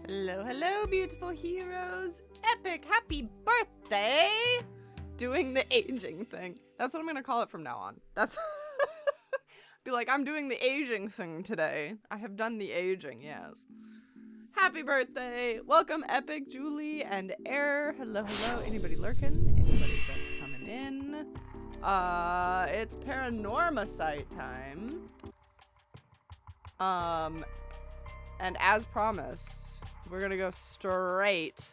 Hello, hello, beautiful heroes. Epic happy birthday. Doing the aging thing. That's what I'm going to call it from now on. That's be like, I'm doing the aging thing today. I have done the aging, yes. Happy birthday. Welcome, Epic, Julie, and Air. Hello, hello. Anybody lurking? Anybody just coming in? It's PARANORMASIGHT time. And as promised, we're gonna go straight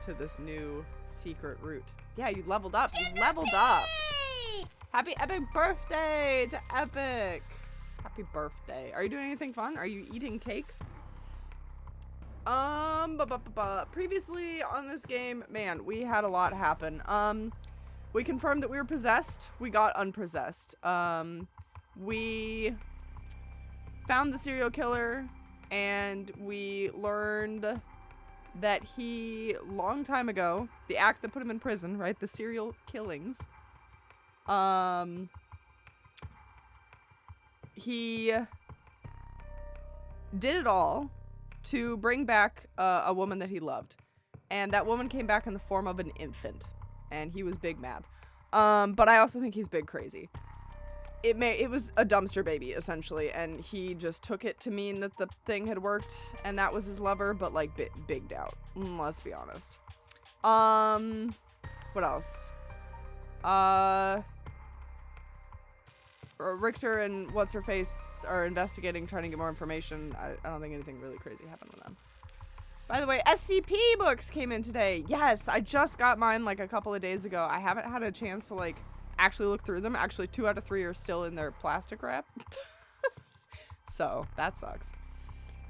to this new secret route. Yeah, you leveled up. You leveled up. Happy epic birthday to Epic. Happy birthday. Are you doing anything fun? Are you eating cake? Previously on this game, man, we had a lot happen. We confirmed that we were possessed. We got unpossessed. We found the serial killer, and we learned that he, long time ago, the act that put him in prison, right? The serial killings. He did it all to bring back a woman that he loved. And that woman came back in the form of an infant. And he was big mad. But I also think he's big crazy. It was a dumpster baby, essentially, and he just took it to mean that the thing had worked, and that was his lover, but, like, big doubt. Let's be honest. What else? Richter and What's-Her-Face are investigating, trying to get more information. I don't think anything really crazy happened with them. By the way, SCP books came in today. Yes, I just got mine, like, a couple of days ago. I haven't had a chance to, like, actually look through them. Actually, 2 out of 3 are still in their plastic wrap. So that sucks.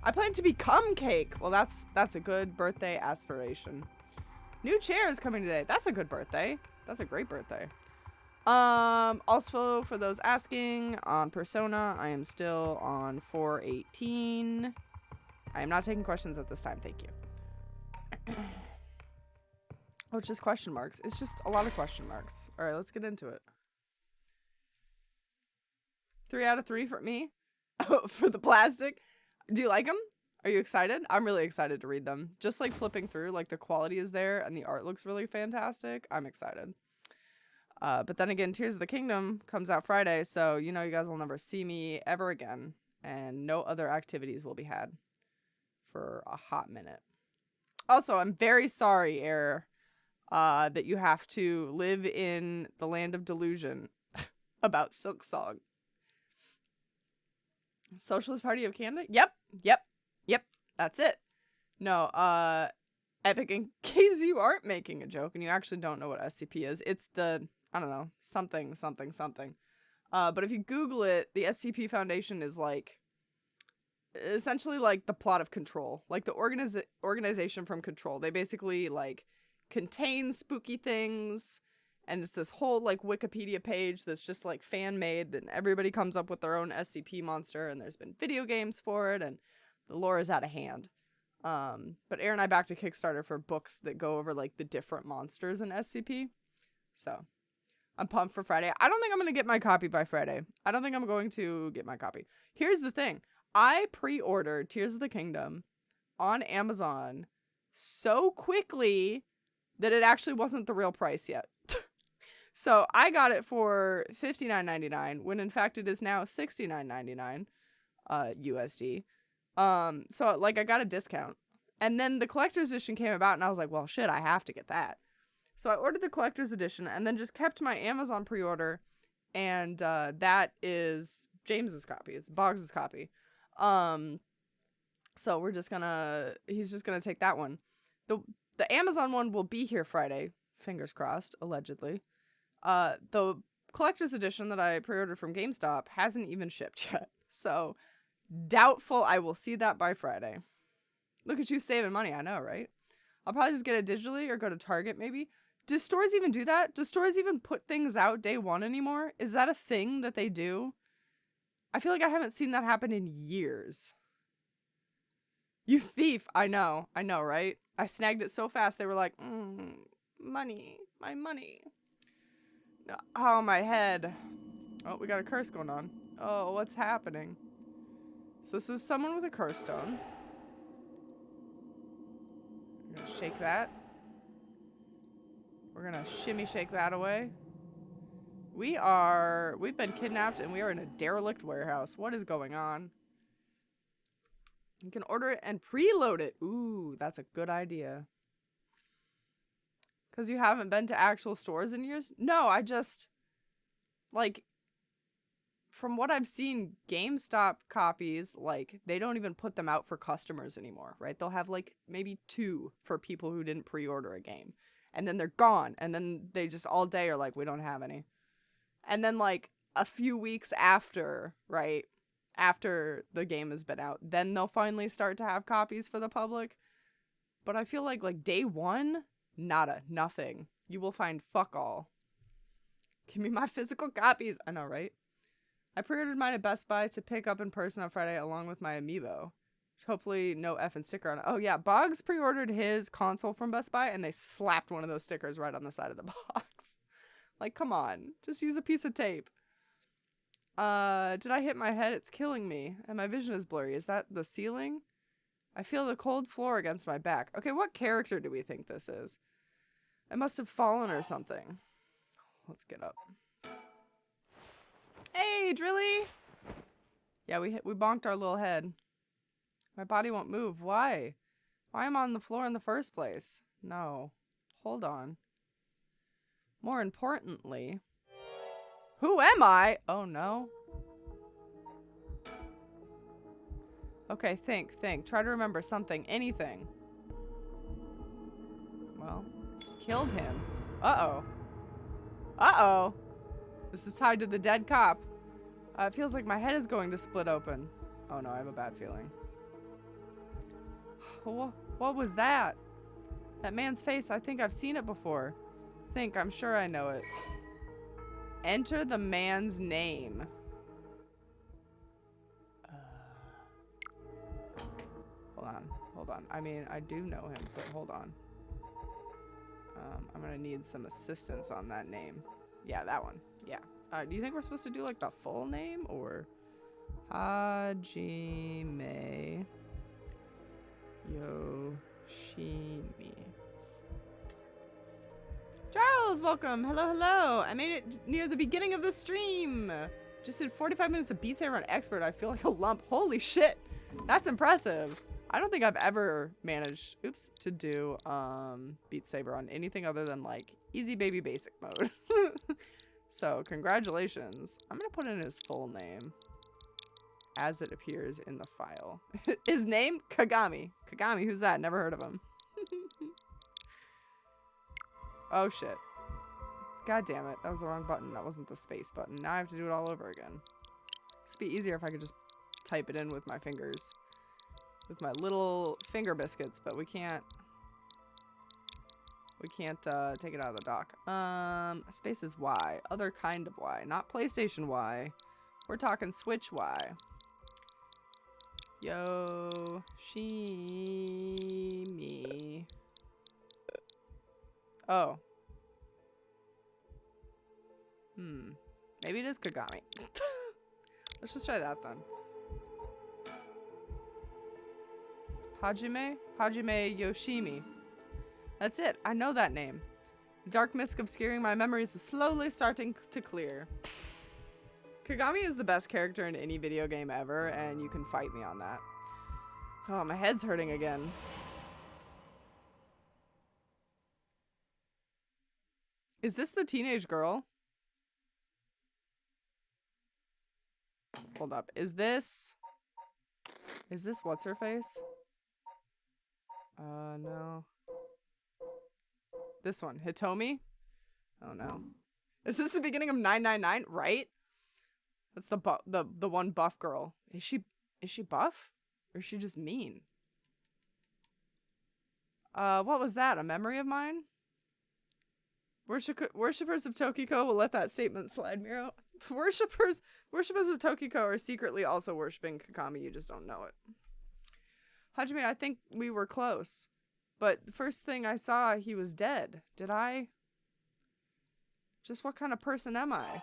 I plan to become Cake. Well, that's a good birthday aspiration. New chair is coming today. That's a good birthday. That's a great birthday. Also, for those asking, on Persona, I am still on 418. I am not taking questions at this time. Thank you. Oh, it's just question marks. It's just a lot of question marks. All right, let's get into it. 3 out of 3 for me. For the plastic. Do you like them? Are you excited? I'm really excited to read them. Just like flipping through, like the quality is there and the art looks really fantastic. I'm excited. But then again, Tears of the Kingdom comes out Friday, so you know you guys will never see me ever again. And no other activities will be had for a hot minute. Also, I'm very sorry, Air, that you have to live in the land of delusion about Silk Song. Socialist Party of Canada? Yep. That's it. No, Epic, in case you aren't making a joke and you actually don't know what SCP is, it's the, I don't know, something. But if you Google it, the SCP Foundation is like, essentially like the plot of Control. Like the organization from Control. They basically like contain spooky things, and it's this whole like Wikipedia page that's just like fan made, and everybody comes up with their own SCP monster, and there's been video games for it, and the lore is out of hand. But Aaron and I backed a Kickstarter for books that go over like the different monsters in SCP. So I'm pumped for Friday. I don't think I'm going to get my copy by Friday. I don't think I'm going to get my copy. Here's the thing. I pre-ordered Tears of the Kingdom on Amazon so quickly that it actually wasn't the real price yet. So I got it for $59.99 when in fact it is now $69.99 USD. So like I got a discount. And then the collector's edition came about and I was like, well shit, I have to get that. So I ordered the collector's edition and then just kept my Amazon pre-order, and that is James's copy. It's Boggs's copy. So he's just gonna take that one. The Amazon one will be here Friday, fingers crossed, allegedly. The collector's edition that I pre-ordered from GameStop hasn't even shipped yet. So doubtful I will see that by Friday. Look at you saving money, I know, right? I'll probably just get it digitally or go to Target maybe. Do stores even do that? Do stores even put things out day one anymore? Is that a thing that they do? I feel like I haven't seen that happen in years. You thief. I know, right? I snagged it so fast they were like, money, my money. Oh, my head. Oh, we got a curse going on. Oh, what's happening? So this is someone with a curse stone. We're gonna shake that. We're gonna shimmy shake that away. We've been kidnapped and we are in a derelict warehouse. What is going on? You can order it and preload it. Ooh, that's a good idea. Because you haven't been to actual stores in years? No, I just, like, from what I've seen, GameStop copies, like, they don't even put them out for customers anymore, right? They'll have, like, maybe 2 for people who didn't pre-order a game. And then they're gone. And then they just all day are like, we don't have any. And then, like, a few weeks after, right, after the game has been out, then they'll finally start to have copies for the public. But I feel like day one, nada, nothing. You will find fuck all. Give me my physical copies. I know, right? I pre-ordered mine at Best Buy to pick up in person on Friday along with my amiibo. Hopefully no effing sticker on it. Oh yeah, Boggs pre-ordered his console from Best Buy and they slapped one of those stickers right on the side of the box. Like, come on. Just use a piece of tape. Did I hit my head? It's killing me. And my vision is blurry. Is that the ceiling? I feel the cold floor against my back. Okay, what character do we think this is? I must have fallen or something. Let's get up. Hey, Drilly! Yeah, we bonked our little head. My body won't move. Why? Why am I on the floor in the first place? No. Hold on. More importantly... Who am I? Oh, no. Okay, think. Try to remember something. Anything. Well, killed him. Uh-oh. Uh-oh. This is tied to the dead cop. It feels like my head is going to split open. Oh, no, I have a bad feeling. What was that? That man's face, I think I've seen it before. I'm sure I know it. Enter the man's name. Hold on. I mean, I do know him, but hold on. I'm gonna need some assistance on that name. Yeah, that one. Yeah. Do you think we're supposed to do like the full name or Hajime Yoshimi? Charles, welcome. Hello. I made it near the beginning of the stream. Just did 45 minutes of Beat Saber on Expert. I feel like a lump. Holy shit. That's impressive. I don't think I've ever managed, to do Beat Saber on anything other than like easy baby basic mode. So congratulations. I'm gonna put in his full name as it appears in the file. His name? Kagami. Kagami, who's that? Never heard of him. Oh shit. God damn it. That was the wrong button. That wasn't the space button. Now I have to do it all over again. This would be easier if I could just type it in with my fingers. With my little finger biscuits, but we can't take it out of the dock. Space is Y. Other kind of Y. Not PlayStation Y. We're talking Switch Y. Yoshimi. Oh. Maybe it is Kagami. Let's just try that then. Hajime Yoshimi. That's it. I know that name. The dark mist obscuring my memories is slowly starting to clear. Kagami is the best character in any video game ever, and you can fight me on that. Oh, my head's hurting again. Is this the teenage girl? Hold up. Is this what's her face? No. This one, Hitomi? Oh no. Is this the beginning of 999? Right? That's the one buff girl. Is she buff? Or is she just mean? What was that? A memory of mine? Worshippers of Tokiko will let that statement slide, Miro. Worshippers of Tokiko are secretly also worshipping Kagami, you just don't know it. Hajime, I think we were close. But the first thing I saw, he was dead. Did I? Just what kind of person am I?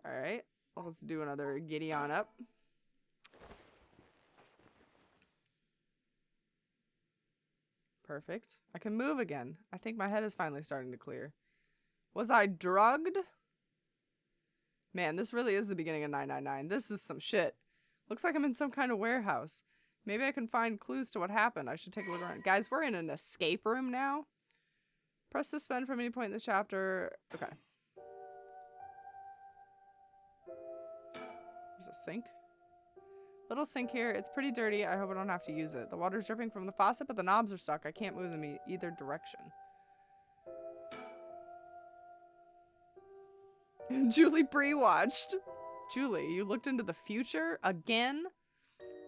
Alright, well, let's do another giddy on up. Perfect. I can move again. I think my head is finally starting to clear. Was I drugged? Man, this really is the beginning of 999. This is some shit. Looks like I'm in some kind of warehouse. Maybe I can find clues to what happened. I should take a look around. Guys, we're in an escape room now. Press suspend from any point in this chapter. Okay. There's a sink. Little sink here. It's pretty dirty. I hope I don't have to use it. The water's dripping from the faucet, but the knobs are stuck. I can't move them either direction. Julie Bree watched. Julie, you looked into the future again?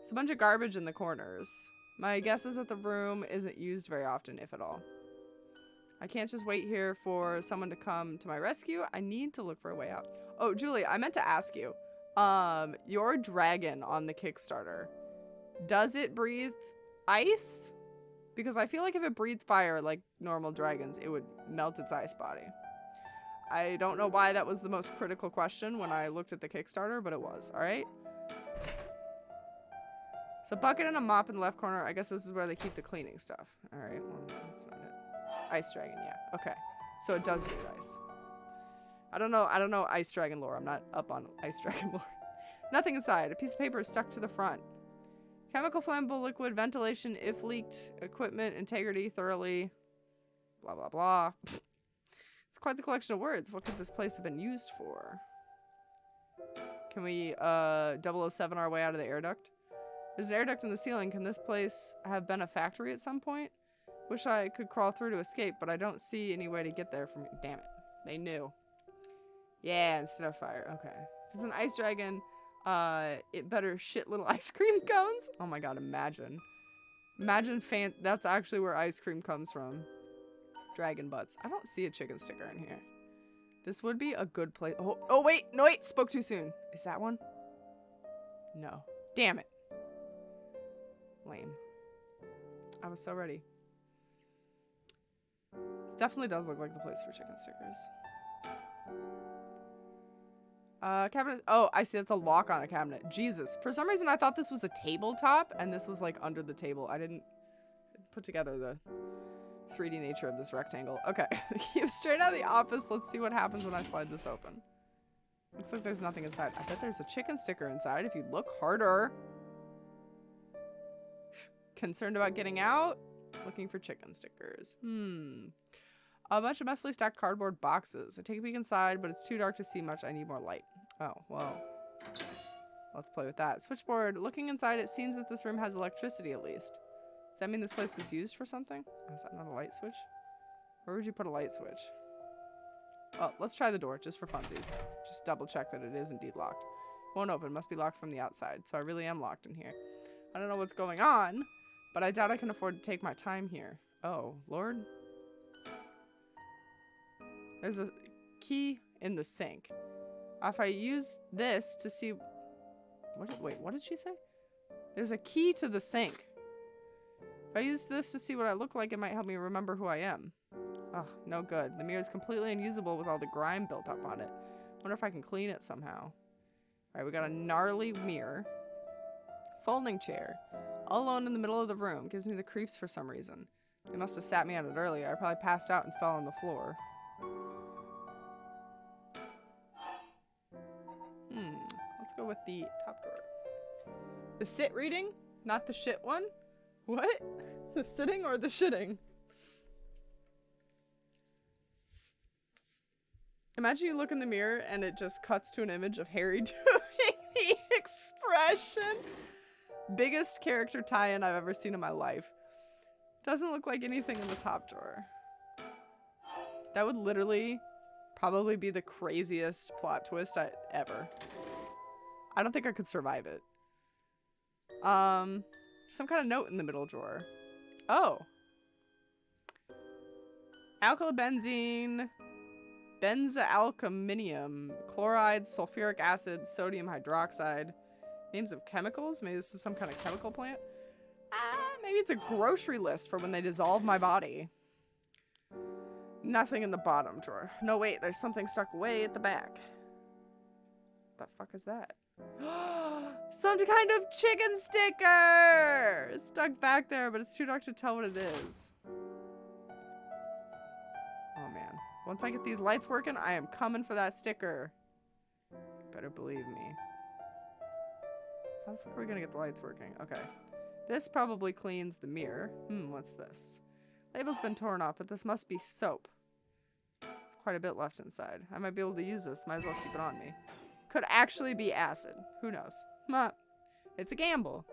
It's a bunch of garbage in the corners. My guess is that the room isn't used very often, if at all. I can't just wait here for someone to come to my rescue. I need to look for a way out. Oh, Julie, I meant to ask you. Your dragon on the Kickstarter, does it breathe ice? Because I feel like if it breathed fire like normal dragons, it would melt its ice body. I don't know why that was the most critical question when I looked at the Kickstarter, but it was. All right. So bucket and a mop in the left corner. I guess this is where they keep the cleaning stuff. All right. Well, that's not it. Ice dragon. Yeah. Okay. So it does breathe ice. I don't know ice dragon lore. I'm not up on ice dragon lore. Nothing inside. A piece of paper is stuck to the front. Chemical flammable liquid ventilation if leaked. Equipment integrity thoroughly. Blah blah blah. It's quite the collection of words. What could this place have been used for? Can we 007 our way out of the air duct? There's an air duct in the ceiling. Can this place have been a factory at some point? Wish I could crawl through to escape, but I don't see any way to get there from here. Damn it. They knew. Yeah, instead of fire. Okay. If it's an ice dragon, it better shit little ice cream cones. Oh my god, imagine. Imagine that's actually where ice cream comes from. Dragon butts. I don't see a chicken sticker in here. This would be a good place. Oh wait, no wait, spoke too soon. Is that one? No. Damn it. Lame. I was so ready. This definitely does look like the place for chicken stickers. Cabinet. Oh, I see. That's a lock on a cabinet. Jesus. For some reason, I thought this was a tabletop, and this was like under the table. I didn't put together the 3D nature of this rectangle. Okay. Keep straight out of the office. Let's see what happens when I slide this open. Looks like there's nothing inside. I bet there's a chicken sticker inside if you look harder. Concerned about getting out? Looking for chicken stickers. A bunch of messily stacked cardboard boxes. I take a peek inside, but it's too dark to see much. I need more light. Oh, well. Let's play with that. Switchboard. Looking inside, it seems that this room has electricity at least. Does that mean this place was used for something? Oh, is that not a light switch? Where would you put a light switch? Oh, let's try the door, just for funsies. Just double check that it is indeed locked. Won't open. Must be locked from the outside. So I really am locked in here. I don't know what's going on, but I doubt I can afford to take my time here. Oh, Lord. There's a key in the sink. If I use this to see... Wait, what did she say? There's a key to the sink. If I use this to see what I look like, it might help me remember who I am. Ugh, no good. The mirror is completely unusable with all the grime built up on it. Wonder if I can clean it somehow. Alright, we got a gnarly mirror. Folding chair. All alone in the middle of the room. Gives me the creeps for some reason. They must have sat me at it earlier. I probably passed out and fell on the floor. Let's go with the top drawer. The sit reading, not the shit one. What? The sitting or the shitting? Imagine you look in the mirror and it just cuts to an image of Harry doing the expression. Biggest character tie-in I've ever seen in my life. Doesn't look like anything in the top drawer. That would literally probably be the craziest plot twist ever. I don't think I could survive it. Some kind of note in the middle drawer. Oh. Alkylbenzene, benzalkyminium, chloride, sulfuric acid, sodium hydroxide. Names of chemicals? Maybe this is some kind of chemical plant? Maybe it's a grocery list for when they dissolve my body. Nothing in the bottom drawer. No, wait, there's something stuck way at the back. What the fuck is that? Some kind of chicken sticker! It's stuck back there, but it's too dark to tell what it is. Oh, man. Once I get these lights working, I am coming for that sticker. Better believe me. How the fuck are we gonna get the lights working? Okay. This probably cleans the mirror. What's this? Label's been torn off, but this must be soap. There's quite a bit left inside. I might be able to use this. Might as well keep it on me. Could actually be acid. Who knows? It's a gamble.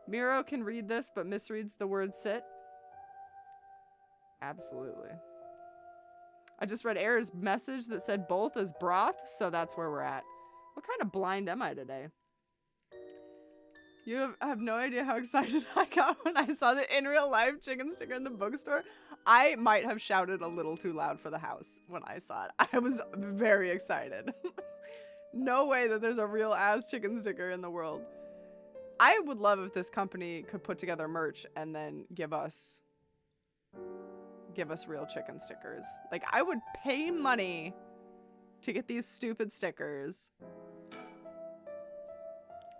Miro can read this, but misreads the word sit. Absolutely. I just read Error's message that said both as broth, so that's where we're at. What kind of blind am I today? You have no idea how excited I got when I saw the in real life chicken sticker in the bookstore. I might have shouted a little too loud for the house when I saw it. I was very excited. No way that there's a real ass chicken sticker in the world. I would love if this company could put together merch and then give us real chicken stickers. Like, I would pay money to get these stupid stickers.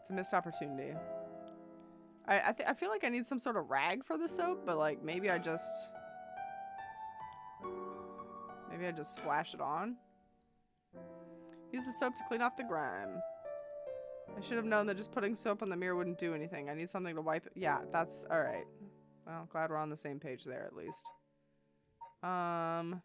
It's a missed opportunity. I feel like I need some sort of rag for the soap, but like maybe I just splash it on. Use the soap to clean off the grime. I should have known that just putting soap on the mirror wouldn't do anything. I need something to wipe it. Yeah, that's all right. Well, glad we're on the same page there at least. Okay.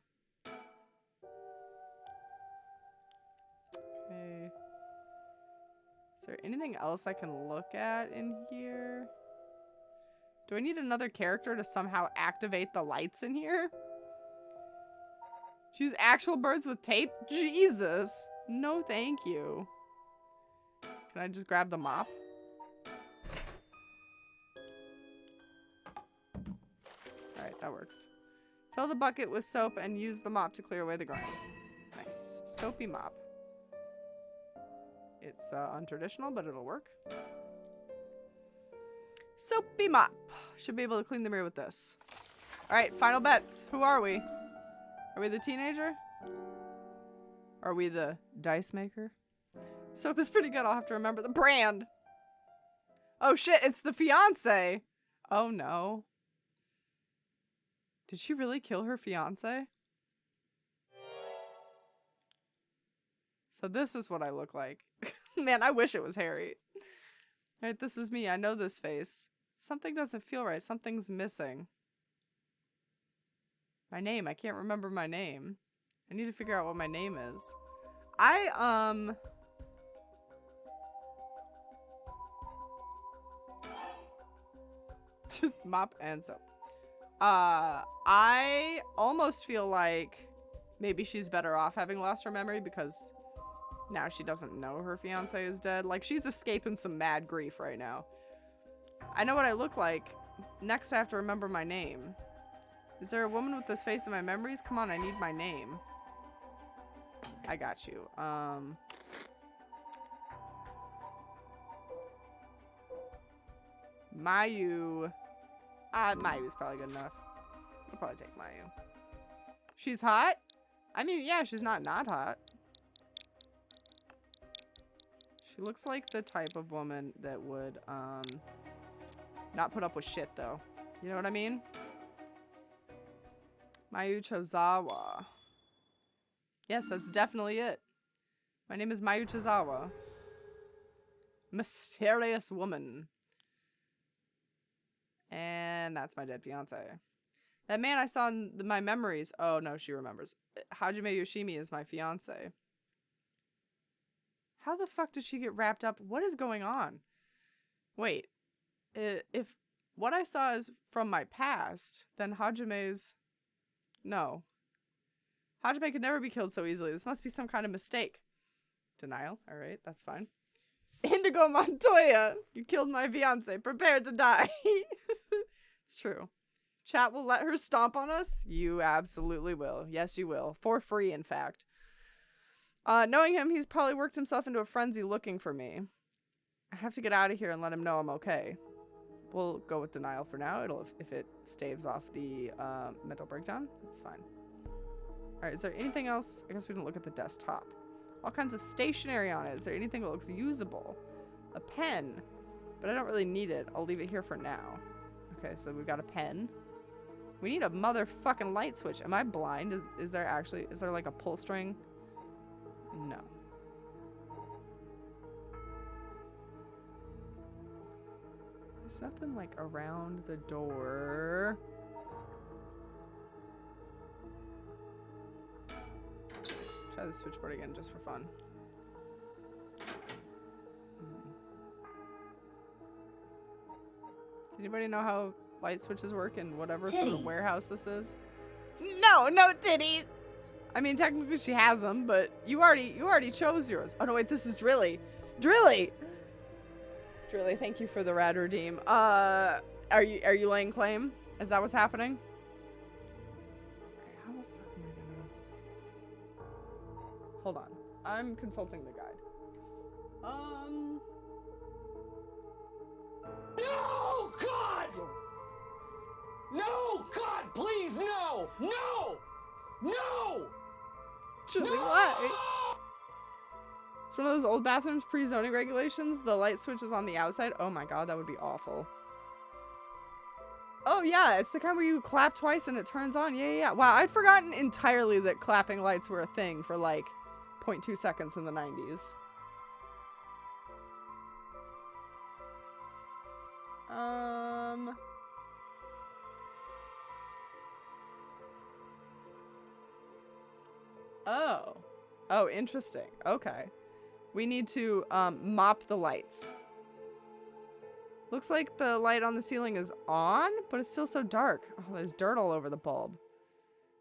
Is there anything else I can look at in here? Do I need another character to somehow activate the lights in here? Choose actual birds with tape? Jesus! No, thank you. Can I just grab the mop? Alright, that works. Fill the bucket with soap and use the mop to clear away the grime. Nice. Soapy mop. It's untraditional, but it'll work. Soapy mop. Should be able to clean the mirror with this. Alright, final bets. Who are we? Are we the teenager? Are we the dice maker? Soap is pretty good. I'll have to remember the brand. Oh shit, it's the fiance. Oh no. Did she really kill her fiance? So this is what I look like. Man, I wish it was Harry. Alright, this is me. I know this face. Something doesn't feel right. Something's missing. My name. I can't remember my name. I need to figure out what my name is. Just mop and soap. I almost feel like maybe she's better off having lost her memory because now she doesn't know her fiance is dead. Like, she's escaping some mad grief right now. I know what I look like. Next, I have to remember my name. Is there a woman with this face in my memories? Come on, I need my name. I got you. Mayu. Mayu's probably good enough. I'll probably take Mayu. She's hot? I mean, yeah, she's not hot. She looks like the type of woman that would, not put up with shit, though. You know what I mean? Mayu Chozawa. Yes, that's definitely it. My name is Mayu Chozawa. Mysterious woman. And that's my dead fiance. That man I saw in my memories. Oh, no, she remembers. Hajime Yoshimi is my fiance. How the fuck did she get wrapped up? What is going on? Wait. If what I saw is from my past, then Hajime's... No. Hajime could never be killed so easily. This must be some kind of mistake. Denial. Alright, that's fine. Indigo Montoya! You killed my fiance. Prepare to die. It's true. Chat will let her stomp on us? You absolutely will. Yes, you will. For free, in fact. Knowing him, he's probably worked himself into a frenzy looking for me. I have to get out of here and let him know I'm okay. We'll go with denial for now. If it staves off the mental breakdown, it's fine. Alright, is there anything else? I guess we didn't look at the desktop. All kinds of stationery on it. Is there anything that looks usable? A pen. But I don't really need it. I'll leave it here for now. Okay, so we've got a pen. We need a motherfucking light switch. Am I blind? Is there like a pull string? No. There's nothing like around the door. Try the switchboard again just for fun. Does anybody know how light switches work in whatever sort of warehouse this is? No, no titties! I mean, technically she has them, but you already chose yours. Oh no, wait, this is Drilly. Drilly! Drilly, thank you for the rad redeem. Are you laying claim? Is that what's happening? How the fuck am I gonna... Hold on. I'm consulting the guide. No, God! No, God, please, no! No! No! Drilly, no! Why? It's one of those old bathrooms, pre-zoning regulations. The light switch is on the outside. Oh my god, that would be awful. Oh yeah, it's the kind where you clap twice and it turns on. Yeah. Wow, I'd forgotten entirely that clapping lights were a thing for like 0.2 seconds in the 90s. Oh, interesting. Okay. We need to mop the lights. Looks like the light on the ceiling is on, but it's still so dark. Oh, there's dirt all over the bulb.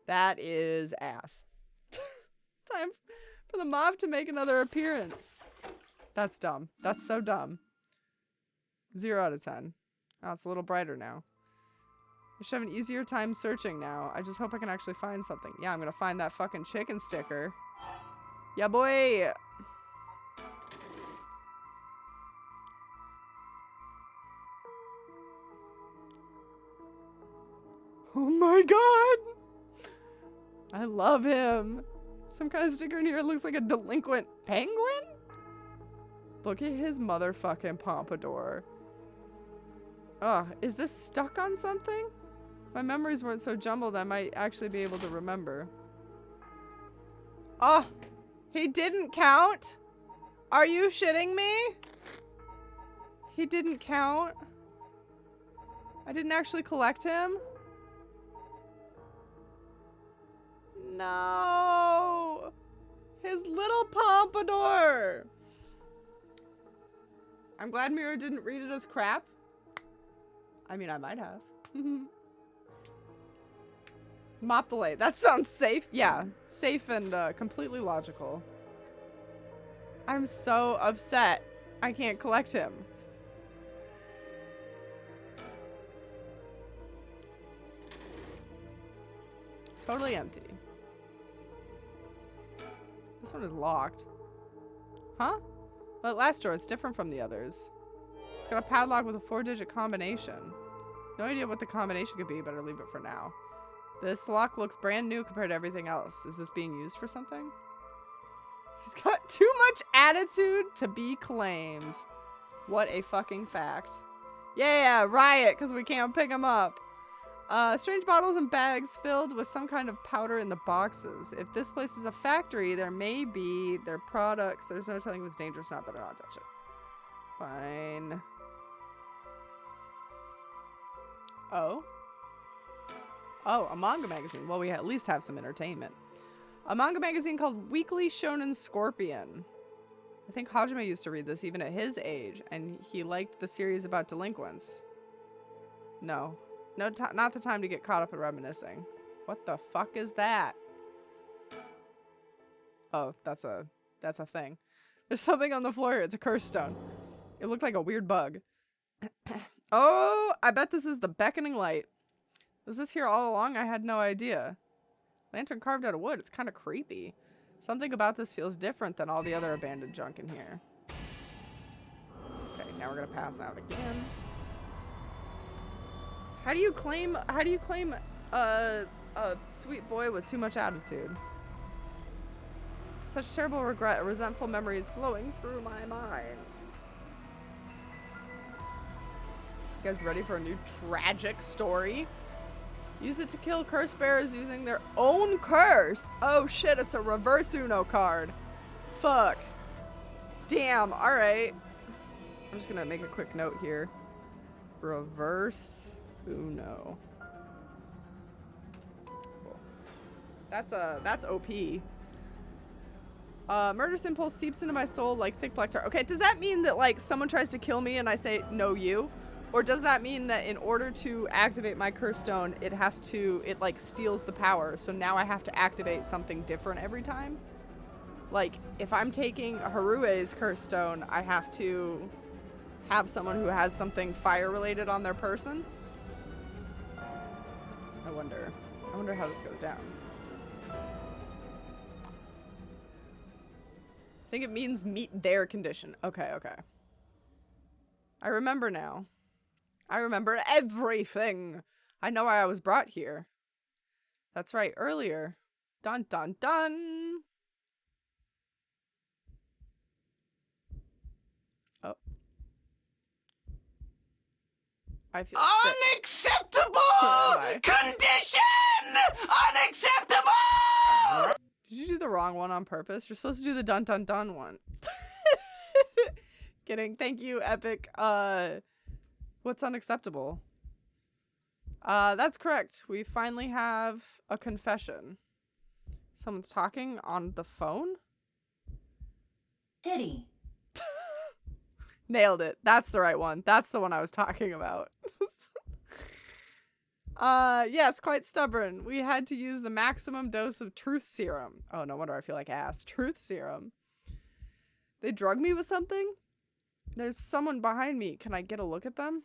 That is ass. Time for the mop to make another appearance. That's dumb. That's so dumb. 0 out of 10. Oh, it's a little brighter now. I should have an easier time searching now. I just hope I can actually find something. Yeah, I'm gonna find that fucking chicken sticker. Yeah, boy! Oh my god! I love him! Some kind of sticker in here looks like a delinquent penguin? Look at his motherfucking pompadour. Ugh, is this stuck on something? My memories weren't so jumbled, I might actually be able to remember. Oh, he didn't count? Are you shitting me? He didn't count? I didn't actually collect him? No! His little pompadour! I'm glad Mira didn't read it as crap. I mean, I might have. Mop the light. That sounds safe. Yeah, safe and completely logical. I'm so upset. I can't collect him. Totally empty. This one is locked. Huh? Well, that last door is different from the others. It's got a padlock with a 4-digit combination. No idea what the combination could be, better leave it for now. This lock looks brand new compared to everything else. Is this being used for something? He's got too much attitude to be claimed. What a fucking fact. Yeah, riot, because we can't pick him up. Strange bottles and bags filled with some kind of powder in the boxes. If this place is a factory, there may be their products. There's no telling if it's dangerous or not. Better not touch it. Fine. Oh? Oh, a manga magazine. Well, we at least have some entertainment. A manga magazine called Weekly Shonen Scorpion. I think Hajime used to read this even at his age, and he liked the series about delinquents. No. Not the time to get caught up in reminiscing. What the fuck is that? Oh, that's a thing. There's something on the floor here. It's a curse stone. It looked like a weird bug. Oh, I bet this is the beckoning light. Was this here all along? I had no idea. Lantern carved out of wood. It's kind of creepy. Something about this feels different than all the other abandoned junk in here. Okay, now we're gonna pass out again. How do you claim a sweet boy with too much attitude? Such terrible regret, resentful memories flowing through my mind. You guys ready for a new tragic story? Use it to kill curse bearers using their own curse. Oh shit, it's a reverse Uno card. Fuck. Damn, alright. I'm just gonna make a quick note here. Reverse Uno. Cool. That's OP. Murderous impulse seeps into my soul like thick black tar. Okay, does that mean that like someone tries to kill me and I say no you? Or does that mean that in order to activate my curse stone, it like steals the power, so now I have to activate something different every time? Like, if I'm taking Harue's curse stone, I have to have someone who has something fire related on their person? I wonder how this goes down. I think it means meet their condition. Okay, okay. I remember now. I remember everything. I know why I was brought here. That's right, earlier. Dun dun dun. Oh. I feel Unacceptable condition! Unacceptable! Did you do the wrong one on purpose? You're supposed to do the dun dun dun one. Kidding. Thank you, Epic. What's unacceptable? That's correct. We finally have a confession. Someone's talking on the phone? Diddy. Nailed it. That's the right one. That's the one I was talking about. Yes, quite stubborn. We had to use the maximum dose of truth serum. Oh, no wonder I feel like ass. Truth serum. They drugged me with something? There's someone behind me. Can I get a look at them?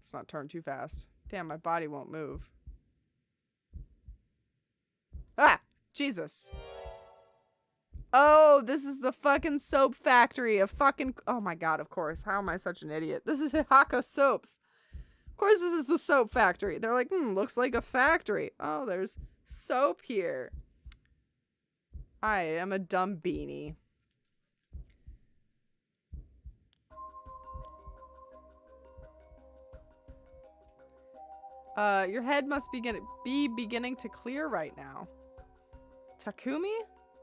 Let's not turn too fast. Damn, my body won't move. Ah! Jesus. Oh, this is the fucking soap factory of fucking... Oh my god, of course. How am I such an idiot? This is Hihaka Soaps. Of course this is the soap factory. They're like, looks like a factory. Oh, there's soap here. I am a dumb beanie. Your head must be beginning to clear right now. Takumi?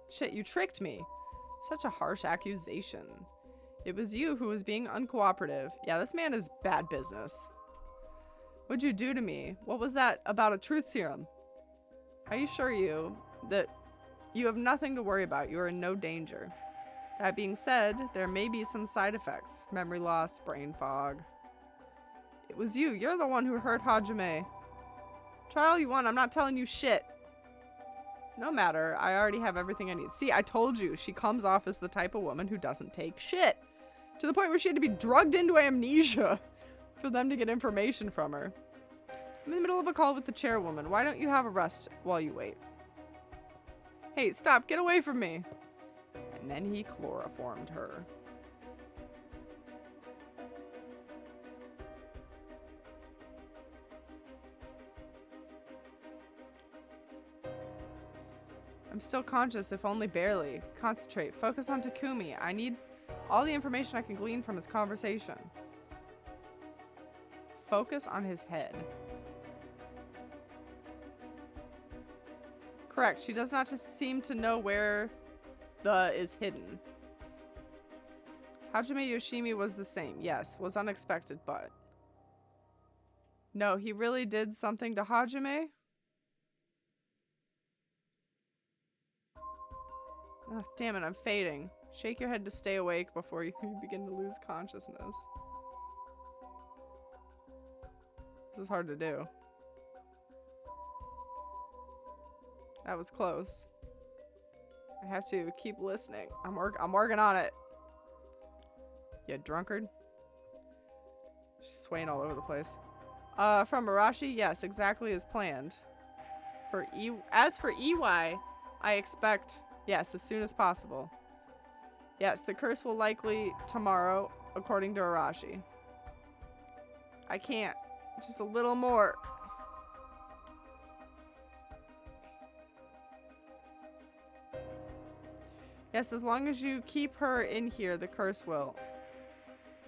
Shit, you tricked me. Such a harsh accusation. It was you who was being uncooperative. Yeah, this man is bad business. What'd you do to me? What was that about a truth serum? I assure you that you have nothing to worry about. You are in no danger. That being said, there may be some side effects. Memory loss, brain fog. It was you. You're the one who hurt Hajime. Try all you want. I'm not telling you shit. No matter. I already have everything I need. See, I told you. She comes off as the type of woman who doesn't take shit. To the point where she had to be drugged into amnesia for them to get information from her. I'm in the middle of a call with the chairwoman. Why don't you have a rest while you wait? Hey, stop. Get away from me. And then he chloroformed her. I'm still conscious, if only barely. Concentrate. Focus on Takumi. I need all the information I can glean from his conversation. Focus on his head. Correct. She does not seem to know where the is hidden. Hajime Yoshimi was the same. Yes, was unexpected, but... No, he really did something to Hajime? Oh, damn it, I'm fading. Shake your head to stay awake before you begin to lose consciousness. This is hard to do. That was close. I have to keep listening. I'm working on it. You drunkard? She's swaying all over the place. From Arashi, yes, exactly as planned. As for EY, I expect... Yes, as soon as possible. Yes, the curse will likely tomorrow, according to Arashi. I can't. Just a little more. Yes, as long as you keep her in here, the curse will.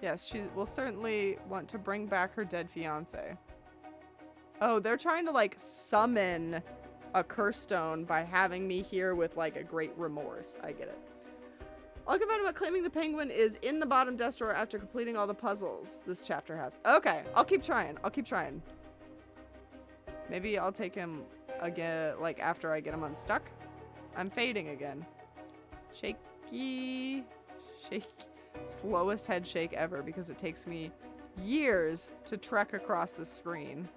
Yes, she will certainly want to bring back her dead fiancé. Oh, they're trying to, like, summon a curse stone by having me here with, like, a great remorse. I get it. All I can find about claiming the penguin is in the bottom desk drawer after completing all the puzzles this chapter has. Okay, I'll keep trying. I'll keep trying. Maybe I'll take him again, like, after I get him unstuck. I'm fading again. Shaky. Shake. Slowest head shake ever because it takes me years to trek across the screen.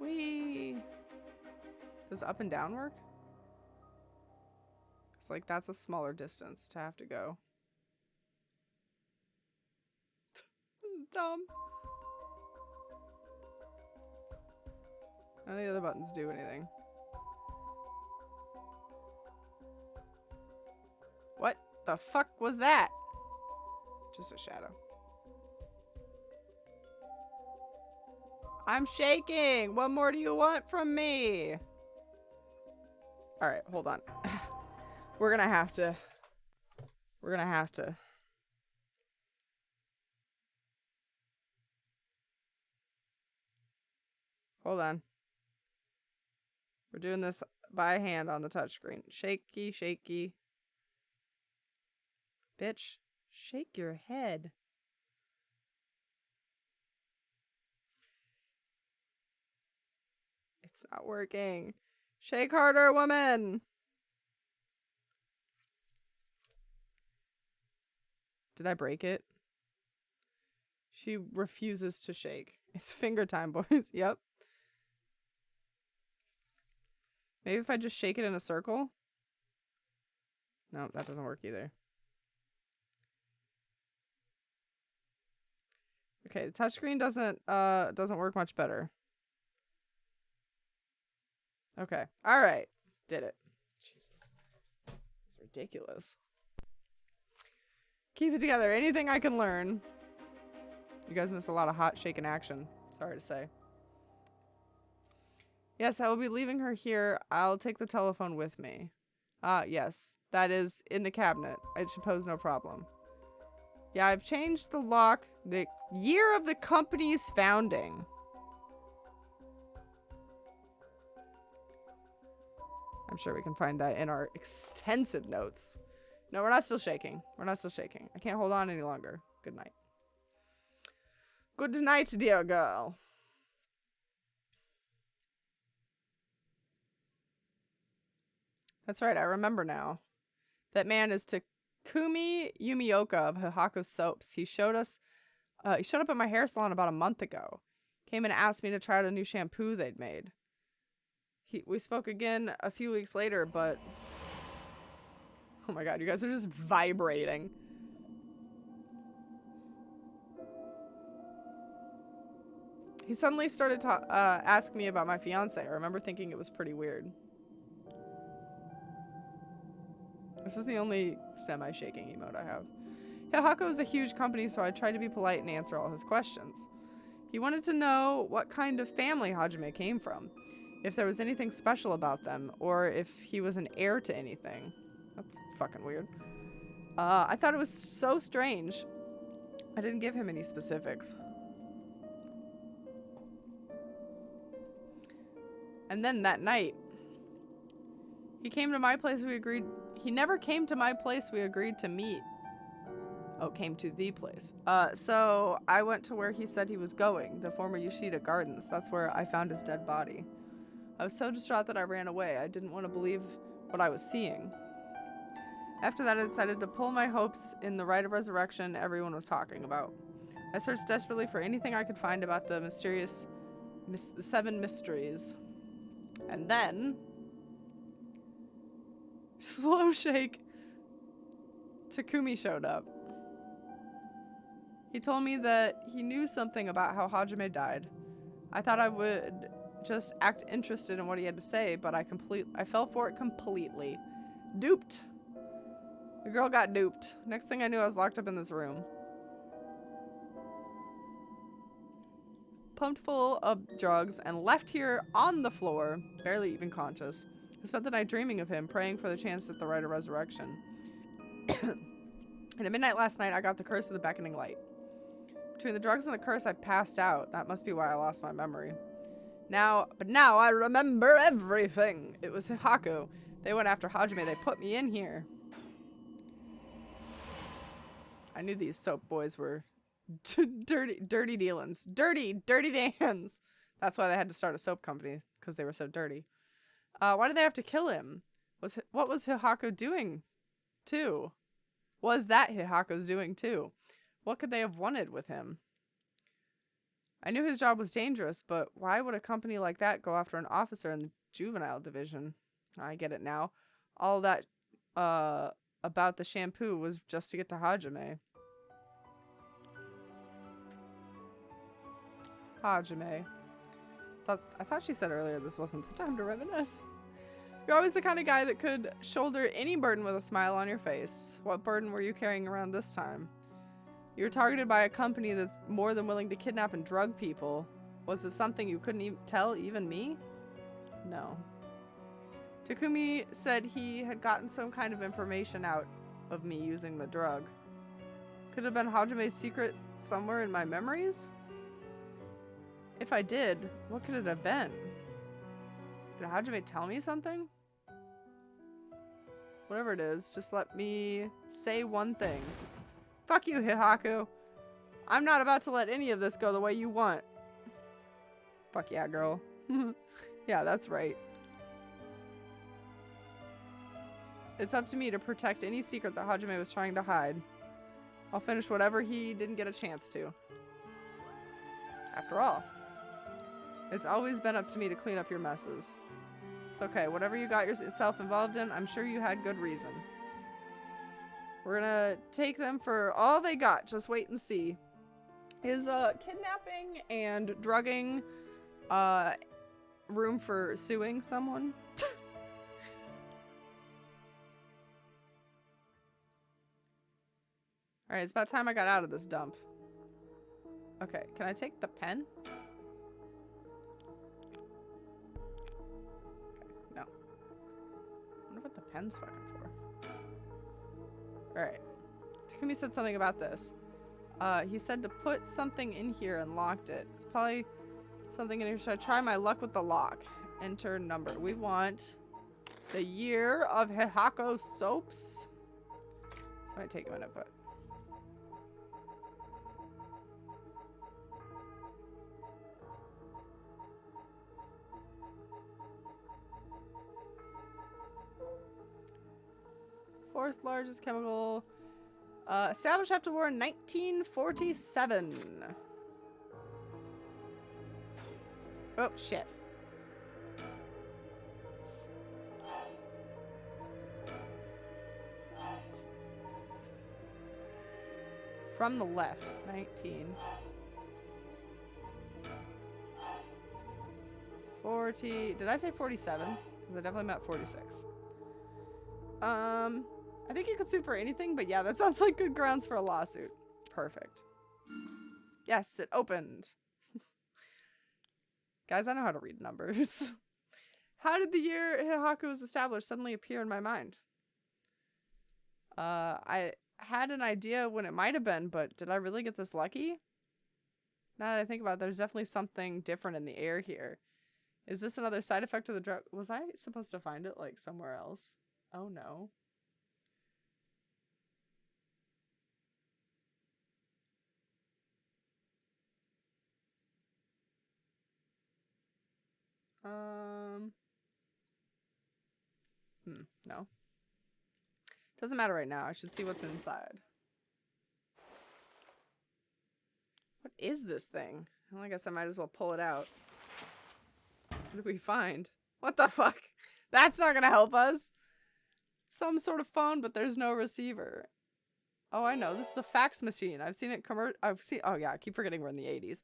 Whee! Does up and down work? It's like that's a smaller distance to have to go. Dumb. None of the other buttons do anything. What the fuck was that? Just a shadow. I'm shaking. What more do you want from me? All right, hold on. We're gonna have to. Hold on. We're doing this by hand on the touchscreen. Shaky, shaky. Bitch, shake your head. It's not working. Shake harder, woman. Did I break it? She refuses to shake. It's finger time, boys. Yep. Maybe if I just shake it in a circle? No, that doesn't work either. Okay, the touchscreen doesn't work much better. Okay. All right. Did it. Jesus. It's ridiculous. Keep it together. Anything I can learn. You guys missed a lot of hot shaking action. Sorry to say. Yes, I will be leaving her here. I'll take the telephone with me. Yes. That is in the cabinet. I should pose no problem. Yeah, I've changed the lock. The year of the company's founding. I'm sure we can find that in our extensive notes. No, we're not still shaking. We're not still shaking. I can't hold on any longer. Good night. Good night, dear girl. That's right. I remember now. That man is Takumi Yumioka of Hihako Soaps. He showed up at my hair salon about a month ago. Came and asked me to try out a new shampoo they'd made. We spoke again a few weeks later, but... Oh my god, you guys are just vibrating. He suddenly started to ask me about my fiance. I remember thinking it was pretty weird. This is the only semi-shaking emote I have. Hihako is a huge company, so I tried to be polite and answer all his questions. He wanted to know what kind of family Hajime came from, if there was anything special about them, or if he was an heir to anything. That's fucking weird. I thought it was so strange. I didn't give him any specifics. And then that night, he came to my place. He never came to my place. We agreed to meet. Oh, came to the place. So I went to where he said he was going, the former Yoshida Gardens. That's where I found his dead body. I was so distraught that I ran away. I didn't want to believe what I was seeing. After that, I decided to pull my hopes in the rite of resurrection everyone was talking about. I searched desperately for anything I could find about the mysterious the 7 mysteries. And then... Slow shake. Takumi showed up. He told me that he knew something about how Hajime died. I thought I would just act interested in what he had to say, but I fell for it completely. Duped. The girl got duped. Next thing I knew, I was locked up in this room. Pumped full of drugs and left here on the floor, barely even conscious. I spent the night dreaming of him, praying for the chance at the rite of resurrection. And at midnight last night, I got the curse of the beckoning light. Between the drugs and the curse, I passed out. That must be why I lost my memory. But now I remember everything. It was Hihaku. They went after Hajime. They put me in here. I knew these soap boys were dirty dealings. Dirty Dans. That's why they had to start a soap company, because they were so dirty. Why did they have to kill him? What was Hihaku doing, too? Was that Hihaku's doing, too? What could they have wanted with him? I knew his job was dangerous, but why would a company like that go after an officer in the juvenile division? I get it now. All that about the shampoo was just to get to Hajime. Hajime. I thought she said earlier this wasn't the time to reminisce. You're always the kind of guy that could shoulder any burden with a smile on your face. What burden were you carrying around this time? You're targeted by a company that's more than willing to kidnap and drug people. Was it something you couldn't tell even me? No. Takumi said he had gotten some kind of information out of me using the drug. Could have been Hajime's secret somewhere in my memories? If I did, what could it have been? Did Hajime tell me something? Whatever it is, just let me say one thing. Fuck you, Hihaku. I'm not about to let any of this go the way you want. Fuck yeah, girl. Yeah, that's right. It's up to me to protect any secret that Hajime was trying to hide. I'll finish whatever he didn't get a chance to. After all, it's always been up to me to clean up your messes. It's okay. Whatever you got yourself involved in, I'm sure you had good reason. We're gonna take them for all they got. Just wait and see. Is kidnapping and drugging room for suing someone? Alright, it's about time I got out of this dump. Okay, can I take the pen? Okay, no. I wonder what the pen's fucking for. Alright. Takumi said something about this. He said to put something in here and locked it. It's probably something in here. Should I try my luck with the lock? Enter number. We want the year of Hihaku soaps. This might take a minute, but... Fourth largest chemical established after the war in 1947. Oh, shit. From the left, 19. 40. Did I say 47? Because I definitely meant 46. I think you could sue for anything, but yeah, that sounds like good grounds for a lawsuit. Perfect. Yes, it opened. Guys, I know how to read numbers. How did the year Hihaku was established suddenly appear in my mind? I had an idea when it might have been, but did I really get this lucky? Now that I think about it, there's definitely something different in the air here. Is this another side effect of the drug? Was I supposed to find it, like, somewhere else? Oh, no. No. Doesn't matter right now. I should see what's inside. What is this thing? Well, I guess I might as well pull it out. What did we find? What the fuck? That's not gonna help us. Some sort of phone, but there's no receiver. Oh, I know. This is a fax machine. I've seen it oh yeah, I keep forgetting we're in the 80s.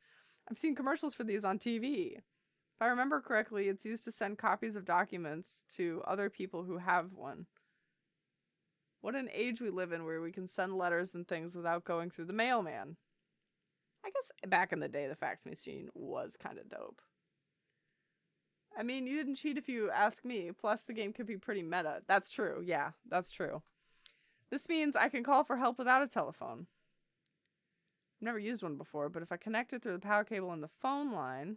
I've seen commercials for these on TV. If I remember correctly, it's used to send copies of documents to other people who have one. What an age we live in where we can send letters and things without going through the mailman. I guess back in the day, the fax machine was kind of dope. I mean, you didn't cheat if you ask me. Plus, the game could be pretty meta. That's true. Yeah, that's true. This means I can call for help without a telephone. I've never used one before, but if I connect it through the power cable and the phone line...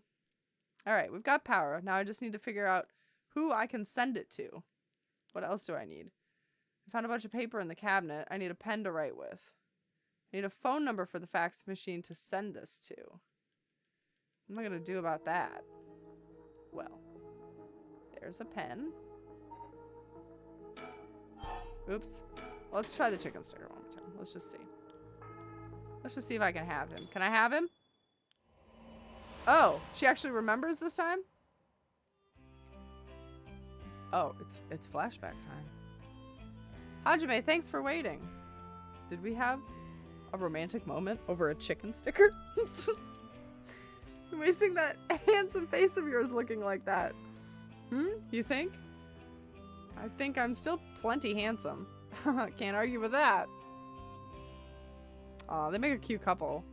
Alright, we've got power. Now I just need to figure out who I can send it to. What else do I need? I found a bunch of paper in the cabinet. I need a pen to write with. I need a phone number for the fax machine to send this to. What am I going to do about that? Well, there's a pen. Oops. Let's try the chicken sticker one more time. Let's just see. Let's just see if I can have him. Can I have him? Oh, she actually remembers this time? Oh, it's flashback time. Hajime, thanks for waiting. Did we have a romantic moment over a chicken sticker? I'm wasting that handsome face of yours looking like that. You think? I think I'm still plenty handsome. Can't argue with that. Aw, they make a cute couple.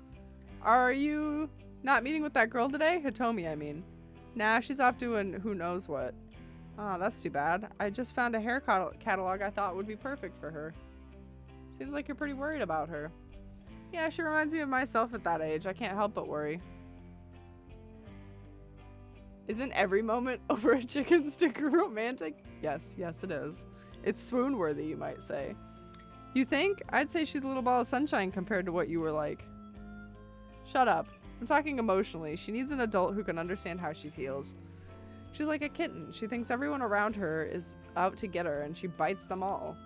Are you not meeting with that girl today? Hitomi, I mean. Nah, she's off doing who knows what. Oh, that's too bad. I just found a hair catalog I thought would be perfect for her. Seems like you're pretty worried about her. Yeah, she reminds me of myself at that age. I can't help but worry. Isn't every moment over a chicken sticker romantic? Yes, yes it is. It's swoon-worthy, you might say. You think? I'd say she's a little ball of sunshine compared to what you were like. Shut up. I'm talking emotionally. She needs an adult who can understand how she feels. She's like a kitten. She thinks everyone around her is out to get her, and she bites them all.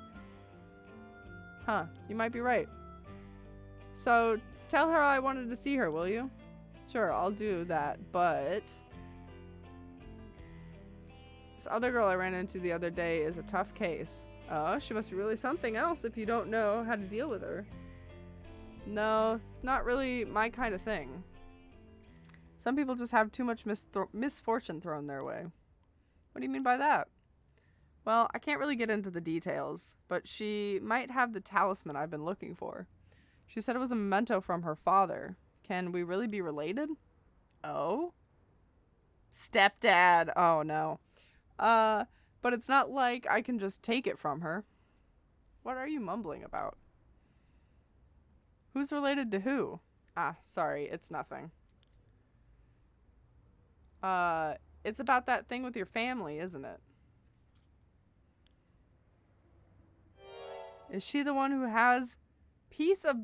Huh, you might be right. So, tell her I wanted to see her, will you? Sure, I'll do that, but... This other girl I ran into the other day is a tough case. Oh, she must be really something else if you don't know how to deal with her. No, not really my kind of thing. Some people just have too much misfortune thrown their way. What do you mean by that? Well, I can't really get into the details, but she might have the talisman I've been looking for. She said it was a memento from her father. Can we really be related? Oh? Stepdad. Oh, no. But it's not like I can just take it from her. What are you mumbling about? Who's related to who? Ah, sorry, it's nothing. It's about that thing with your family, isn't it? Is she the one who has piece of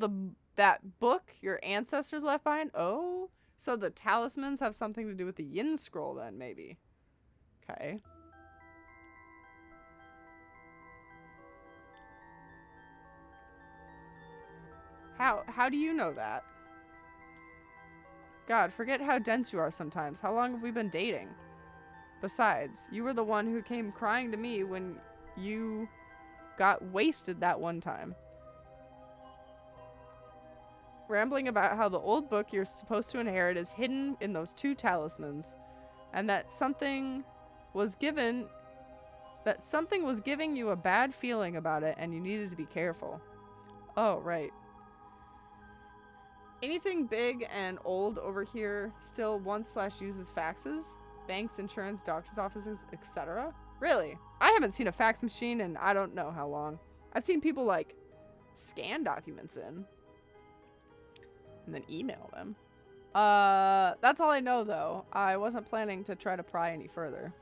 that book your ancestors left behind? Oh, so the talismans have something to do with the Yin scroll then, maybe. Okay. How do you know that? God, forget how dense you are sometimes. How long have we been dating? Besides, you were the one who came crying to me when you got wasted that one time. Rambling about how the old book you're supposed to inherit is hidden in those two talismans. And that something was giving you a bad feeling about it and you needed to be careful. Oh, right. Anything big and old over here still uses faxes? Banks, insurance, doctor's offices, etc.? Really? I haven't seen a fax machine in I don't know how long. I've seen people, like, scan documents in. And then email them. That's all I know, though. I wasn't planning to try to pry any further.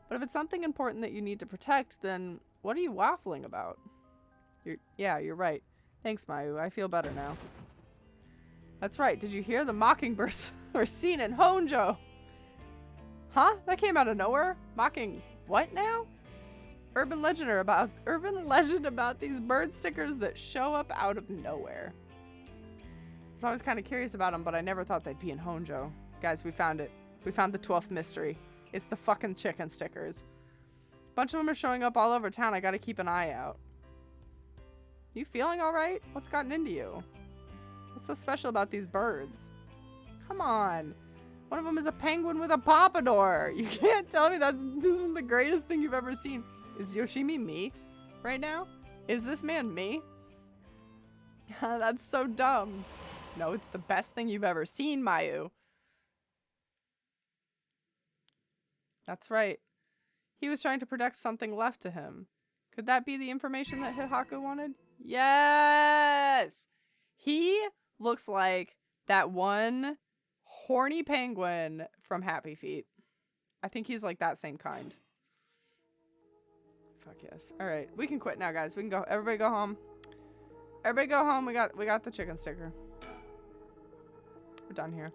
But if it's something important that you need to protect, then what are you waffling about? You're right. Thanks, Mayu. I feel better now. That's right. Did you hear? The mockingbirds were seen in Honjo. Huh? That came out of nowhere? Mocking what now? Urban legend about these bird stickers that show up out of nowhere. I was always kind of curious about them, but I never thought they'd be in Honjo. Guys, we found it. We found the 12th mystery. It's the fucking chicken stickers. A bunch of them are showing up all over town. I gotta keep an eye out. You feeling alright? What's gotten into you? What's so special about these birds? Come on. One of them is a penguin with a pompadour. You can't tell me this isn't the greatest thing you've ever seen. Is Yoshimi me right now? Is this man me? That's so dumb. No, it's the best thing you've ever seen, Mayu. That's right. He was trying to protect something left to him. Could that be the information that Hihaku wanted? Yes! He looks like that one horny penguin from Happy Feet. I think he's like that same kind. Fuck yes. All right, we can quit now, guys. We can go. Everybody go home. Everybody go home. We got the chicken sticker. We're done here.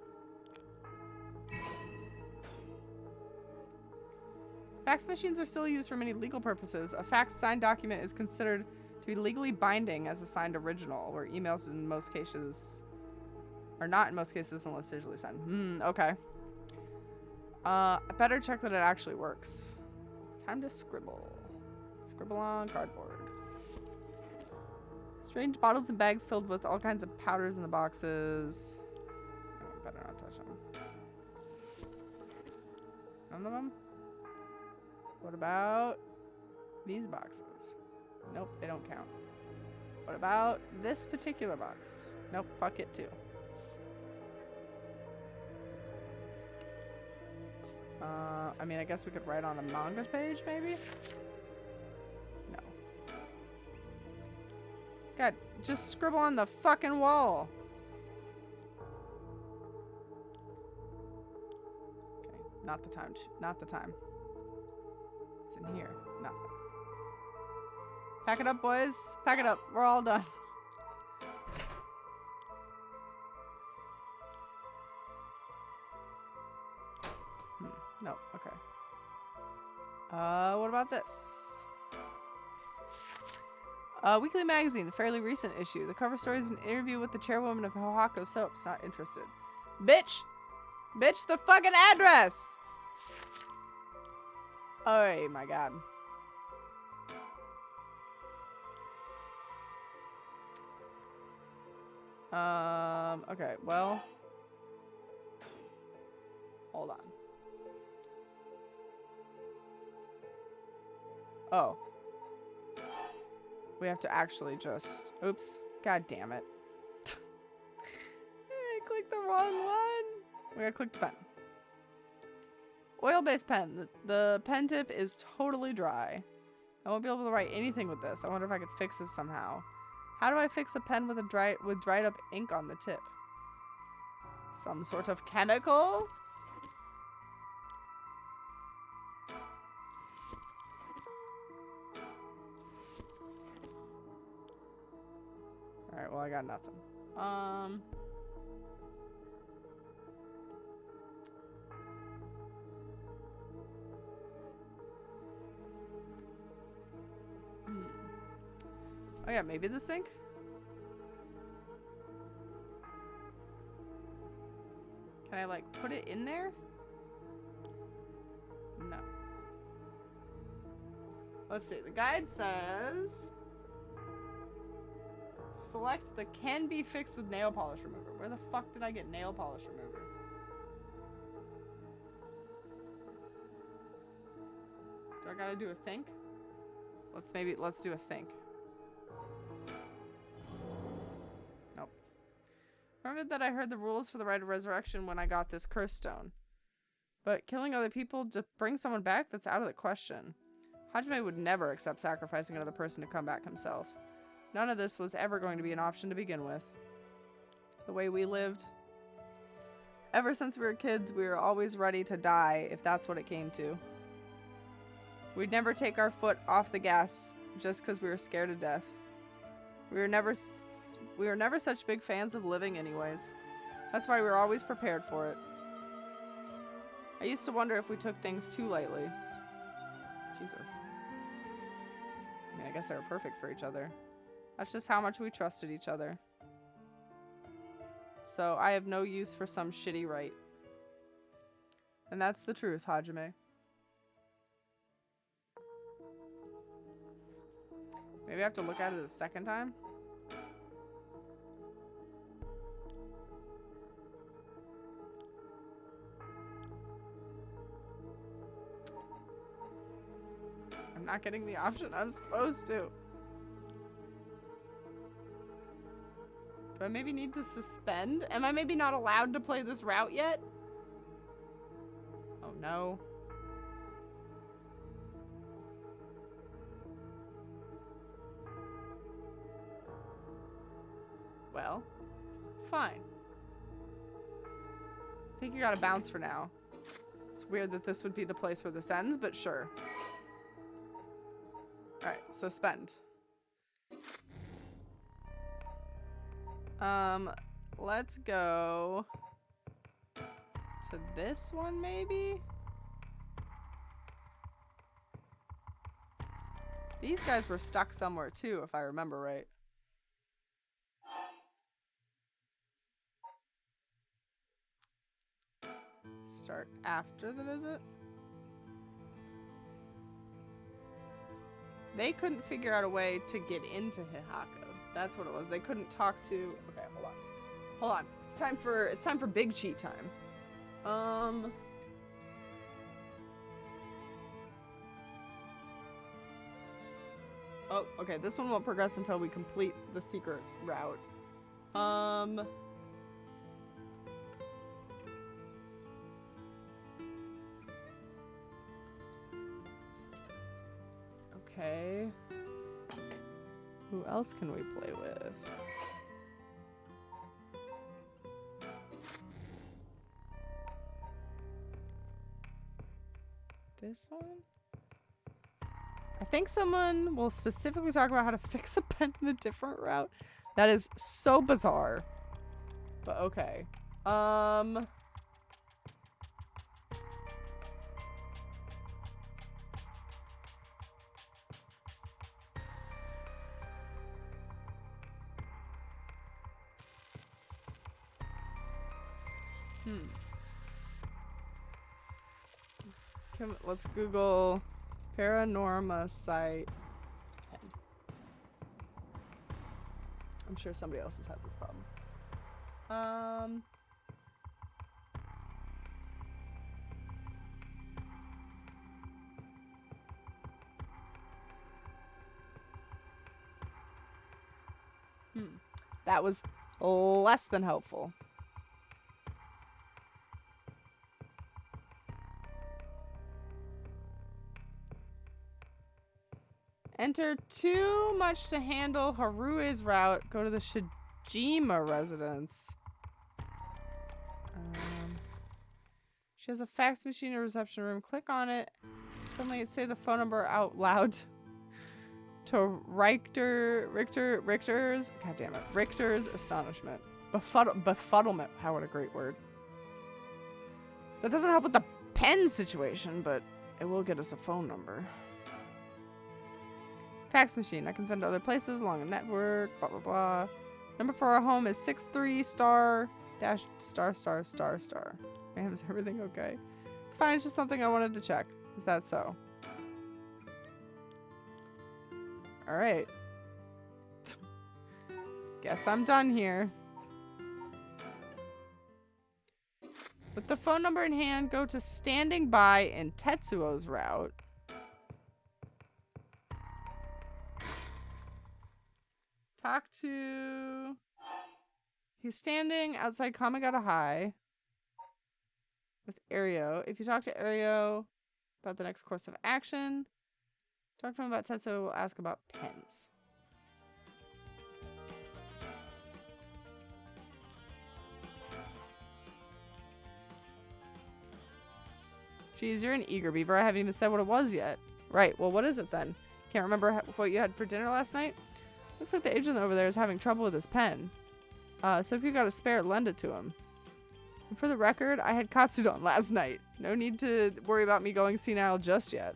Fax machines are still used for many legal purposes. A fax signed document is considered to be legally binding as a signed original, where emails in most cases are not in most cases unless digitally signed. Okay. I better check that it actually works. Time to scribble. Scribble on cardboard. Strange bottles and bags filled with all kinds of powders in the boxes. Oh, I better not touch them. None of them? What about these boxes? Nope, they don't count. What about this particular box? Nope, fuck it too. I mean, I guess we could write on a manga page, maybe? No. God, just scribble on the fucking wall. Okay, not the time. Not the time. What's in here? Nothing. Pack it up, boys. Pack it up. We're all done. No, okay. What about this? Weekly magazine, fairly recent issue. The cover story is an interview with the chairwoman of Hohako Soaps. Not interested. Bitch! Bitch, the fucking address! Oh my god. Okay, well. Hold on. Oh. We have to actually just... Oops. God damn it. I clicked the wrong one. We gotta click the pen. Oil-based pen. The pen tip is totally dry. I won't be able to write anything with this. I wonder if I could fix this somehow. How do I fix a pen with dried up ink on the tip? Some sort of chemical? Alright, well I got nothing. Oh yeah, maybe the sink? Can I like put it in there? No. Let's see, the guide says select the can be fixed with nail polish remover. Where the fuck did I get nail polish remover? Do I gotta do a think? Let's do a think. Nope. Remember that I heard the rules for the rite of resurrection when I got this curse stone. But killing other people to bring someone back, that's out of the question. Hajime would never accept sacrificing another person to come back himself. None of this was ever going to be an option to begin with. The way we lived. Ever since we were kids, we were always ready to die if that's what it came to. We'd never take our foot off the gas just because we were scared to death. We were never such big fans of living anyways. That's why we were always prepared for it. I used to wonder if we took things too lightly. Jesus. I mean, I guess they were perfect for each other. That's just how much we trusted each other. So I have no use for some shitty rite. And that's the truth, Hajime. Maybe I have to look at it a second time? I'm not getting the option I'm supposed to. Do I maybe need to suspend? Am I maybe not allowed to play this route yet? Oh no. Well, Fine. I think you gotta bounce for now. It's weird that this would be the place where this ends, but sure. Alright, so spend. Let's go to this one, maybe? These guys were stuck somewhere too, if I remember right. Start after the visit. They couldn't figure out a way to get into Hihako. That's what it was. They couldn't talk to. Okay, hold on. Hold on. It's time for big cheat time. Oh, okay. This one won't progress until we complete the secret route. Okay. Who else can we play with? This one? I think someone will specifically talk about how to fix a pen in a different route. That is so bizarre. But okay. Let's Google PARANORMASIGHT. I'm sure somebody else has had this problem. That was less than helpful. Enter too much to handle Harue's route. Go to the Shijima residence. She has a fax machine in a reception room. Click on it. Suddenly say the phone number out loud to Richter's. God damn it. Richter's astonishment. Befuddlement. How, what a great word. That doesn't help with the pen situation, but it will get us a phone number. Fax machine. I can send to other places along a network. Blah, blah, blah. Number for our home is 63 star dash star star star star. Ma'am, is everything okay? It's fine. It's just something I wanted to check. Is that so? All right. Guess I'm done here. With the phone number in hand, go to standing by in Tetsuo's route. Talk to... He's standing outside Kamigata High with Ario. If you talk to Ario about the next course of action, talk to him about Tetsuo, we'll ask about pens. Geez, you're an eager beaver. I haven't even said what it was yet. Right, well, what is it then? Can't remember what you had for dinner last night? Looks like the agent over there is having trouble with his pen. So if you got a spare, lend it to him. And for the record, I had katsudon last night. No need to worry about me going senile just yet.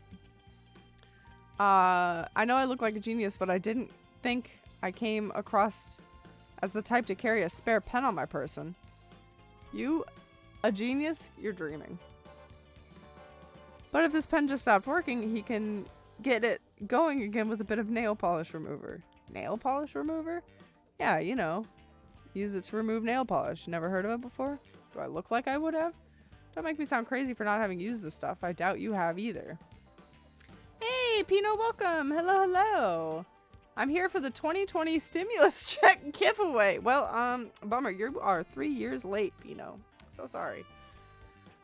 I know I look like a genius, but I didn't think I came across as the type to carry a spare pen on my person. You, a genius? You're dreaming. But if this pen just stopped working, he can get it going again with a bit of nail polish remover. Nail polish remover? Yeah, you know. Use it to remove nail polish. Never heard of it before? Do I look like I would have? Don't make me sound crazy for not having used this stuff. I doubt you have either. Hey, Pino, welcome. Hello, hello. I'm here for the 2020 stimulus check giveaway. Well, bummer. You are 3 years late, Pino. So sorry.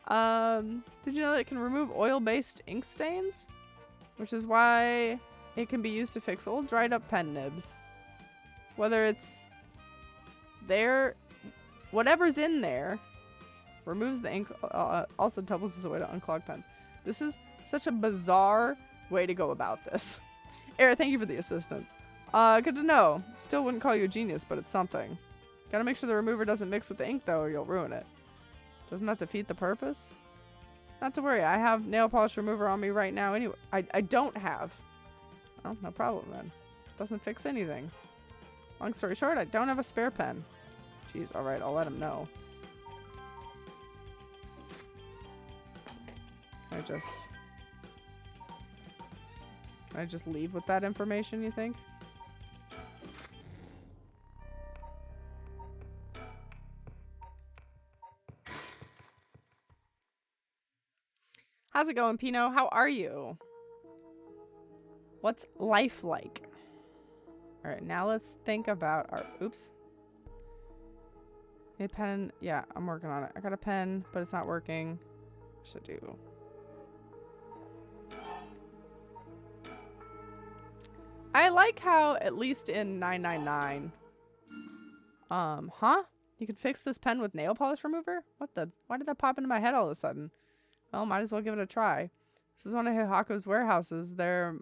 Did you know that it can remove oil-based ink stains? Which is why it can be used to fix old dried up pen nibs. Whether it's there whatever's in there removes the ink, also doubles as a way to unclog pens. This is such a bizarre way to go about this. Era, thank you for the assistance. Good to know. Still wouldn't call you a genius, but it's something. Gotta make sure the remover doesn't mix with the ink, though, or you'll ruin it. Doesn't that defeat the purpose? Not to worry, I have nail polish remover on me right now anyway. I don't have. Oh, no problem then. Doesn't fix anything. Long story short, I don't have a spare pen. Jeez, alright, I'll let him know. Can I just leave with that information, you think? How's it going, Pino? How are you? What's life like? All right, now let's think about our... Oops. A pen. Yeah, I'm working on it. I got a pen, but it's not working. What should I do? I like how, at least in 999... Huh? You can fix this pen with nail polish remover? What the... Why did that pop into my head all of a sudden? Well, might as well give it a try. This is one of Hihako's warehouses. There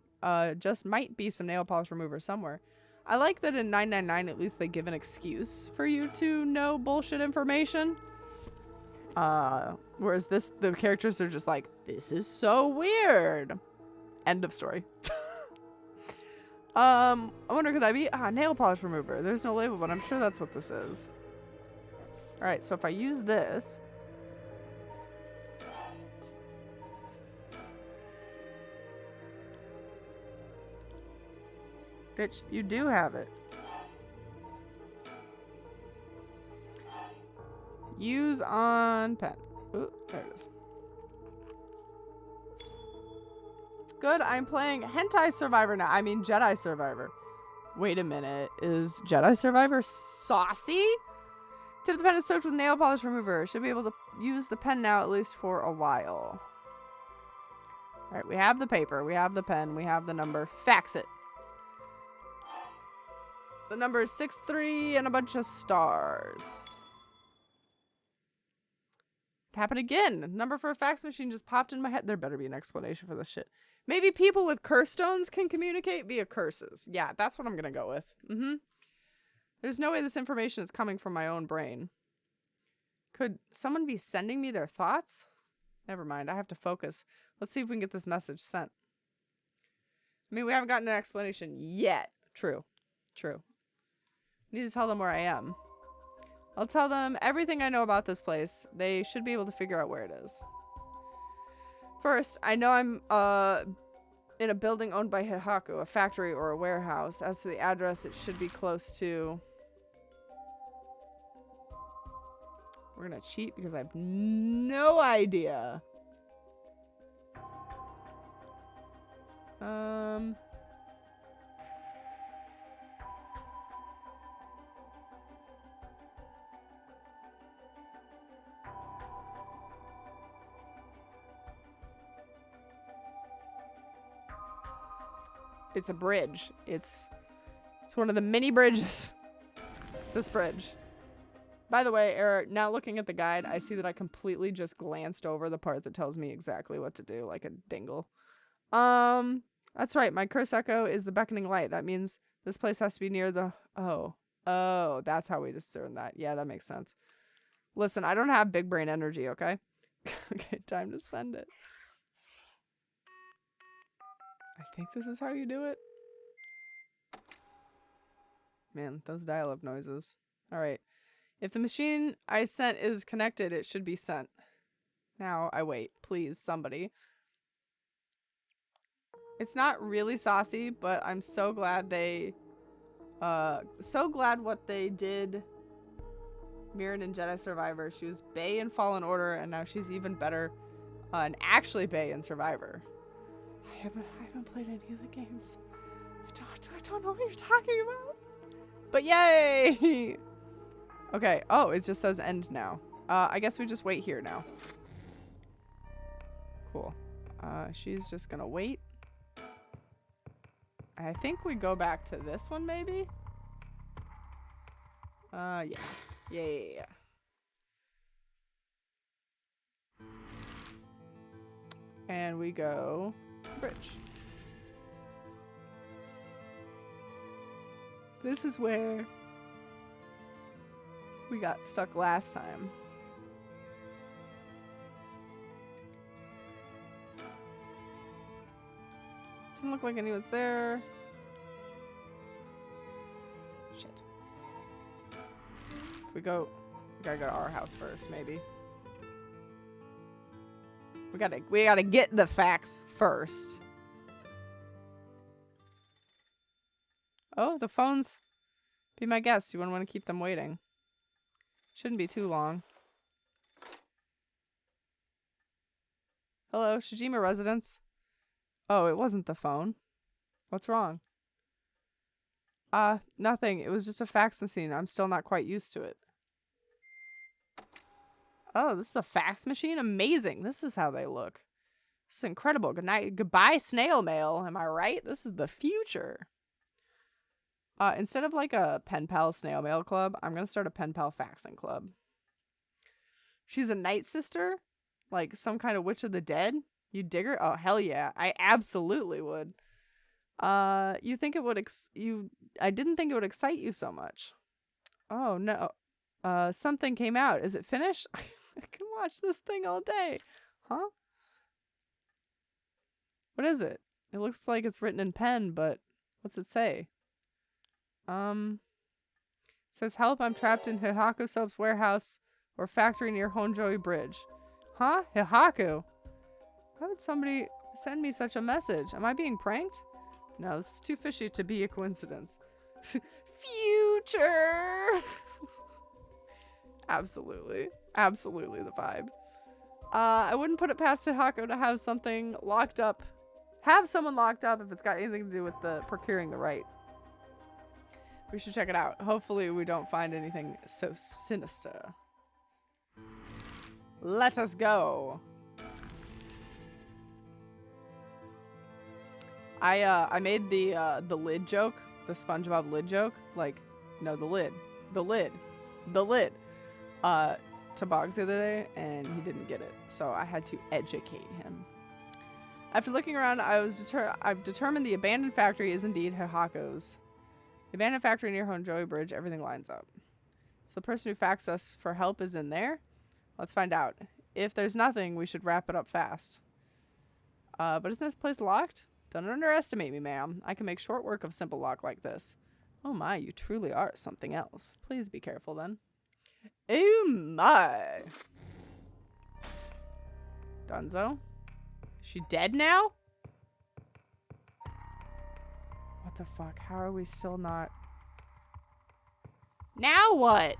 just might be some nail polish remover somewhere. I like that in 999 at least they give an excuse for you to know bullshit information. Whereas the characters are just like, this is so weird. End of story. I wonder, could I be... nail polish remover. There's no label, but I'm sure that's what this is. Alright, so if I use this... Bitch, you do have it. Use on pen. Ooh, there it is. Good, I'm playing Hentai Survivor now. I mean Jedi Survivor. Wait a minute. Is Jedi Survivor saucy? Tip of the pen is soaked with nail polish remover. Should be able to use the pen now at least for a while. Alright, we have the paper. We have the pen. We have the number. Fax it. The number is 63 and a bunch of stars. It happened again. Number for a fax machine just popped in my head. There better be an explanation for this shit. Maybe people with curse stones can communicate via curses. Yeah, that's what I'm gonna go with. There's no way this information is coming from my own brain. Could someone be sending me their thoughts? Never mind, I have to focus. Let's see if we can get this message sent. I mean, we haven't gotten an explanation yet. True. True. I need to tell them where I am. I'll tell them everything I know about this place. They should be able to figure out where it is. First, I know I'm in a building owned by Hihako, a factory or a warehouse. As for the address, it should be close to... We're gonna cheat because I have no idea. It's a bridge. It's one of the mini bridges. It's this bridge. By the way, Eric, now looking at the guide, I see that I completely just glanced over the part that tells me exactly what to do, like a dingle. That's right. My curse echo is the beckoning light. That means this place has to be near the... Oh, that's how we discern that. Yeah, that makes sense. Listen, I don't have big brain energy, okay? Okay, time to send it. I think this is how you do it. Man, those dial-up noises. All right. If the machine I sent is connected, it should be sent. Now I wait. Please, somebody. It's not really saucy, but I'm so glad they... so glad what they did. Mirren in Jedi Survivor. She was Bae in Fallen Order, and now she's even better. And actually Bae in Survivor. I haven't played any of the games. I don't know what you're talking about. But yay! Okay. Oh, it just says end now. I guess we just wait here now. Cool. She's just gonna wait. I think we go back to this one, maybe? Yeah. Yeah. And we go bridge. This is where we got stuck last time. Doesn't look like anyone's there. Shit. We gotta go to our house first, maybe. We gotta get the facts first. Oh, the phones. Be my guest. You wouldn't want to keep them waiting. Shouldn't be too long. Hello, Shijima residence. Oh, it wasn't the phone. What's wrong? Nothing. It was just a fax machine. I'm still not quite used to it. Oh, this is a fax machine? Amazing. This is how they look. This is incredible. Good night. Goodbye, snail mail. Am I right? This is the future. Instead of like a pen pal snail mail club, I'm going to start a pen pal faxing club. She's a night sister? Like some kind of witch of the dead? You dig her? Oh, hell yeah. I absolutely would. You think it would I didn't think it would excite you so much. Oh, no. Something came out. Is it finished? I can watch this thing all day. Huh? What is it? It looks like it's written in pen, but what's it say? It says, help, I'm trapped in Hihaku Soap's warehouse or factory near Honjoi Bridge. Huh? Hihaku? Why would somebody send me such a message? Am I being pranked? No, this is too fishy to be a coincidence. Future! Absolutely. Absolutely the vibe. I wouldn't put it past Hihaku to have something locked up. Have someone locked up if it's got anything to do with the procuring the right. We should check it out. Hopefully we don't find anything so sinister. Let us go. I made the lid joke, the SpongeBob lid joke. Like, no, the lid. To Boggs the other day, and he didn't get it. So I had to educate him. After looking around, I've determined the abandoned factory is indeed Hihaku's. The abandoned factory near Honjoi Bridge, everything lines up. So the person who faxed us for help is in there? Let's find out. If there's nothing, we should wrap it up fast. But isn't this place locked? Don't underestimate me, ma'am. I can make short work of simple lock like this. Oh my, you truly are something else. Please be careful then. Oh my. Dunzo? Is she dead now? What the fuck? How are we still not? Now what?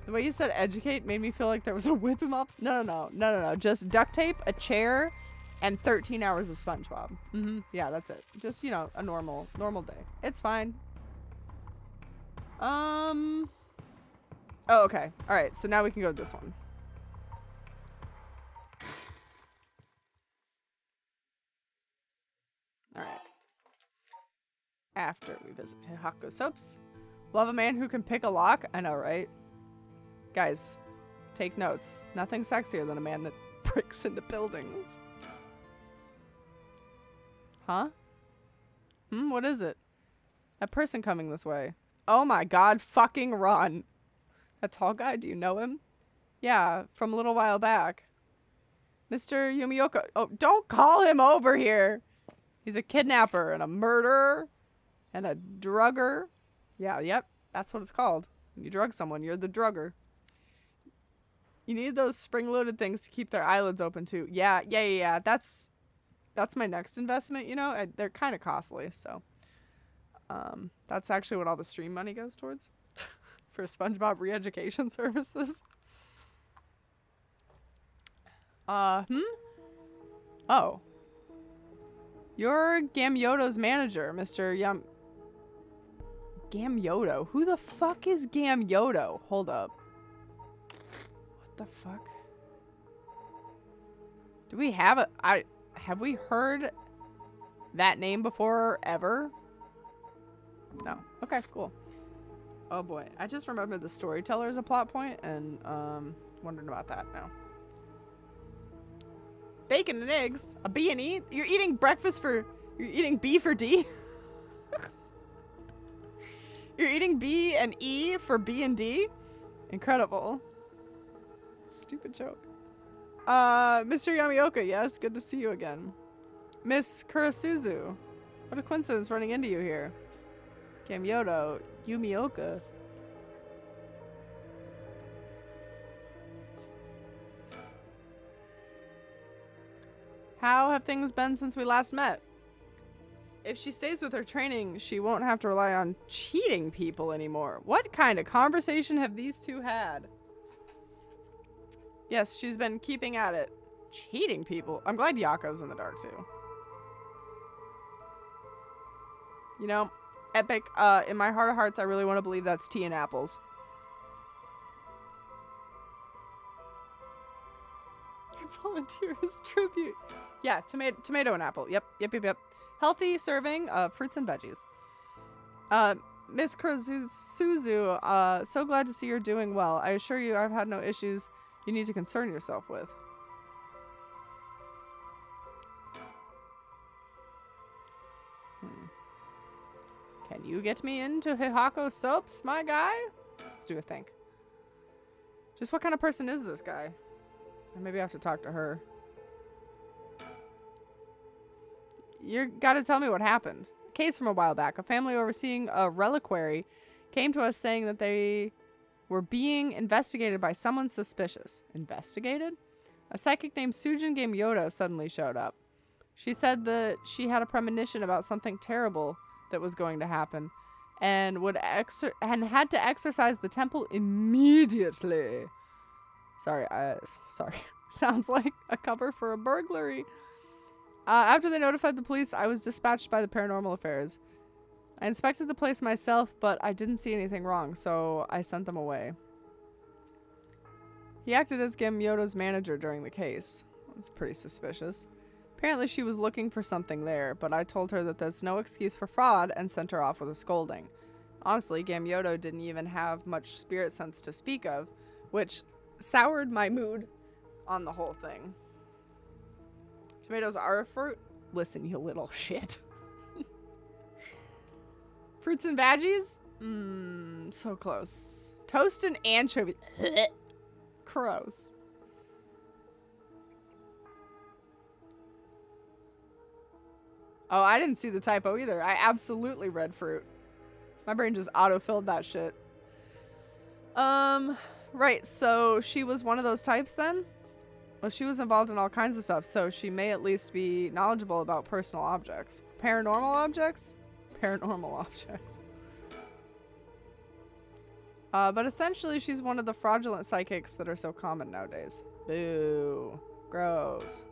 The way you said educate made me feel like there was a whip him up. No. Just duct tape, a chair, and 13 hours of SpongeBob. Yeah, that's it. Just, you know, a normal day. It's fine. Oh, okay. All right. So now we can go to this one. All right. After we visit Hihaku Soaps. Love a man who can pick a lock. I know, right? Guys, take notes. Nothing sexier than a man that breaks into buildings. Huh? What is it? A person coming this way. Oh my god, fucking run. That tall guy, do you know him? Yeah, from a little while back. Mr. Yumioka. Oh, don't call him over here. He's a kidnapper and a murderer and a drugger. Yeah, yep, that's what it's called. When you drug someone, you're the drugger. You need those spring-loaded things to keep their eyelids open too. Yeah. That's my next investment, you know? They're kind of costly, so. That's actually what all the stream money goes towards. For SpongeBob re-education services. Oh. You're Gamyoto's manager, Mr. Gamyoto? Who the fuck is Gamyoto? Hold up. The fuck? Do we have have we heard that name before ever? No. Okay, cool. Oh boy. I just remembered the storyteller is a plot point and wondering about that now. Bacon and eggs? A B and E? You're eating you're eating B for D? You're eating B and E for B and D? Incredible. Stupid joke. Mr. Yamioka, yes, good to see you again. Miss Kurasuzu, what a coincidence running into you here. Gamyoto, Yumioka. How have things been since we last met? If she stays with her training, she won't have to rely on cheating people anymore. What kind of conversation have these two had? Yes, she's been keeping at it. Cheating people? I'm glad Yako's in the dark too. You know, Epic, in my heart of hearts, I really want to believe that's tea and apples. I volunteer as tribute. Yeah, tomato and apple. Yep. Healthy serving of fruits and veggies. Miss Kurosuzu, so glad to see you're doing well. I assure you I've had no issues you need to concern yourself with. Can you get me into Hihako soaps, my guy? Let's do a think. Just what kind of person is this guy? Maybe I have to talk to her. You gotta tell me what happened. A case from a while back. A family overseeing a reliquary came to us saying that they were being investigated by someone suspicious. Investigated? A psychic named Sujin Gamyoto suddenly showed up. She said that she had a premonition about something terrible that was going to happen and had to exorcise the temple immediately. Sorry. Sounds like a cover for a burglary. After they notified the police, I was dispatched by the Paranormal Affairs. I inspected the place myself, but I didn't see anything wrong, so I sent them away. He acted as Gamyoto's manager during the case. That's pretty suspicious. Apparently she was looking for something there, but I told her that there's no excuse for fraud and sent her off with a scolding. Honestly, Gamyoto didn't even have much spirit sense to speak of, which soured my mood on the whole thing. Tomatoes are a fruit? Listen, you little shit. Fruits and veggies? So close. Toast and anchovy. Gross. Oh, I didn't see the typo either. I absolutely read fruit. My brain just auto-filled that shit. Right, so she was one of those types then? Well, she was involved in all kinds of stuff, so she may at least be knowledgeable about personal objects. Paranormal objects? Paranormal objects. But essentially, she's one of the fraudulent psychics that are so common nowadays. Boo. Gross.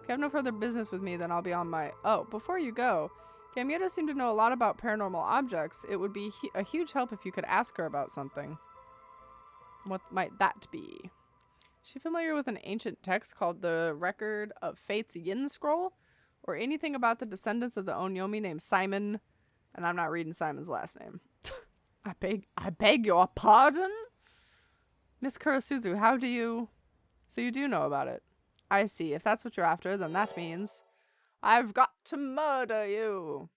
If you have no further business with me, then I'll be on my... Oh, before you go, Gamyoto seemed to know a lot about paranormal objects. It would be a huge help if you could ask her about something. What might that be? Is she familiar with an ancient text called the Record of Fate's Yin Scroll? Or anything about the descendants of the Onyomi named Simon? And I'm not reading Simon's last name. I beg your pardon? Miss Kurosuzu, how do you... So you do know about it. I see. If that's what you're after, then that means... I've got to murder you.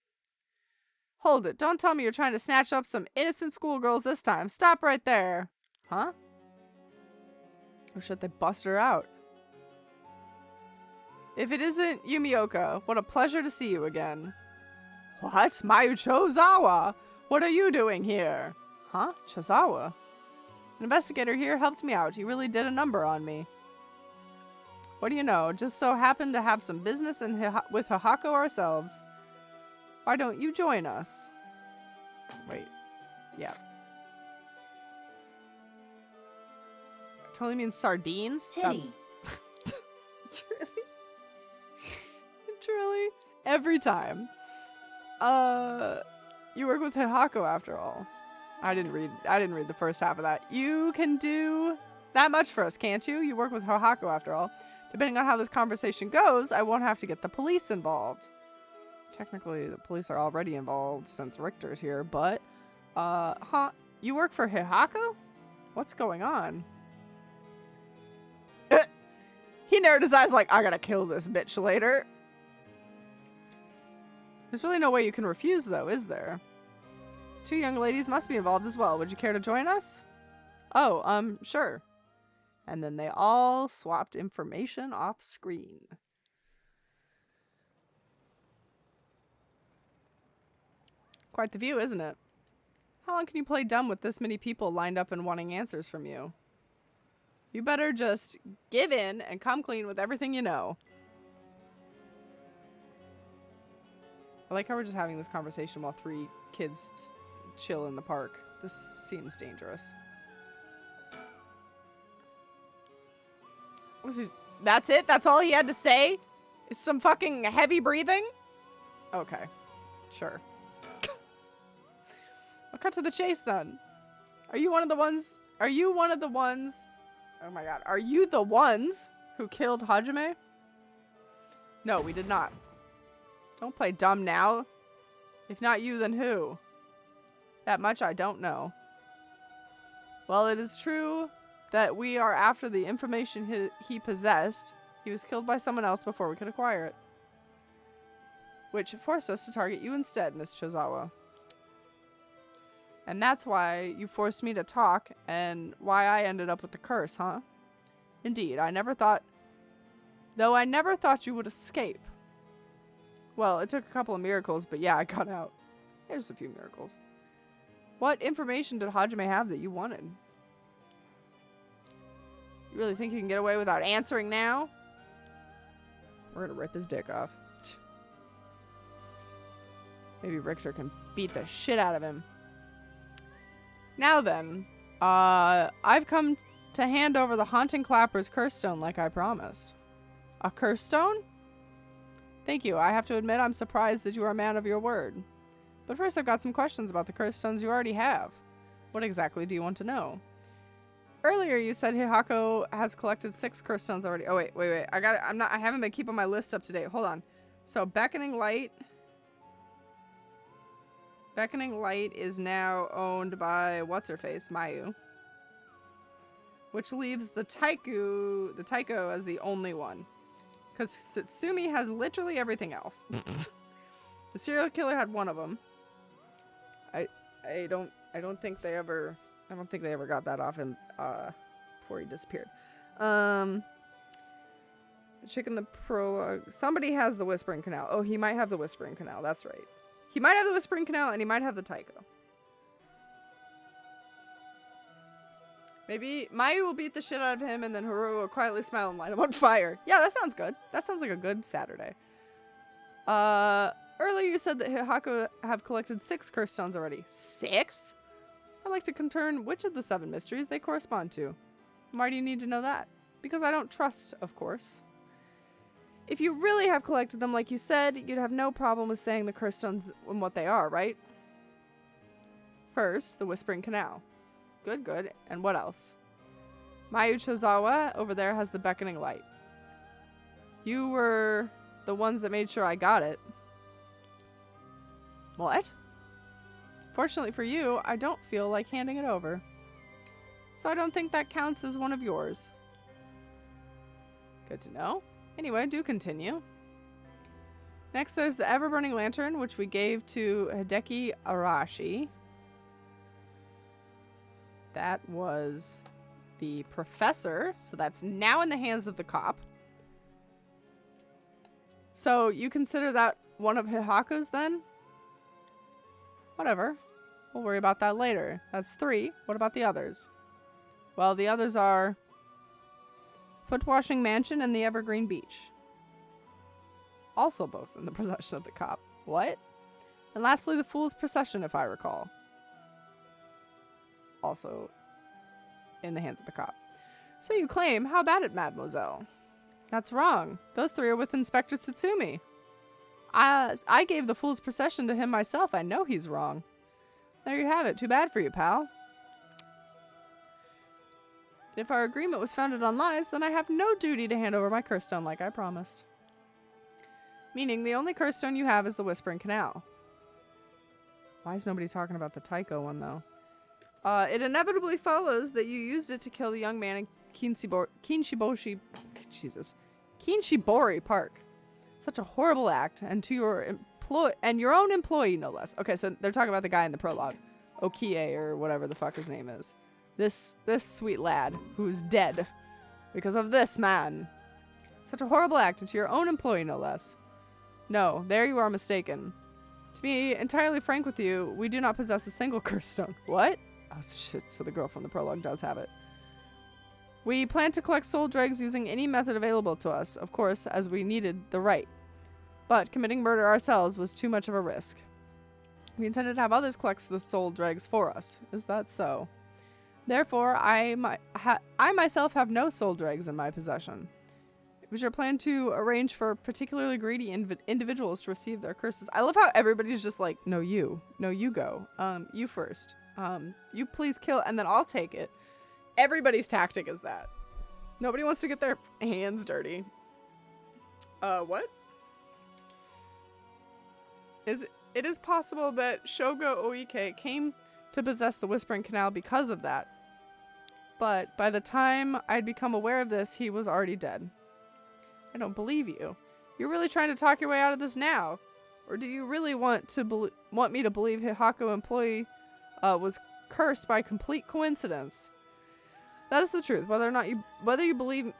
Hold it. Don't tell me you're trying to snatch up some innocent schoolgirls this time. Stop right there. Huh? Or should they bust her out? If it isn't Yumioka, what a pleasure to see you again. What? Mayu Chozawa? What are you doing here? Huh? Chozawa? An investigator here helped me out. He really did a number on me. What do you know? Just so happened to have some business with Hihako ourselves. Why don't you join us? Wait. Yeah. Totally means sardines? Titty. It's really every time. You work with Hihako after all. I didn't read the first half of that. You can do that much for us, can't you? You work with Hihako after all. Depending on how this conversation goes, I won't have to get the police involved. Technically, the police are already involved since Richter's here, but, you work for Hihako? What's going on? He narrowed his eyes like, I gotta kill this bitch later. There's really no way you can refuse, though, is there? These two young ladies must be involved as well. Would you care to join us? Oh, sure. And then they all swapped information off screen. Quite the view, isn't it? How long can you play dumb with this many people lined up and wanting answers from you? You better just give in and come clean with everything you know. I like how we're just having this conversation while 3 kids chill in the park. This seems dangerous. Was he, that's it? That's all he had to say? Is some fucking heavy breathing? Okay. Sure. I'll cut to the chase then. Are you one of the ones? Oh my god. Are you the ones who killed Hajime? No, we did not. Don't play dumb now. If not you, then who? That much I don't know. Well, it is true that we are after the information he possessed. He was killed by someone else before we could acquire it. Which forced us to target you instead, Miss Chozawa. And that's why you forced me to talk and why I ended up with the curse, huh? Indeed, I never thought you would escape. Well, it took a couple of miracles, but yeah, I got out. There's a few miracles. What information did Hajime have that you wanted? You really think you can get away without answering now? We're gonna rip his dick off. Maybe Richter can beat the shit out of him. Now then, I've come to hand over the Haunting Clapper's curse stone like I promised. A curse stone? Thank you. I have to admit I'm surprised that you are a man of your word. But first I've got some questions about the curse stones you already have. What exactly do you want to know? Earlier you said Hihako has collected 6 curse stones already. Oh wait. I haven't been keeping my list up to date. Hold on. So Beckoning Light is now owned by what's-her-face, Mayu. Which leaves the Taiko as the only one. Because Satsumi has literally everything else. The serial killer had one of them. I don't think they ever got that off him before he disappeared. The chick in the prologue. Somebody has the Whispering Canal. Oh, he might have the Whispering Canal. That's right. He might have the Whispering Canal, and he might have the Taiko. Maybe Mayu will beat the shit out of him, and then Haru will quietly smile and light him on fire. Yeah, that sounds good. That sounds like a good Saturday. Earlier you said that Hihako have collected 6 curse stones already. 6? I'd like to confirm which of the 7 mysteries they correspond to. Why do you need to know that? Because I don't trust, of course. If you really have collected them like you said, you'd have no problem with saying the curse stones and what they are, right? First, the Whispering Canal. Good. And what else? Mayu Chozawa over there has the Beckoning Light. You were the ones that made sure I got it. What? Fortunately for you, I don't feel like handing it over. So I don't think that counts as one of yours. Good to know. Anyway, do continue. Next, there's the Ever-Burning Lantern, which we gave to Hideki Arashi. That was the professor, so that's now in the hands of the cop. So you consider that one of Hihako's then? Whatever. We'll worry about that later. That's 3. What about the others? Well, the others are Footwashing Mansion and the Evergreen Beach. Also both in the possession of the cop. What? And lastly, the Fool's Procession, if I recall. Also in the hands of the cop. So you claim, how about it, mademoiselle? That's wrong. Those 3 are with Inspector Tsutsumi. I gave the Fool's Procession to him myself. I know he's wrong. There you have it. Too bad for you, pal. If our agreement was founded on lies, then I have no duty to hand over my curse stone like I promised. Meaning the only curse stone you have is the Whispering Canal. Why is nobody talking about the Taiko one, though? It inevitably follows that you used it to kill the young man in Kinshibori Park. Such a horrible act, and to your your own employee, no less. Okay, so they're talking about the guy in the prologue. Okie, or whatever the fuck his name is. This sweet lad who's dead because of this man. Such a horrible act, and to your own employee, no less. No, there you are mistaken. To be entirely frank with you, we do not possess a single curse stone. What? Oh shit, so the girl from the prologue does have it. We plan to collect soul dregs using any method available to us, of course, as we needed the right. But committing murder ourselves was too much of a risk. We intended to have others collect the soul dregs for us. Is that so? Therefore, I myself have no soul dregs in my possession. It was your plan to arrange for particularly greedy individuals to receive their curses. I love how everybody's just like, no, you go. You first. You please kill, and then I'll take it. Everybody's tactic is that. Nobody wants to get their hands dirty. What? It is possible that Shogo Oike came to possess the Whispering Canal because of that. But by the time I'd become aware of this, he was already dead. I don't believe you. You're really trying to talk your way out of this now? Or do you really want me to believe Hihako employee was cursed by complete coincidence? That is the truth, whether you believe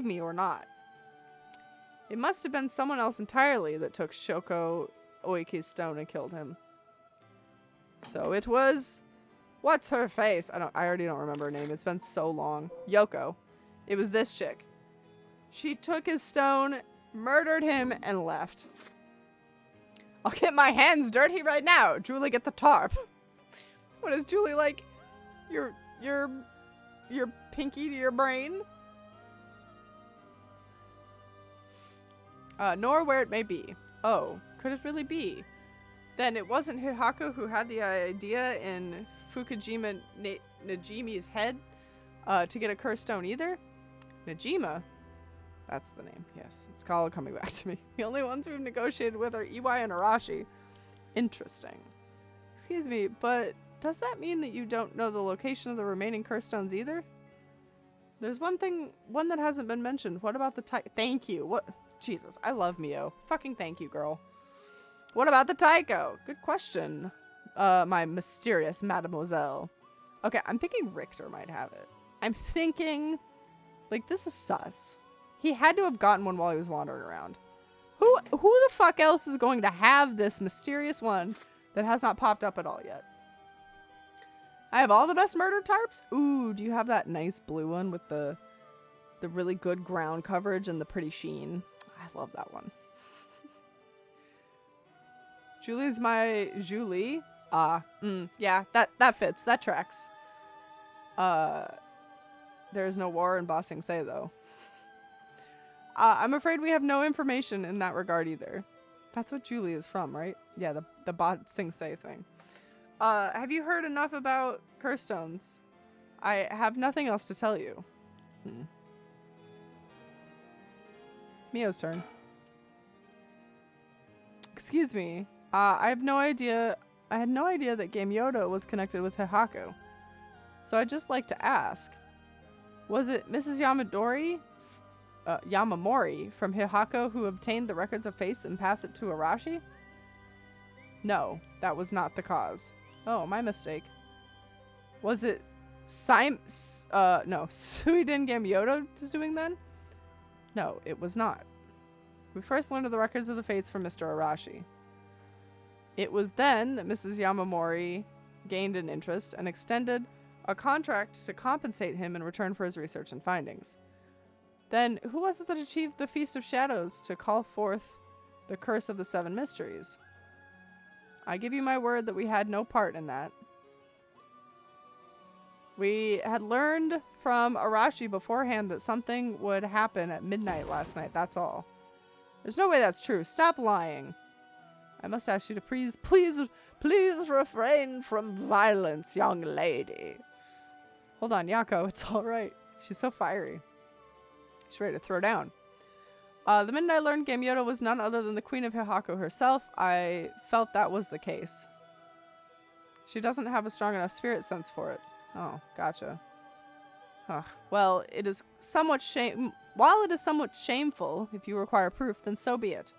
me or not. It must have been someone else entirely that took Shoko Oike's stone and killed him. So it was, what's her face? I already don't remember her name. It's been so long. Yoko. It was this chick. She took his stone, murdered him, and left. I'll get my hands dirty right now. Julie, get the tarp. What is Julie like? Your pinky to your brain? Nor where it may be. Oh, could it really be? Then it wasn't Hihako who had the idea in Fukujima Najimi's head to get a cursed stone either? Najima? That's the name, yes. It's all coming back to me. The only ones we've negotiated with are Iwai and Arashi. Interesting. Excuse me, but does that mean that you don't know the location of the remaining cursed stones either? There's one that hasn't been mentioned. What about the Thank you. What? Jesus, I love Mio. Fucking thank you, girl. What about the Taiko? Good question, my mysterious mademoiselle. Okay, I'm thinking Richter might have it. I'm thinking, like, this is sus. He had to have gotten one while he was wandering around. Who the fuck else is going to have this mysterious one that has not popped up at all yet? I have all the best murder tarps. Ooh, do you have that nice blue one with the really good ground coverage and the pretty sheen? I love that one. Julie's my Julie. Yeah, that fits. That tracks. There's no war in Ba Sing Se, though. I'm afraid we have no information in that regard either. That's what Julie is from, right? Yeah, the Ba Sing Se thing. Have you heard enough about curse stones? I have nothing else to tell you. Mio's turn. Excuse me. I had no idea that Game Yoda was connected with Hihako. So I'd just like to ask, was it Mrs. Yamamori from Hihako who obtained the records of face and passed it to Arashi? No, that was not the cause. Oh, my mistake. Was it Suiden Game Yoda is doing then? No, it was not. We first learned of the records of the fates from Mr. Arashi. It was then that Mrs. Yamamori gained an interest and extended a contract to compensate him in return for his research and findings. Then, who was it that achieved the Feast of Shadows to call forth the Curse of the Seven Mysteries? I give you my word that we had no part in that. We had learned from Arashi beforehand that something would happen at midnight last night, that's all. There's no way that's true. Stop lying. I must ask you to please refrain from violence, young lady. Hold on, Yako, it's all right. She's so fiery. She's ready to throw down. The minute I learned Gamyoto was none other than the Queen of Hihako herself, I felt that was the case. She doesn't have a strong enough spirit sense for it. Oh, gotcha. Ugh. Well, it is somewhat while it is somewhat shameful, if you require proof, then so be it.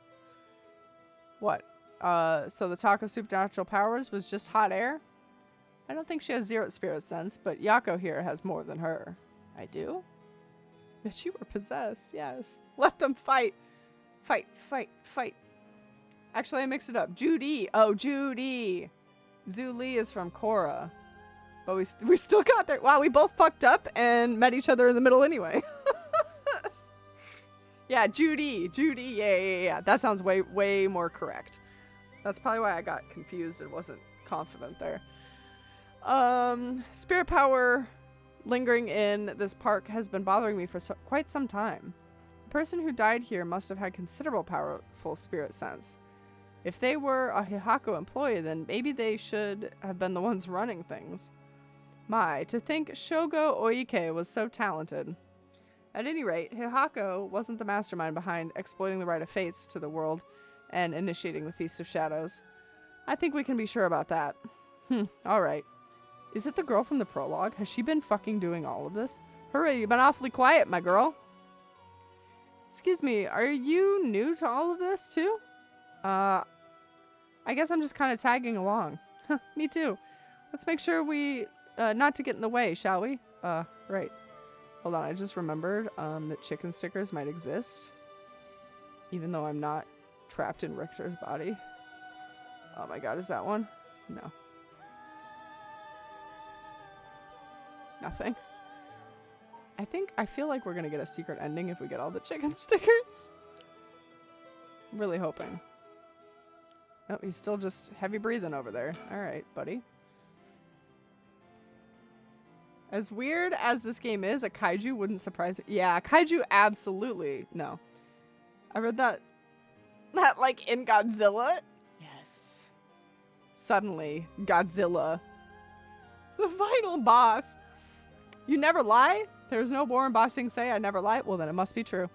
What? So the talk of supernatural powers was just hot air? I don't think she has zero spirit sense, but Yako here has more than her. I do? Bet you were possessed, yes. Let them fight. Fight, fight, fight. Actually, I mixed it up. Judy. Oh, Judy. Zhu Li is from Korra. But we still got there. Wow, we both fucked up and met each other in the middle anyway. Yeah, Judy. Judy. Yeah. That sounds way more correct. That's probably why I got confused and wasn't confident there. Spirit power lingering in this park has been bothering me for quite some time. The person who died here must have had considerable powerful spirit sense. If they were a Hihako employee, then maybe they should have been the ones running things. My, to think Shogo Oike was so talented. At any rate, Hihako wasn't the mastermind behind exploiting the Rite of Fates to the world and initiating the Feast of Shadows. I think we can be sure about that. Alright. Is it the girl from the prologue? Has she been fucking doing all of this? Hurry, you've been awfully quiet, my girl. Excuse me, are you new to all of this, too? I guess I'm just kind of tagging along. Me too. Let's make sure we, not to get in the way, shall we? Right. Hold on, I just remembered, that chicken stickers might exist. Even though I'm not trapped in Richter's body. Oh my god, is that one? No. Nothing. I feel like we're gonna get a secret ending if we get all the chicken stickers. I'm really hoping. Oh, he's still just heavy breathing over there. Alright, buddy. As weird as this game is, a kaiju wouldn't surprise me. Yeah, kaiju absolutely. No. I read that like in Godzilla. Yes. Suddenly, Godzilla. The final boss. You never lie? There's no born bossing say I never lie? Well, then it must be true.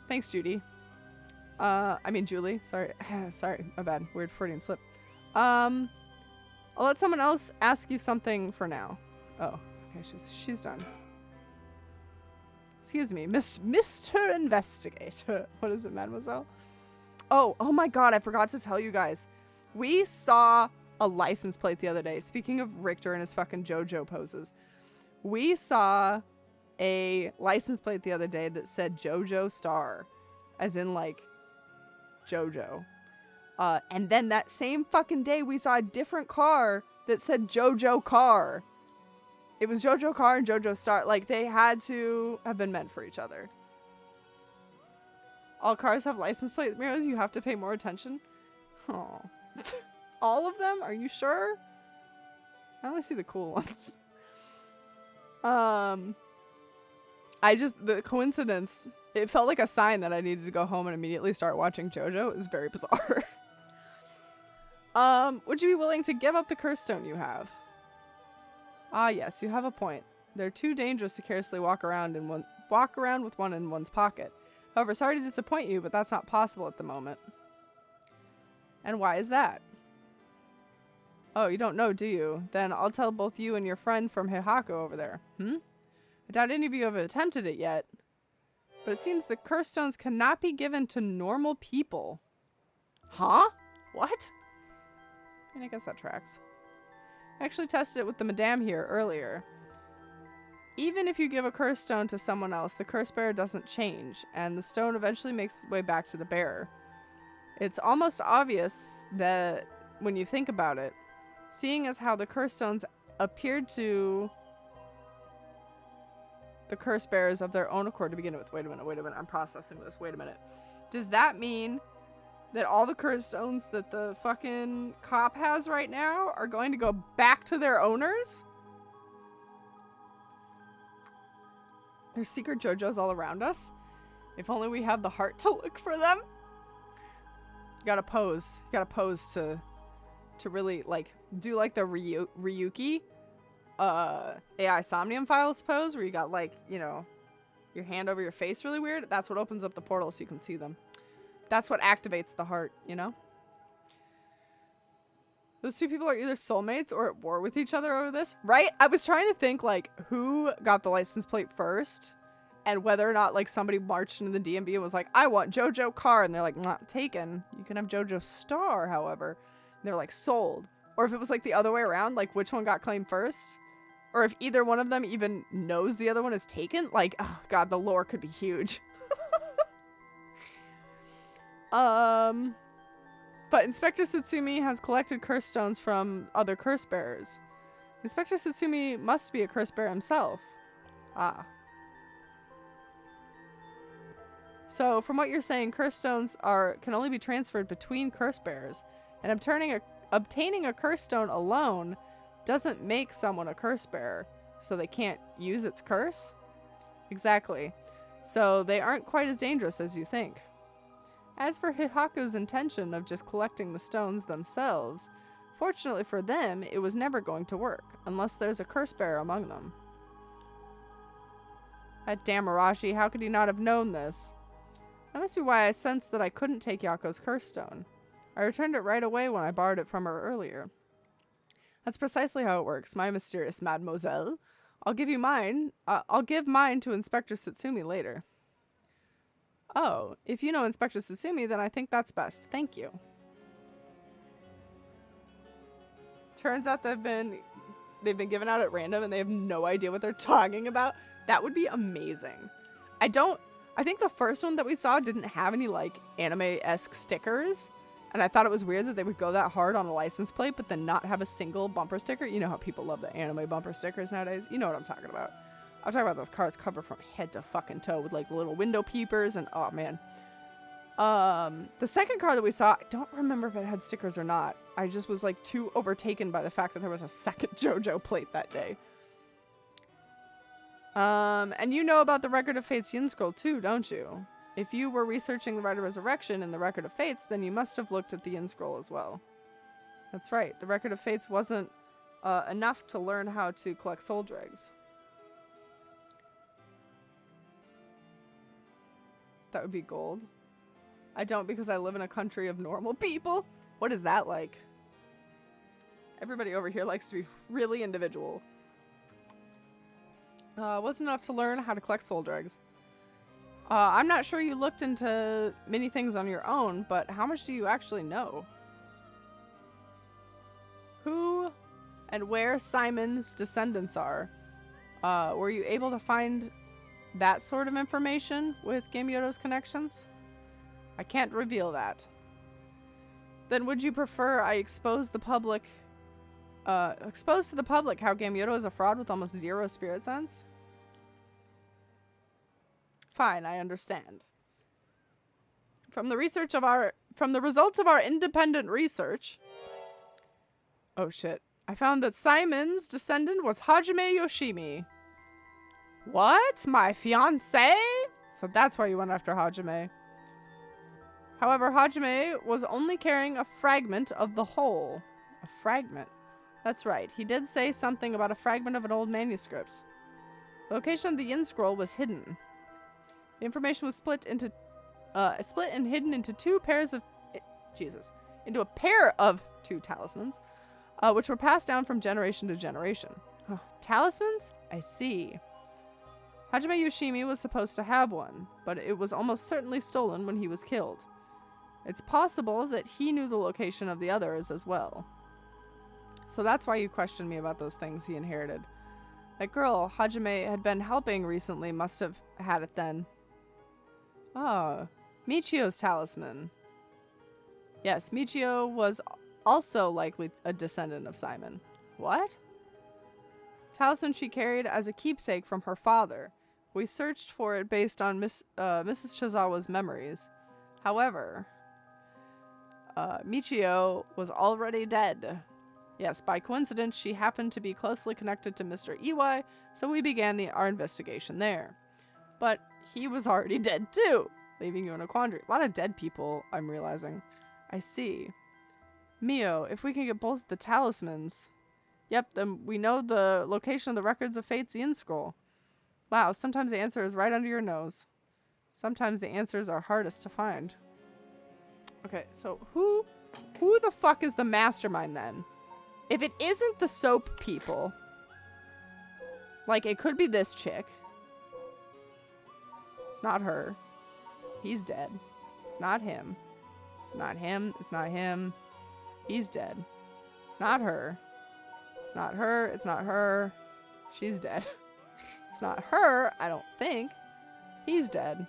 Thanks, Judy. I mean, Julie. Sorry. Sorry. My bad. Weird Freudian slip. I'll let someone else ask you something for now. Oh, okay. She's done. Excuse me, Mr. Investigator. What is it, mademoiselle? Oh my god, I forgot to tell you guys. We saw a license plate the other day. Speaking of Richter and his fucking JoJo poses. We saw a license plate the other day that said JoJo Star. As in, like, JoJo. And then that same fucking day, we saw a different car that said JoJo Car. It was JoJo Car and JoJo Star. Like, they had to have been meant for each other. All cars have license plate mirrors. You have to pay more attention. Oh. All of them? Are you sure? I only see the cool ones. The coincidence, it felt like a sign that I needed to go home and immediately start watching JoJo. It was very bizarre. Would you be willing to give up the curse stone you have? Ah, yes, you have a point. They're too dangerous to carelessly walk around with one in one's pocket. However, sorry to disappoint you, but that's not possible at the moment. And why is that? Oh, you don't know, do you? Then I'll tell both you and your friend from Hihako over there. I doubt any of you have attempted it yet. But it seems the curse stones cannot be given to normal people. Huh? What? I guess that tracks. I actually tested it with the madame here earlier. Even if you give a curse stone to someone else, the curse bearer doesn't change, and the stone eventually makes its way back to the bearer. It's almost obvious that, when you think about it, seeing as how the curse stones appeared to the curse bearers of their own accord to begin with. Wait a minute, I'm processing this. Wait a minute. Does that mean that all the curse stones that the fucking cop has right now are going to go back to their owners? There's secret JoJo's all around us. If only we have the heart to look for them. You gotta pose. You gotta pose to really, like, do like the Ryuki AI Somnium Files pose, where you got, like, you know, your hand over your face really weird, that's what opens up the portal so you can see them. That's what activates the heart, you know? Those two people are either soulmates or at war with each other over this, right? I was trying to think, like, who got the license plate first and whether or not, like, somebody marched into the DMV and was like, I want JoJo car. And they're like, not taken. You can have JoJo star, however. And they're like, sold. Or if it was, like, the other way around, like, which one got claimed first? Or if either one of them even knows the other one is taken. Like, oh, God, the lore could be huge. But Inspector Satsumi has collected curse stones from other curse bearers. Inspector Satsumi must be a curse bearer himself. Ah. So, from what you're saying, curse stones can only be transferred between curse bearers. And obtaining a curse stone alone doesn't make someone a curse bearer. So they can't use its curse? Exactly. So they aren't quite as dangerous as you think. As for Hihaku's intention of just collecting the stones themselves, fortunately for them, it was never going to work, unless there's a curse bearer among them. That damn Arashi, how could he not have known this? That must be why I sensed that I couldn't take Yako's curse stone. I returned it right away when I borrowed it from her earlier. That's precisely how it works, my mysterious mademoiselle. I'll give mine to Inspector Satsumi later. Oh, if you know Inspector Satsumi, then I think that's best. Thank you. Turns out they've been given out at random and they have no idea what they're talking about. That would be amazing. I think the first one that we saw didn't have any, like, anime-esque stickers. And I thought it was weird that they would go that hard on a license plate, but then not have a single bumper sticker. You know how people love the anime bumper stickers nowadays? You know what I'm talking about. I'm talking about those cars covered from head to fucking toe with, like, little window peepers and, oh, man. The second car that we saw, I don't remember if it had stickers or not. I just was, like, too overtaken by the fact that there was a second JoJo plate that day. And you know about the Record of Fate's Yin Scroll too, don't you? If you were researching the Rite of Resurrection and the Record of Fates, then you must have looked at the Yin Scroll as well. That's right, the Record of Fates wasn't enough to learn how to collect soul dregs. That would be gold. I don't because I live in a country of normal people. What is that like? Everybody over here likes to be really individual. Wasn't enough to learn how to collect soul dregs. I'm not sure you looked into many things on your own, but how much do you actually know? Who and where Simon's descendants are? Were you able to find that sort of information with Gamyoto's connections? I can't reveal that. Then would you prefer I expose to the public how Gamyoto is a fraud with almost zero spirit sense? Fine, I understand. From the results of our independent research. Oh shit. I found that Simon's descendant was Hajime Yoshimi. What? My fiancé? So that's why you went after Hajime. However, Hajime was only carrying a fragment of the whole. A fragment? That's right. He did say something about a fragment of an old manuscript. The location of the Yin Scroll was hidden. The information was split and hidden into into a pair of two talismans, which were passed down from generation to generation. Oh, talismans? I see. Hajime Yoshimi was supposed to have one, but it was almost certainly stolen when he was killed. It's possible that he knew the location of the others as well. So that's why you questioned me about those things he inherited. That girl Hajime had been helping recently must have had it then. Oh, Michio's talisman. Yes, Michio was also likely a descendant of Simon. What? Talisman she carried as a keepsake from her father. We searched for it based on Mrs. Chozawa's memories. However, Michio was already dead. Yes, by coincidence, she happened to be closely connected to Mr. Iwai, so we began our investigation there. But he was already dead too, leaving you in a quandary. A lot of dead people, I'm realizing. I see. Mio, if we can get both the talismans... Yep, then we know the location of the Records of Fate's Yin Scroll. Wow, sometimes the answer is right under your nose. Sometimes the answers are hardest to find. Okay, so who the fuck is the mastermind then? If it isn't the soap people, like it could be this chick. It's not her. He's dead. It's not him. It's not him. It's not him. He's dead. It's not her. It's not her. It's not her. She's dead. It's not her, I don't think. He's dead.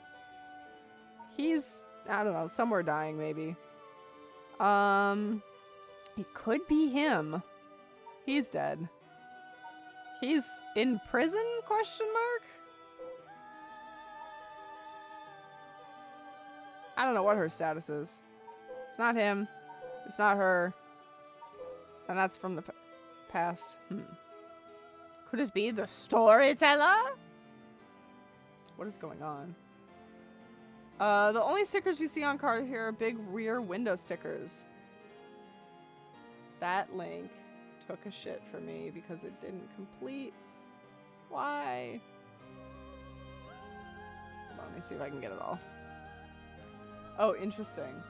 He's, I don't know, somewhere dying maybe. It could be him. He's dead. He's in prison, question mark? I don't know what her status is. It's not him. It's not her. And that's from the past. Could it be the storyteller? What is going on? The only stickers you see on cars here are big rear window stickers. That link took a shit for me because it didn't complete. Why? Hold on, let me see if I can get it all. Oh, interesting.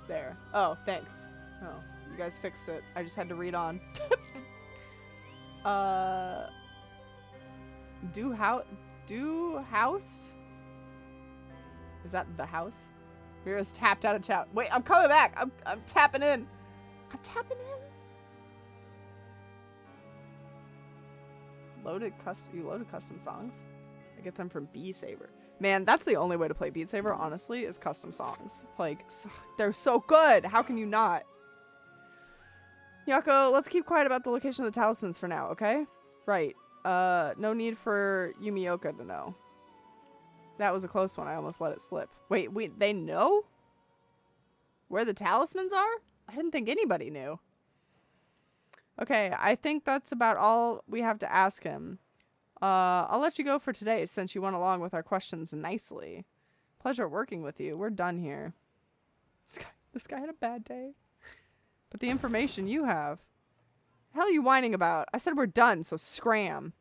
There. Oh, thanks. Oh, you guys fixed it. I just had to read on. Do housed? Is that the house? Mira's tapped out of chat. Wait, I'm coming back. I'm tapping in. I'm tapping in. You loaded custom songs? I get them from Beat Saber. Man, that's the only way to play Beat Saber, honestly, is custom songs. Like, they're so good. How can you not? Yako, let's keep quiet about the location of the talismans for now, okay? Right. No need for Yumioka to know. That was a close one. I almost let it slip. Wait, they know? Where the talismans are? I didn't think anybody knew. Okay, I think that's about all we have to ask him. I'll let you go for today since you went along with our questions nicely. Pleasure working with you. We're done here. This guy had a bad day. But the information you have. The hell are you whining about? I said we're done, so scram.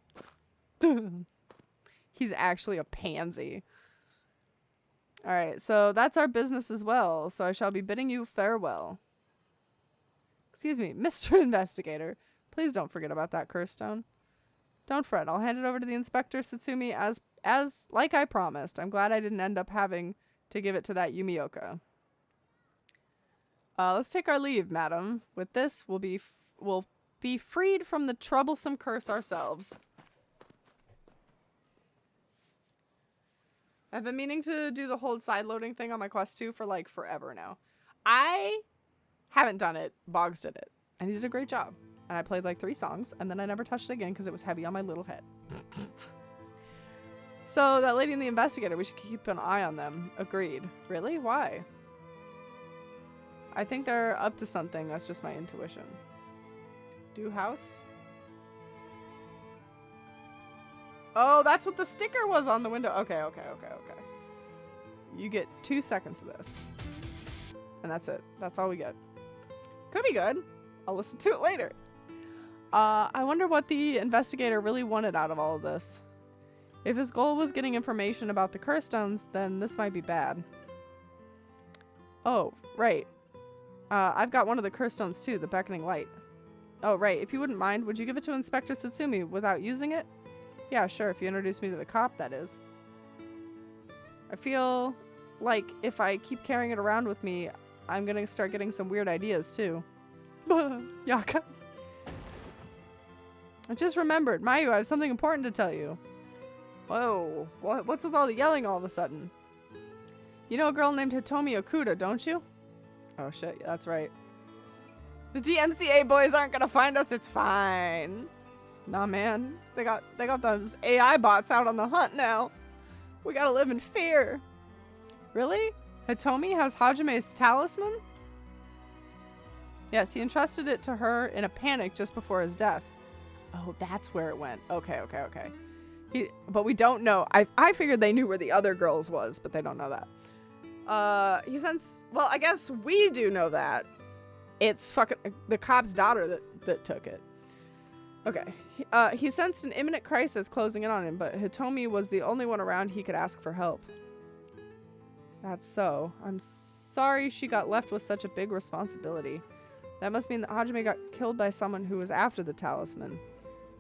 He's actually a pansy. Alright, so that's our business as well. So I shall be bidding you farewell. Excuse me, Mr. Investigator. Please don't forget about that curse stone. Don't fret, I'll hand it over to the Inspector Satsumi as like I promised. I'm glad I didn't end up having to give it to that Yumioka. Let's take our leave, madam. With this, we'll be freed from the troublesome curse ourselves. I've been meaning to do the whole side loading thing on my quest 2 for like forever now. I haven't done it. Boggs did it. And he did a great job. And I played like 3 songs, and then I never touched it again because it was heavy on my little head. So, that lady and the investigator, we should keep an eye on them. Agreed. Really? Why? I think they're up to something. That's just my intuition. Do housed? Oh, that's what the sticker was on the window. Okay. You get 2 seconds of this. And that's it. That's all we get. Could be good. I'll listen to it later. I wonder what the investigator really wanted out of all of this. If his goal was getting information about the curse stones, then this might be bad. Oh, right. I've got one of the curse stones too, the beckoning light. Oh, right. If you wouldn't mind, would you give it to Inspector Satsumi without using it? Yeah, sure. If you introduce me to the cop, that is. I feel like if I keep carrying it around with me, I'm gonna start getting some weird ideas too. Yaka. I just remembered. Mayu, I have something important to tell you. Whoa. What's with all the yelling all of a sudden? You know a girl named Hitomi Okuda, don't you? Oh shit, that's right. The DMCA boys aren't gonna find us, it's fine. Nah man, they got those AI bots out on the hunt now. We gotta live in fear. Really? Hitomi has Hajime's talisman? Yes, he entrusted it to her in a panic just before his death. Oh, that's where it went. Okay. But we don't know. I figured they knew where the other girls was, but they don't know that. Well, I guess we do know that. It's fucking the cop's daughter that took it. Okay. He sensed an imminent crisis closing in on him, but Hitomi was the only one around he could ask for help. That's so. I'm sorry she got left with such a big responsibility. That must mean that Hajime got killed by someone who was after the talisman.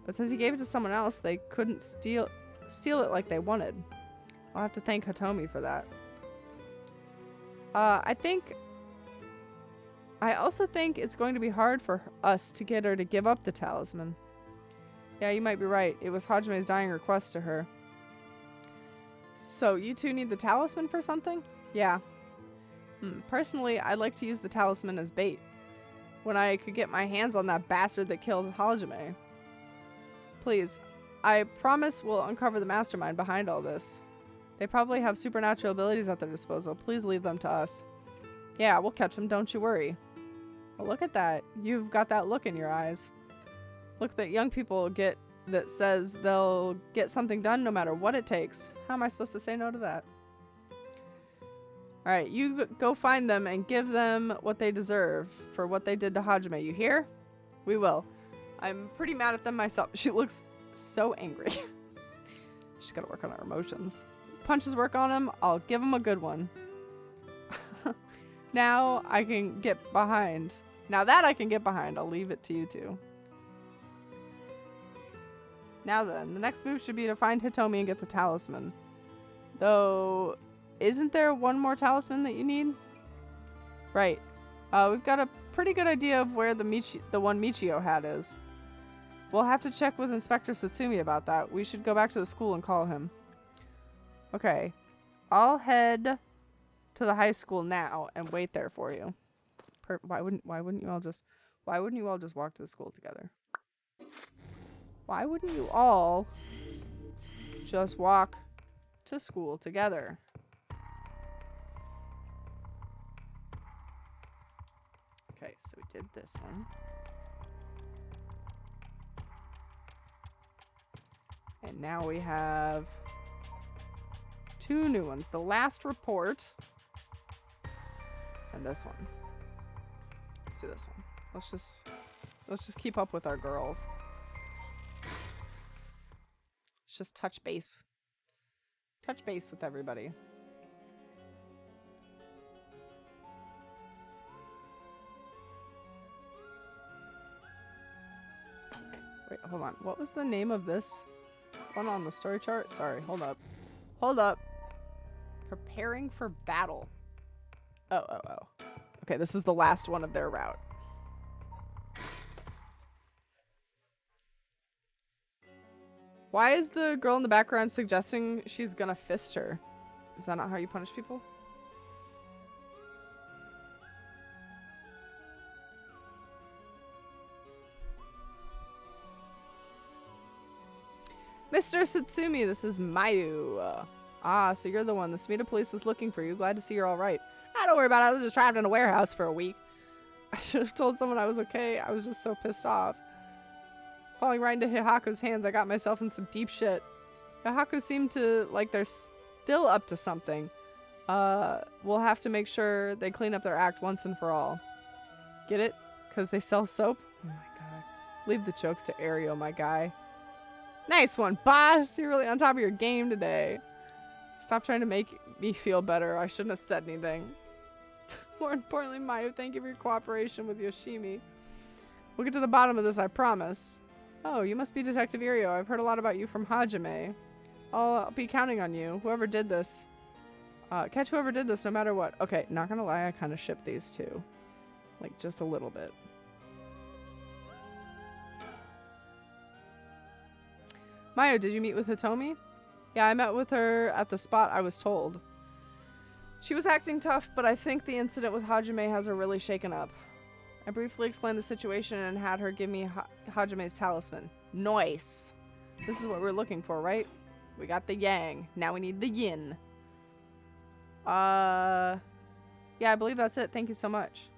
But since he gave it to someone else, they couldn't steal it like they wanted. I'll have to thank Hitomi for that. I also think it's going to be hard for us to get her to give up the talisman. Yeah, you might be right. It was Hajime's dying request to her. So, you two need the talisman for something? Yeah. Personally, I'd like to use the talisman as bait. When I could get my hands on that bastard that killed Hajime. Please, I promise we'll uncover the mastermind behind all this. They probably have supernatural abilities at their disposal. Please leave them to us. Yeah, we'll catch them, don't you worry. Well, look at that. You've got that look in your eyes. Look that young people get that says they'll get something done no matter what it takes. How am I supposed to say no to that? Alright, you go find them and give them what they deserve for what they did to Hajime. You hear? We will. I'm pretty mad at them myself. She looks so angry. She's gotta work on her emotions. Punches work on him. I'll give him a good one. Now I can get behind. Now that I can get behind, I'll leave it to you two. Now then, the next move should be to find Hitomi and get the talisman. Though, isn't there one more talisman that you need? Right. We've got a pretty good idea of where the one Michio had is. We'll have to check with Inspector Satsumi about that. We should go back to the school and call him. Okay. I'll head to the high school now and wait there for you. Why wouldn't you all just walk to the school together? Why wouldn't you all just walk to school together? Okay, so we did this one. And now we have 2 new ones. The last report and this one. Let's do this one. Let's just keep up with our girls. Let's just touch base with everybody. Wait, hold on. What was the name of this one on the story chart? Sorry, hold up. Hold up. Preparing for battle. Oh. Okay, this is the last one of their route. Why is the girl in the background suggesting she's gonna fist her? Is that not how you punish people? Mr. Satsumi, this is Mayu. Ah, so you're the one. The Sumida police was looking for you. Glad to see you're all right. Don't worry about it. I was just trapped in a warehouse for a week. I should have told someone I was okay. I was just so pissed off. Falling right into Hihaku's hands, I got myself in some deep shit. Hihaku seemed to like they're still up to something. We'll have to make sure they clean up their act once and for all. Get it? Because they sell soap? Oh my god. Leave the jokes to Ario, my guy. Nice one, boss! You're really on top of your game today. Stop trying to make me feel better. I shouldn't have said anything. More importantly, Mayu, thank you for your cooperation with Yoshimi. We'll get to the bottom of this, I promise. Oh, you must be Detective Irio. I've heard a lot about you from Hajime. I'll be counting on you. Whoever did this. Catch whoever did this no matter what. Okay, not gonna lie, I kind of ship these two. Like, just a little bit. Mayu, did you meet with Hitomi? Yeah, I met with her at the spot I was told. She was acting tough, but I think the incident with Hajime has her really shaken up. I briefly explained the situation and had her give me Hajime's talisman. Nice. This is what we're looking for, right? We got the yang. Now we need the yin. Yeah, I believe that's it. Thank you so much.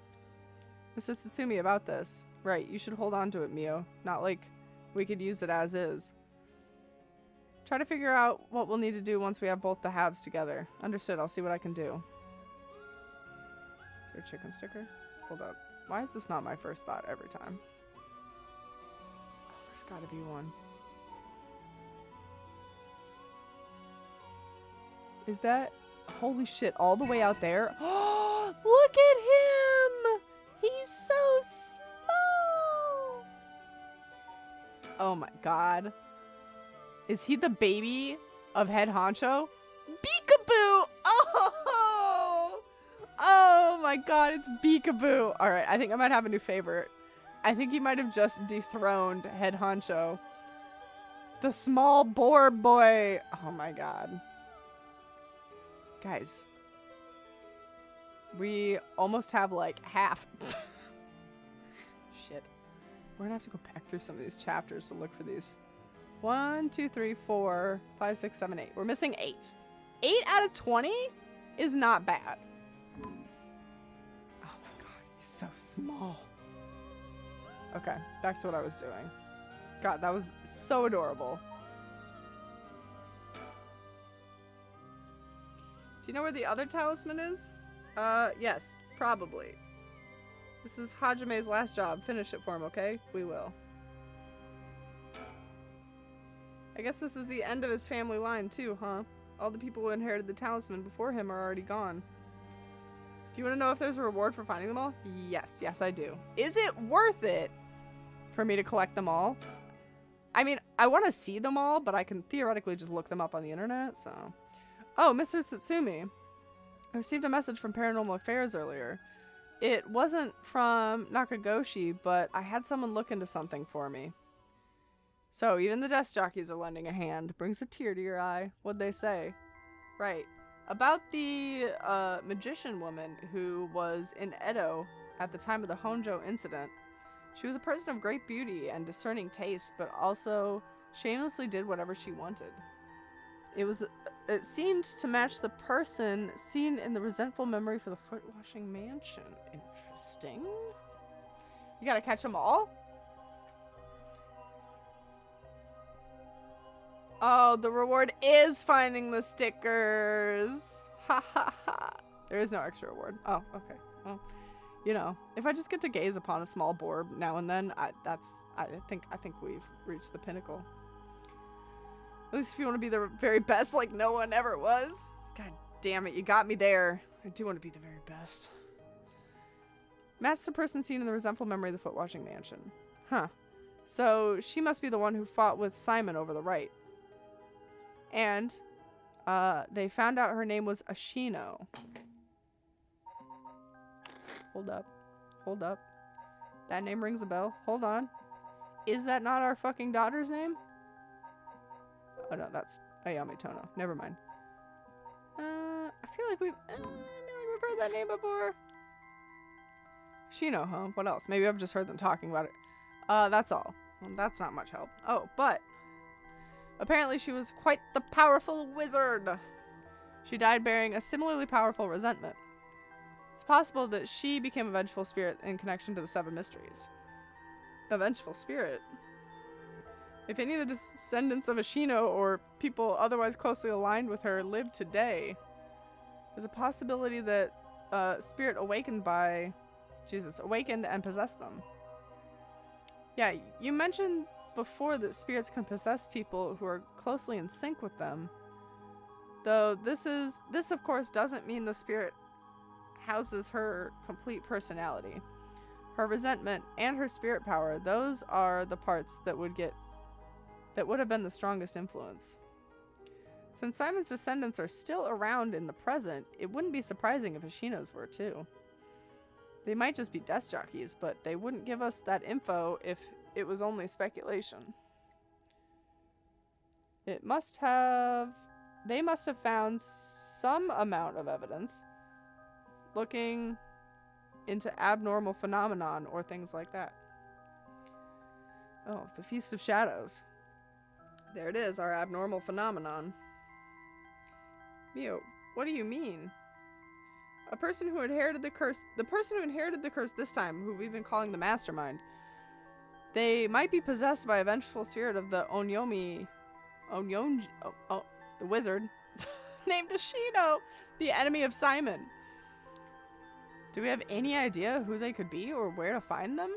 Mr. Satsumi, about this. Right, you should hold on to it, Mio. Not like we could use it as is. Try to figure out what we'll need to do once we have both the halves together. Understood. I'll see what I can do. Is there a chicken sticker? Hold up. Why is this not my first thought every time? Oh, There's gotta be one. Is that... Holy shit, all the way out there? Oh, look at him! He's so small! Oh my god. Is he the baby of Head Honcho? Beekaboo! Oh! Oh my god, it's Beekaboo. Alright, I think I might have a new favorite. I think he might have just dethroned Head Honcho. The small boar boy. Oh my god. Guys. We almost have like half. Shit. We're gonna have to go back through some of these chapters to look for these. 1, 2, 3, 4, 5, 6, 7, 8. We're missing 8. 8 out of 20 is not bad. Oh my god, he's so small. Okay, back to what I was doing. God, that was so adorable. Do you know where the other talisman is? Yes, probably. This is Hajame's last job. Finish it for him, okay? We will. I guess this is the end of his family line too, huh? All the people who inherited the talisman before him are already gone. Do you want to know if there's a reward for finding them all? Yes, yes I do. Is it worth it for me to collect them all? I mean, I want to see them all, but I can theoretically just look them up on the internet, so... Oh, Mr. Satsumi. I received a message from Paranormal Affairs earlier. It wasn't from Nakagoshi, but I had someone look into something for me. So, even the desk jockeys are lending a hand. Brings a tear to your eye. What'd they say? Right. About the magician woman who was in Edo at the time of the Honjo incident. She was a person of great beauty and discerning taste, but also shamelessly did whatever she wanted. It seemed to match the person seen in the resentful memory for the foot-washing mansion. Interesting. You gotta catch them all? Oh, the reward is finding the stickers. Ha ha ha. There is no extra reward. Oh, okay. Well, you know, if I just get to gaze upon a small boar now and then, I think we've reached the pinnacle. At least if you want to be the very best like no one ever was. God damn it, you got me there. I do want to be the very best. Match the person seen in the resentful memory of the foot-washing mansion. Huh. So she must be the one who fought with Simon over the right. And they found out her name was Ashino. Hold up. Hold up. That name rings a bell. Hold on. Is that not our fucking daughter's name? Oh no, that's Ayame Tono. Never mind. I feel like we've heard that name before. Shino, huh? What else? Maybe I've just heard them talking about it. That's all. Well, that's not much help. Oh, but apparently she was quite the powerful wizard. She died bearing a similarly powerful resentment. It's possible that she became a vengeful spirit in connection to the Seven Mysteries. A vengeful spirit? If any of the descendants of Ashino or people otherwise closely aligned with her live today, there's a possibility that spirit awakened and possessed them. Yeah, you mentioned before that spirits can possess people who are closely in sync with them. Though this of course doesn't mean the spirit houses her complete personality. Her resentment and her spirit power, those are the parts that would have been the strongest influence. Since Simon's descendants are still around in the present, it wouldn't be surprising if Ashino's were too. They might just be desk jockeys, but they wouldn't give us that info if it was only speculation. They must have found some amount of evidence looking into abnormal phenomenon or things like that. Oh, the Feast of Shadows. There it is, our abnormal phenomenon. Mio, what do you mean? The person who inherited the curse this time, who we've been calling the Mastermind, they might be possessed by a vengeful spirit of the the wizard, named Ashino, the enemy of Simon. Do we have any idea who they could be or where to find them?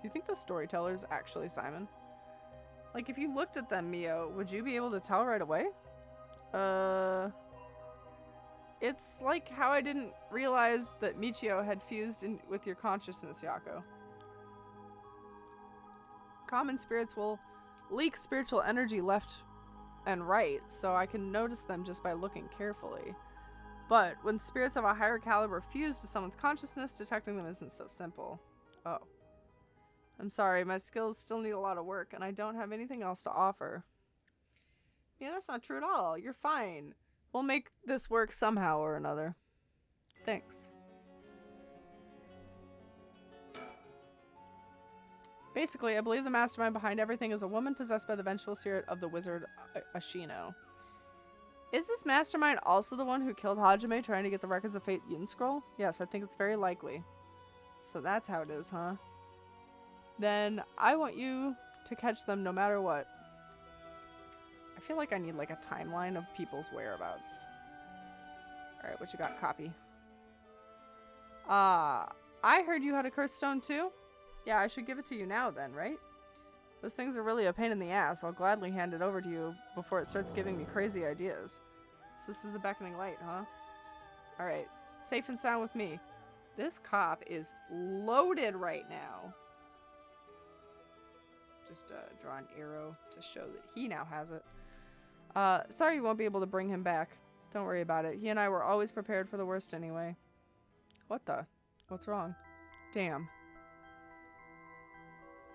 you think the storyteller is actually Simon? Like, if you looked at them, Mio, would you be able to tell right away? It's like how I didn't realize that Michio had fused in with your consciousness, Yako. Common spirits will leak spiritual energy left and right, so I can notice them just by looking carefully. But when spirits of a higher caliber fuse to someone's consciousness, detecting them isn't so simple. Oh. I'm sorry, my skills still need a lot of work, and I don't have anything else to offer. Yeah, that's not true at all. You're fine. We'll make this work somehow or another. Thanks. Basically, I believe the mastermind behind everything is a woman possessed by the vengeful spirit of the wizard Ashino. Is this mastermind also the one who killed Hajime trying to get the Records of Fate Yin Scroll? Yes, I think it's very likely. So that's how it is, huh? Then I want you to catch them no matter what. I feel like I need like a timeline of people's whereabouts. Alright, what you got, copy? I heard you had a cursed stone too? Yeah, I should give it to you now then, right? Those things are really a pain in the ass. I'll gladly hand it over to you before it starts giving me crazy ideas. So this is the beckoning light, huh? Alright, safe and sound with me. This cop is loaded right now. Just draw an arrow to show that he now has it. Sorry you won't be able to bring him back. Don't worry about it. He and I were always prepared for the worst anyway. What the? What's wrong? Damn.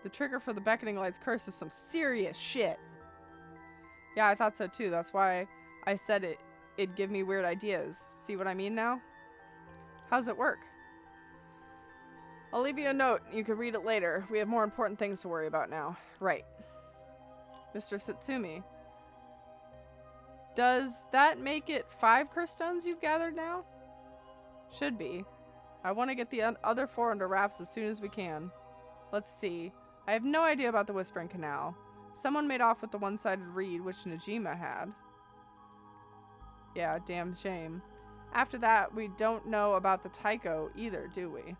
The trigger for the beckoning light's curse is some serious shit. Yeah, I thought so too. That's why I said it'd give me weird ideas. See what I mean now? How's it work? I'll leave you a note. You can read it later. We have more important things to worry about now. Right. Mr. Satsumi. Does that make it 5 curse stones you've gathered now? Should be. I want to get the other 4 under wraps as soon as we can. Let's see. I have no idea about the Whispering Canal. Someone made off with the one-sided reed, which Najima had. Yeah, damn shame. After that, we don't know about the Taiko either, do we?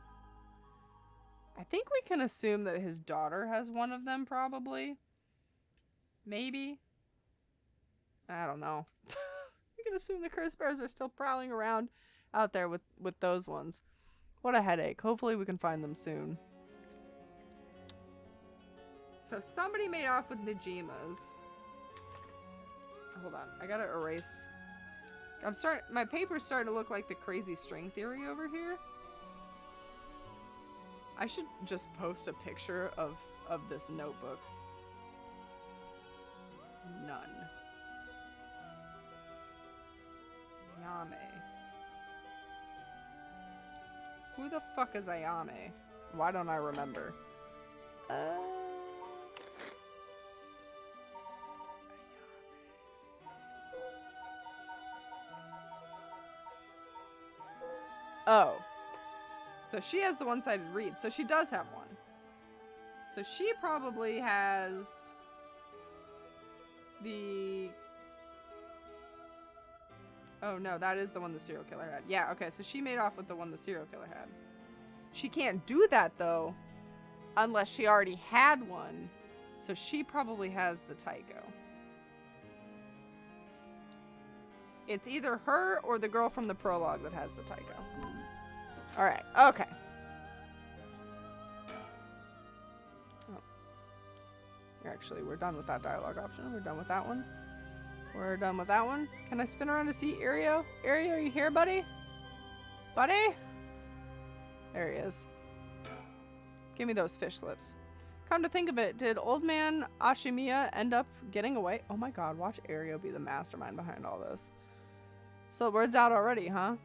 I think we can assume that his daughter has one of them, probably. Maybe. I don't know. We can assume the curse bears are still prowling around out there with those ones. What a headache. Hopefully we can find them soon. So somebody made off with Najima's. Hold on. I gotta erase. My paper's starting to look like the crazy string theory over here. I should just post a picture of this notebook. None. Ayame. Who the fuck is Ayame? Why don't I remember? Oh. So she has the one-sided reed. So she does have one. So she probably has the... Oh no, that is the one the serial killer had. Yeah, okay, so she made off with the one the serial killer had. She can't do that though, unless she already had one. So she probably has the Taiko. It's either her or the girl from the prologue that has the Taiko. Alright, okay. Oh. Actually, we're done with that dialogue option. We're done with that one. We're done with that one. Can I spin around to see Ario? Ario, are you here, buddy? Buddy? There he is. Give me those fish lips. Come to think of it, did old man Ashimiya end up getting away? Oh my god, watch Ario be the mastermind behind all this. So word's out already, huh?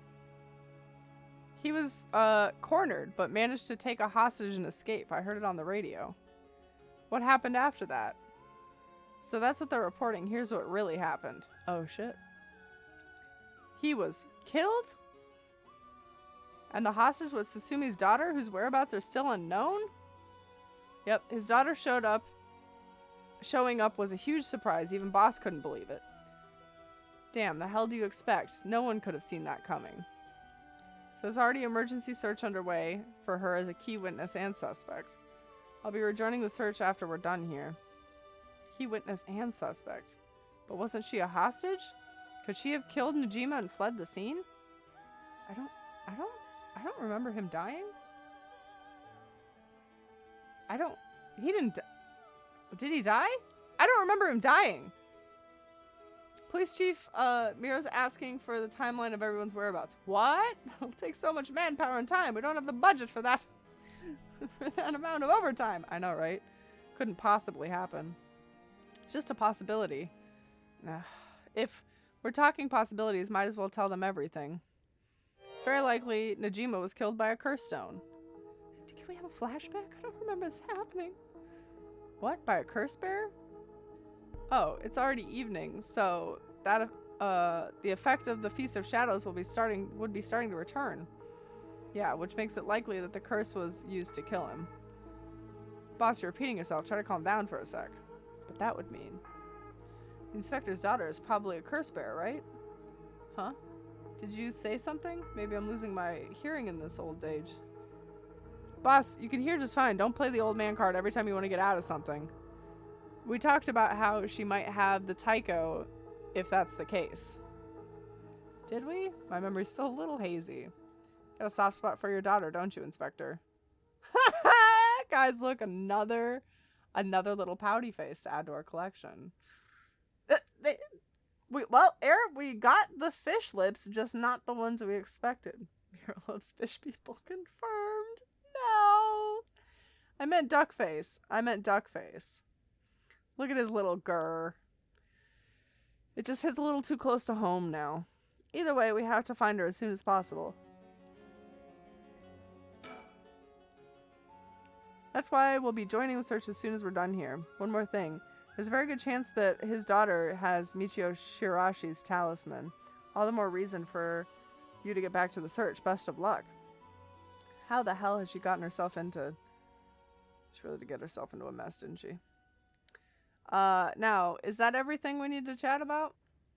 He was cornered, but managed to take a hostage and escape. I heard it on the radio. What happened after that? So that's what they're reporting. Here's what really happened. Oh shit. He was killed? And the hostage was Susumi's daughter, whose whereabouts are still unknown? Yep, his daughter showed up. Showing up was a huge surprise. Even Boss couldn't believe it. Damn, the hell do you expect? No one could have seen that coming. So there's already emergency search underway for her as a key witness and suspect. I'll be rejoining the search after we're done here. Key witness and suspect. But wasn't she a hostage? Could she have killed Najima and fled the scene? I don't remember him dying. He didn't. Did he die? I don't remember him dying. Police Chief Miro's asking for the timeline of everyone's whereabouts. What? It'll take so much manpower and time. We don't have the budget for that. For that amount of overtime. I know, right? Couldn't possibly happen. It's just a possibility. If we're talking possibilities, might as well tell them everything. It's very likely Najima was killed by a curse stone. Can we have a flashback? I don't remember this happening. What? By a curse bear? Oh, it's already evening, so that the effect of the Feast of Shadows would be starting to return. Yeah, which makes it likely that the curse was used to kill him. Boss, you're repeating yourself. Try to calm down for a sec. But that would mean the inspector's daughter is probably a curse bearer, right? Huh? Did you say something? Maybe I'm losing my hearing in this old age. Boss, you can hear just fine. Don't play the old man card every time you want to get out of something. We talked about how she might have the Tycho if that's the case. Did we? My memory's still a little hazy. Got a soft spot for your daughter, don't you, Inspector? Guys, look, another little pouty face to add to our collection. Eric, we got the fish lips, just not the ones we expected. Mira loves fish people. Confirmed. No. I meant duck face. Look at his little grr. It just hits a little too close to home now. Either way, we have to find her as soon as possible. That's why we'll be joining the search as soon as we're done here. One more thing. There's a very good chance that his daughter has Michio Shirashi's talisman. All the more reason for you to get back to the search. Best of luck. How the hell has she gotten herself into... She really did get herself into a mess, didn't she? Now, is that everything we need to chat about?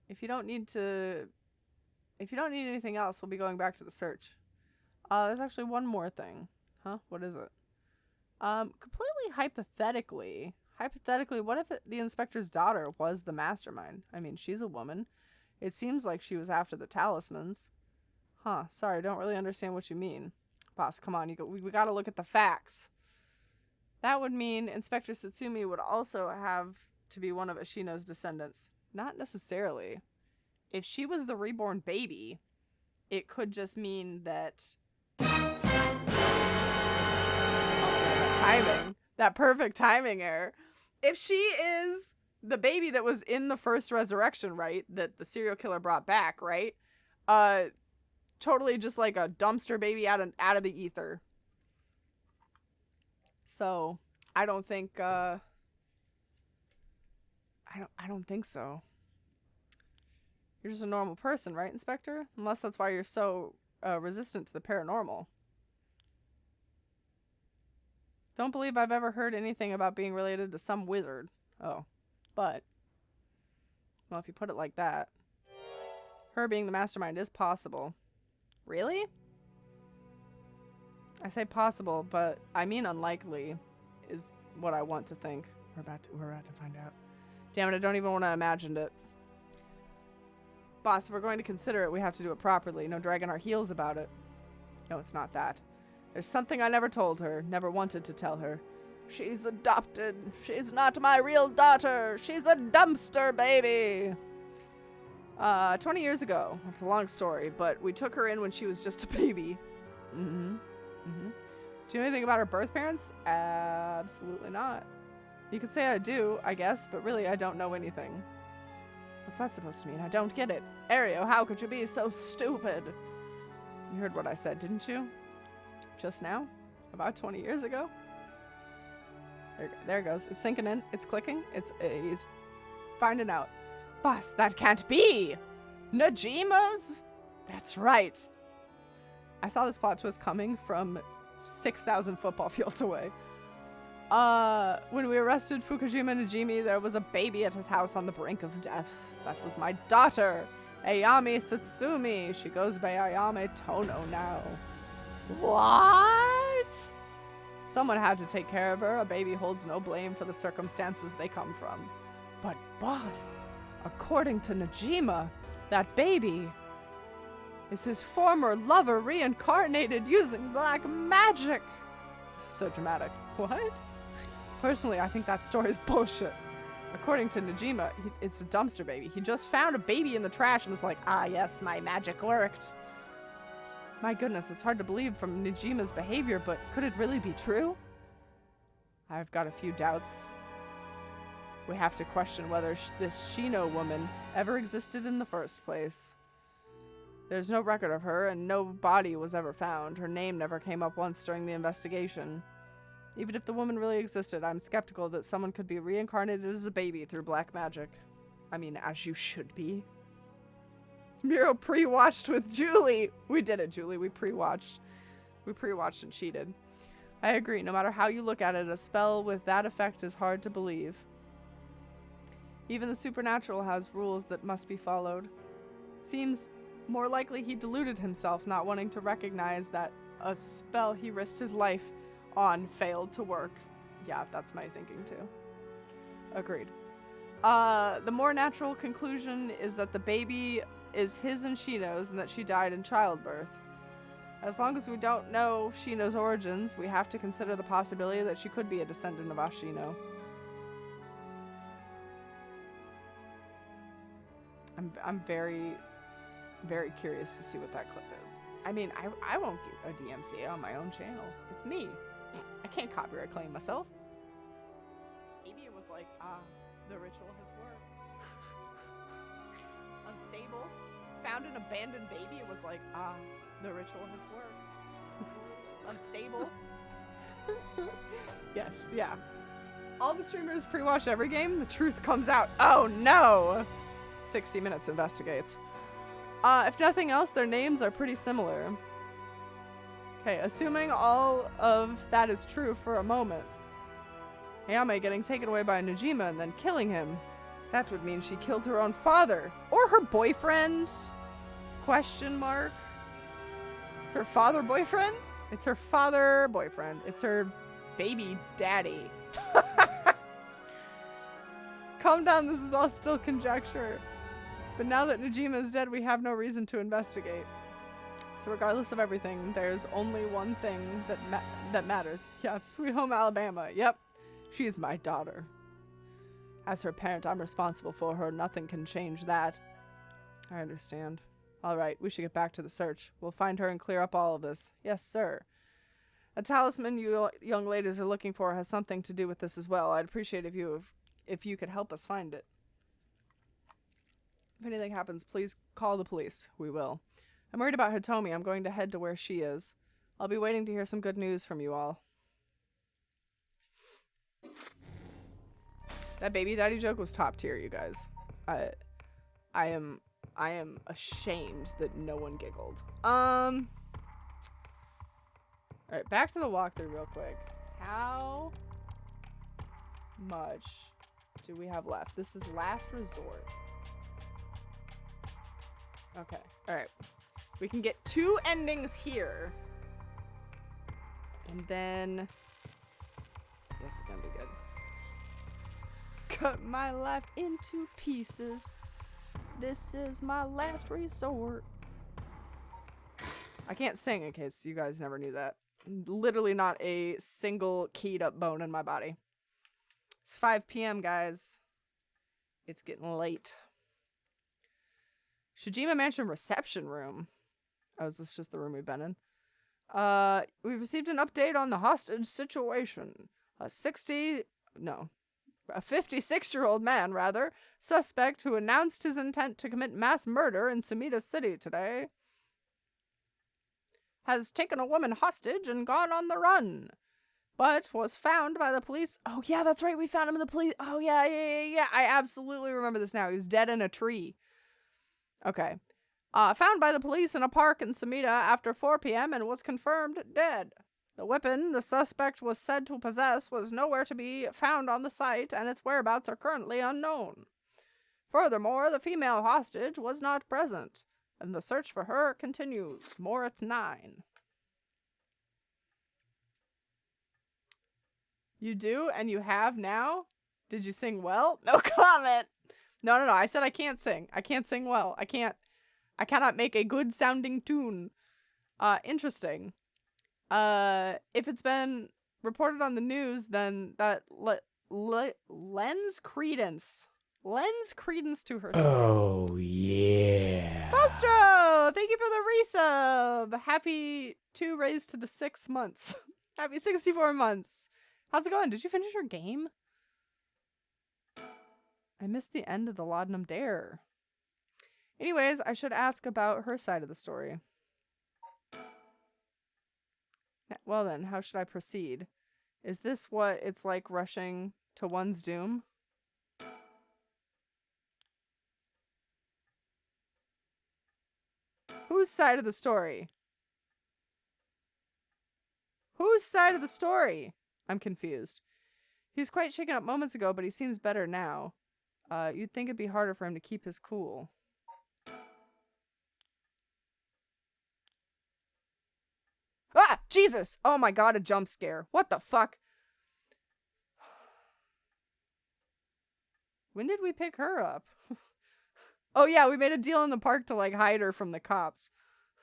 If you don't need anything else, we'll be going back to the search. There's actually one more thing. Huh? What is it? Completely hypothetically, what if the inspector's daughter was the mastermind? I mean, she's a woman. It seems like she was after the talismans. Huh, sorry, don't really understand what you mean. Boss, come on, we gotta look at the facts. That would mean Inspector Satsumi would also have to be one of Ashino's descendants. Not necessarily. If she was the reborn baby, it could just mean that... timing. That perfect timing error. If she is the baby that was in the first resurrection, right? That the serial killer brought back, right? Totally just like a dumpster baby out of the ether. So, I don't think I don't think so. You're just a normal person, right, Inspector? Unless that's why you're so resistant to the paranormal. Don't believe I've ever heard anything about being related to some wizard. Oh. But, well, if you put it like that, her being the mastermind is possible. Really? I say possible, but I mean unlikely is what I want to think. We're about to find out. Damn it, I don't even want to imagine it. Boss, if we're going to consider it, we have to do it properly. No dragging our heels about it. No, it's not that. There's something I never told her, never wanted to tell her. She's adopted. She's not my real daughter. She's a dumpster baby. 20 years ago. That's a long story, but we took her in when she was just a baby. Do you know anything about her birth parents? Absolutely not. You could say I do, I guess, but really I don't know anything. What's that supposed to mean? I don't get it. Ario, how could you be so stupid? You heard what I said, didn't you? Just now? About 20 years ago? There it goes. It's sinking in. It's clicking. He's finding out. Boss, that can't be! Najima's? That's right. I saw this plot twist coming from 6,000 football fields away. When we arrested Fukujima Najimi, there was a baby at his house on the brink of death. That was my daughter, Ayami Satsumi. She goes by Ayame Tono now. What? Someone had to take care of her. A baby holds no blame for the circumstances they come from. But boss, according to Najima, that baby is his former lover reincarnated using black magic. This is so dramatic. What? Personally, I think that story's bullshit. According to Najima, it's a dumpster baby. He just found a baby in the trash and was like, ah yes, my magic worked. My goodness, it's hard to believe from Najima's behavior, but could it really be true? I've got a few doubts. We have to question whether this Shino woman ever existed in the first place. There's no record of her, and no body was ever found. Her name never came up once during the investigation. Even if the woman really existed, I'm skeptical that someone could be reincarnated as a baby through black magic. I mean, as you should be. Miro pre-watched with Julie. We did it, Julie. We pre-watched. We pre-watched and cheated. I agree. No matter how you look at it, a spell with that effect is hard to believe. Even the supernatural has rules that must be followed. Seems more likely he deluded himself, not wanting to recognize that a spell he risked his life on failed to work. Yeah, that's my thinking too. Agreed. The more natural conclusion is that the baby is his and Shino's and that she died in childbirth. As long as we don't know Shino's origins, we have to consider the possibility that she could be a descendant of Ashino. I'm very, very curious to see what that clip is. I mean, I won't get a DMCA on my own channel. It's me. I can't copyright claim myself. Maybe it was like, the ritual has worked. Unstable. Found an abandoned baby. It was like, the ritual has worked. Unstable. Yes, yeah. All the streamers pre-watch every game. The truth comes out. Oh no! 60 Minutes investigates. If nothing else, their names are pretty similar. Okay, assuming all of that is true for a moment. Ayame getting taken away by Najima and then killing him. That would mean she killed her own father. Or her boyfriend? Question mark. It's her father boyfriend? It's her father boyfriend. It's her baby daddy. Calm down, this is all still conjecture. But now that Najima is dead, we have no reason to investigate. So regardless of everything, there's only one thing that matters. Yeah, it's Sweet Home Alabama. Yep, she's my daughter. As her parent, I'm responsible for her. Nothing can change that. I understand. All right, we should get back to the search. We'll find her and clear up all of this. Yes, sir. A talisman you young ladies are looking for has something to do with this as well. I'd appreciate if you could help us find it. If anything happens, please call the police. We will. I'm worried about Hitomi. I'm going to head to where she is. I'll be waiting to hear some good news from you all. That baby daddy joke was top tier, you guys. I am ashamed that no one giggled. Alright, back to the walkthrough real quick. How much do we have left? This is last resort. Okay, alright. We can get 2 endings here. And then this is gonna be good. Cut my life into pieces. This is my last resort. I can't sing in case you guys never knew that. Literally not a single keyed up bone in my body. It's 5 p.m. guys. It's getting late. Shijima Mansion reception room. Oh, is this just the room we've been in? We've received an update on the hostage situation. A 56-year-old man, rather, suspect who announced his intent to commit mass murder in Sumida City today, has taken a woman hostage and gone on the run, but was found by the police. Oh, yeah, that's right. We found him in the police. Oh, yeah. I absolutely remember this now. He was dead in a tree. Okay. Found by the police in a park in Sumida after 4 p.m. and was confirmed dead. The weapon the suspect was said to possess was nowhere to be found on the site, and its whereabouts are currently unknown. Furthermore, the female hostage was not present, and the search for her continues. More at 9. You do, and you have now? Did you sing well? No comment. No. I said I can't sing. I can't sing well. I cannot make a good sounding tune. Interesting. If it's been reported on the news, then that lends credence to her story. Oh, yeah. Fostro, thank you for the resub. Happy 2 raised to the 6 months. Happy 64 months. How's it going? Did you finish your game? I missed the end of the Laudanum Dare. Anyways, I should ask about her side of the story. Well then, how should I proceed? Is this what it's like rushing to one's doom? Whose side of the story? Whose side of the story? I'm confused. He was quite shaken up moments ago, but he seems better now. You'd think it'd be harder for him to keep his cool. Ah! Jesus! Oh my god, a jump scare. What the fuck? When did we pick her up? Oh yeah, we made a deal in the park to like hide her from the cops.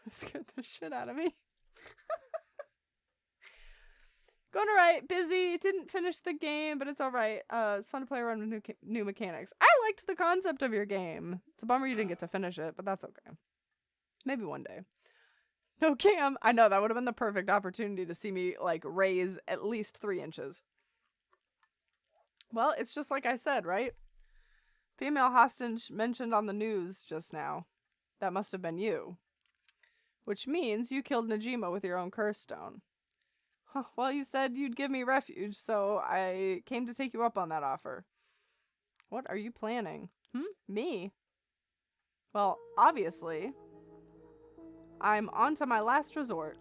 Scared the shit out of me. Going alright, busy, didn't finish the game, but it's alright. It's fun to play around with new mechanics. I liked the concept of your game. It's a bummer you didn't get to finish it, but that's okay. Maybe one day. No cam. I know, that would have been the perfect opportunity to see me, like, raise at least 3 inches. Well, it's just like I said, right? Female hostage mentioned on the news just now. That must have been you. Which means you killed Najima with your own curse stone. Huh, well, you said you'd give me refuge, so I came to take you up on that offer. What are you planning? Me? Well, obviously, I'm on to my last resort.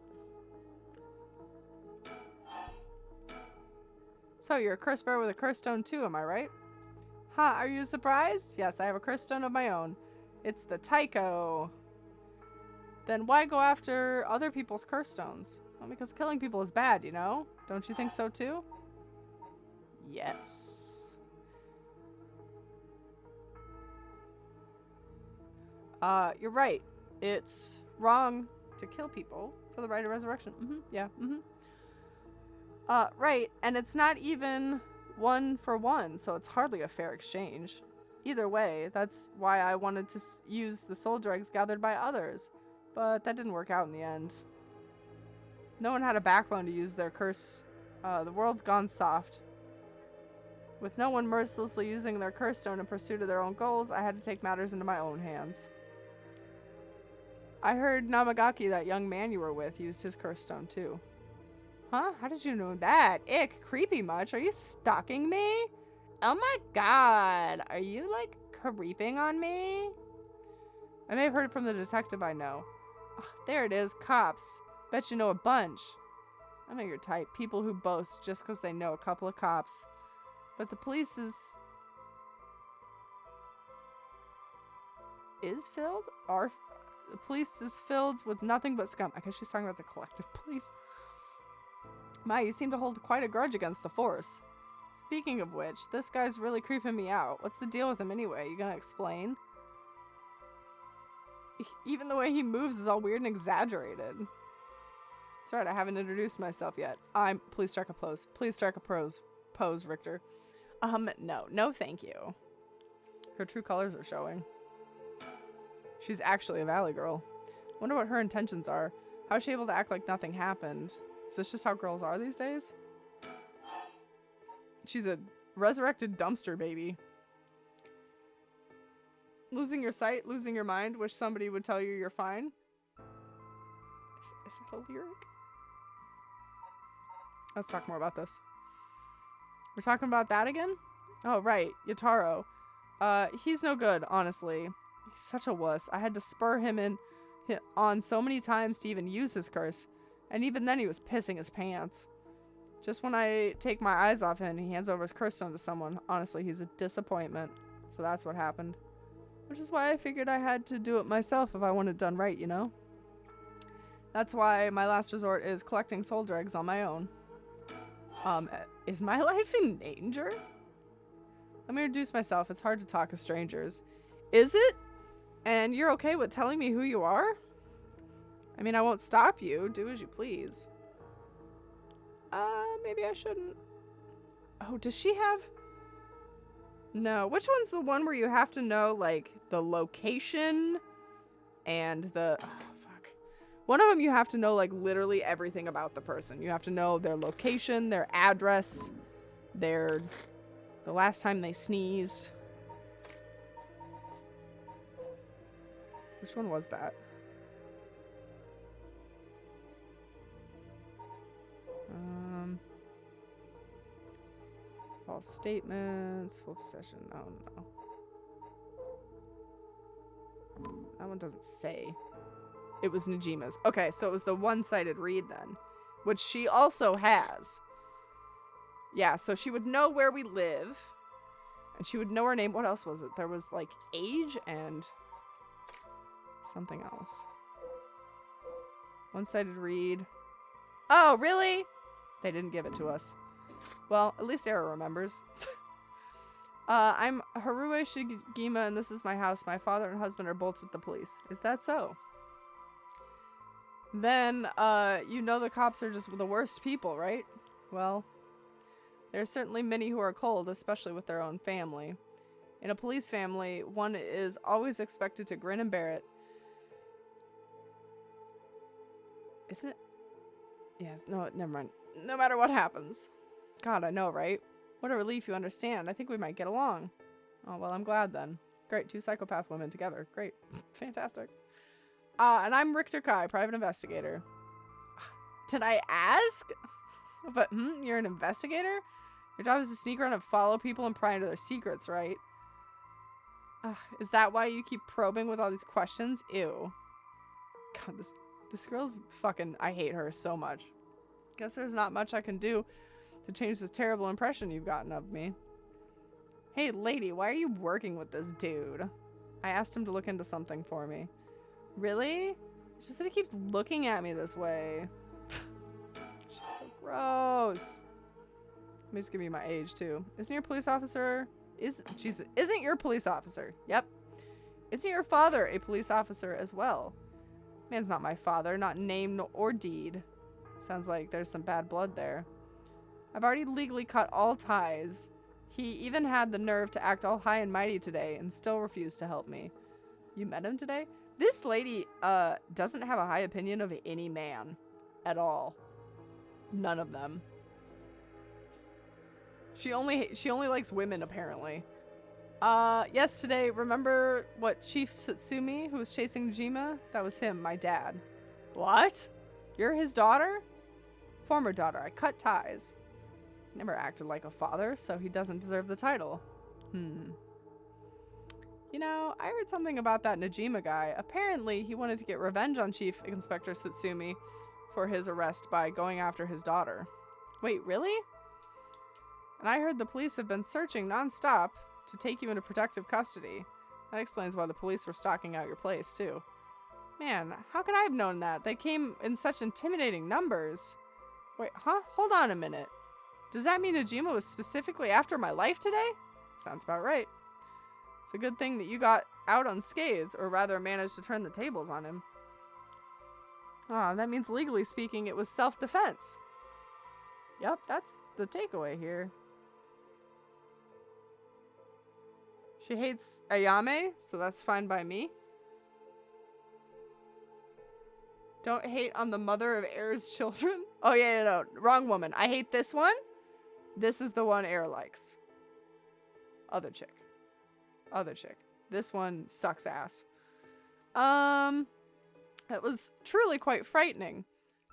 So, you're a curse bearer with a curse stone too, am I right? Huh, are you surprised? Yes, I have a curse stone of my own. It's the Tycho. Then why go after other people's curse stones? Well, because killing people is bad, you know? Don't you think so too? Yes. You're right. It's wrong to kill people for the right of resurrection. Yeah. Right, and it's not even 1 for 1, so it's hardly a fair exchange. Either way, that's why I wanted to use the soul dregs gathered by others, but that didn't work out in the end. No one had a backbone to use their curse. The world's gone soft. With no one mercilessly using their curse stone in pursuit of their own goals, I had to take matters into my own hands. I heard Namagaki, that young man you were with, used his curse stone too. Huh? How did you know that? Ick, creepy much? Are you stalking me? Oh my god, are you like creeping on me? I may have heard it from the detective I know. Ugh, there it is, cops. Bet you know a bunch. I know your type, people who boast just because they know a couple of cops. But the police is filled? The police is filled with nothing but scum. I guess she's talking about the collective police. My, you seem to hold quite a grudge against the force. Speaking of which, this guy's really creeping me out. What's the deal with him anyway? You gonna explain? Even the way he moves is all weird and exaggerated. It's right, I haven't introduced myself yet. Please strike a pose. Please strike a pose, Richter. No thank you. Her true colors are showing. She's actually a valley girl. Wonder what her intentions are. How is she able to act like nothing happened? Is this just how girls are these days? She's a resurrected dumpster baby. Losing your sight, losing your mind, wish somebody would tell you you're fine. Is that a lyric? Let's talk more about this. We're talking about that again? Oh, right. Yataro. He's no good, honestly. He's such a wuss. I had to spur him on so many times to even use his curse. And even then he was pissing his pants. Just when I take my eyes off him, he hands over his curse stone to someone. Honestly, he's a disappointment. So that's what happened. Which is why I figured I had to do it myself if I wanted it done right, you know? That's why my last resort is collecting soul dregs on my own. Is my life in danger? Let me introduce myself. It's hard to talk to strangers. Is it? And you're okay with telling me who you are? I mean, I won't stop you. Do as you please. Maybe I shouldn't. Oh, does she have... No. Which one's the one where you have to know, like, the location and the... Oh, fuck. One of them you have to know, like, literally everything about the person. You have to know their location, their address, the last time they sneezed. Which one was that? False statements, full possession. Oh no. That one doesn't say. It was Najima's. Okay, so it was the one-sided read then, which she also has. Yeah, so she would know where we live, and she would know her name. What else was it? There was like age and something else. One-sided read. Oh, really? They didn't give it to us. Well, at least Era remembers. I'm Harue Shigima, and this is my house. My father and husband are both with the police. Is that so? Then, you know the cops are just the worst people, right? Well, there's certainly many who are cold, especially with their own family. In a police family, one is always expected to grin and bear it. Isn't it? Yes, no, never mind. No matter what happens. God, I know, right? What a relief you understand. I think we might get along. Oh, well, I'm glad then. Great, 2 psychopath women together. Great. Fantastic. And I'm Richter Kai, private investigator. Did I ask? But, you're an investigator? Your job is to sneak around and follow people and pry into their secrets, right? Is that why you keep probing with all these questions? Ew. God, this girl's fucking... I hate her so much. Guess there's not much I can do to change this terrible impression you've gotten of me. Hey, lady, why are you working with this dude? I asked him to look into something for me. Really? It's just that he keeps looking at me this way. She's so gross. Let me just give you my age, too. Isn't your police officer... Isn't your police officer? Yep. Isn't your father a police officer as well? Man's not my father, not name or deed. Sounds like there's some bad blood there. I've already legally cut all ties. He even had the nerve to act all high and mighty today and still refused to help me. You met him today? This lady doesn't have a high opinion of any man at all. None of them. She only likes women, apparently. Yes, today, remember what Chief Satsumi, who was chasing Najima? That was him, my dad. What? You're his daughter? Former daughter. I cut ties. He never acted like a father, so he doesn't deserve the title. You know, I heard something about that Najima guy. Apparently, he wanted to get revenge on Chief Inspector Satsumi for his arrest by going after his daughter. Wait, really? And I heard the police have been searching non-stop to take you into protective custody. That explains why the police were stalking out your place, too. Man, how could I have known that? They came in such intimidating numbers. Wait, huh? Hold on a minute. Does that mean Najima was specifically after my life today? Sounds about right. It's a good thing that you got out unscathed, or rather managed to turn the tables on him. Ah, that means legally speaking, it was self-defense. Yep, that's the takeaway here. She hates Ayame, so that's fine by me. Don't hate on the mother of Air's children. Oh, yeah, no, wrong woman. I hate this one. This is the one Air likes. Other chick. Other chick. This one sucks ass. It was truly quite frightening.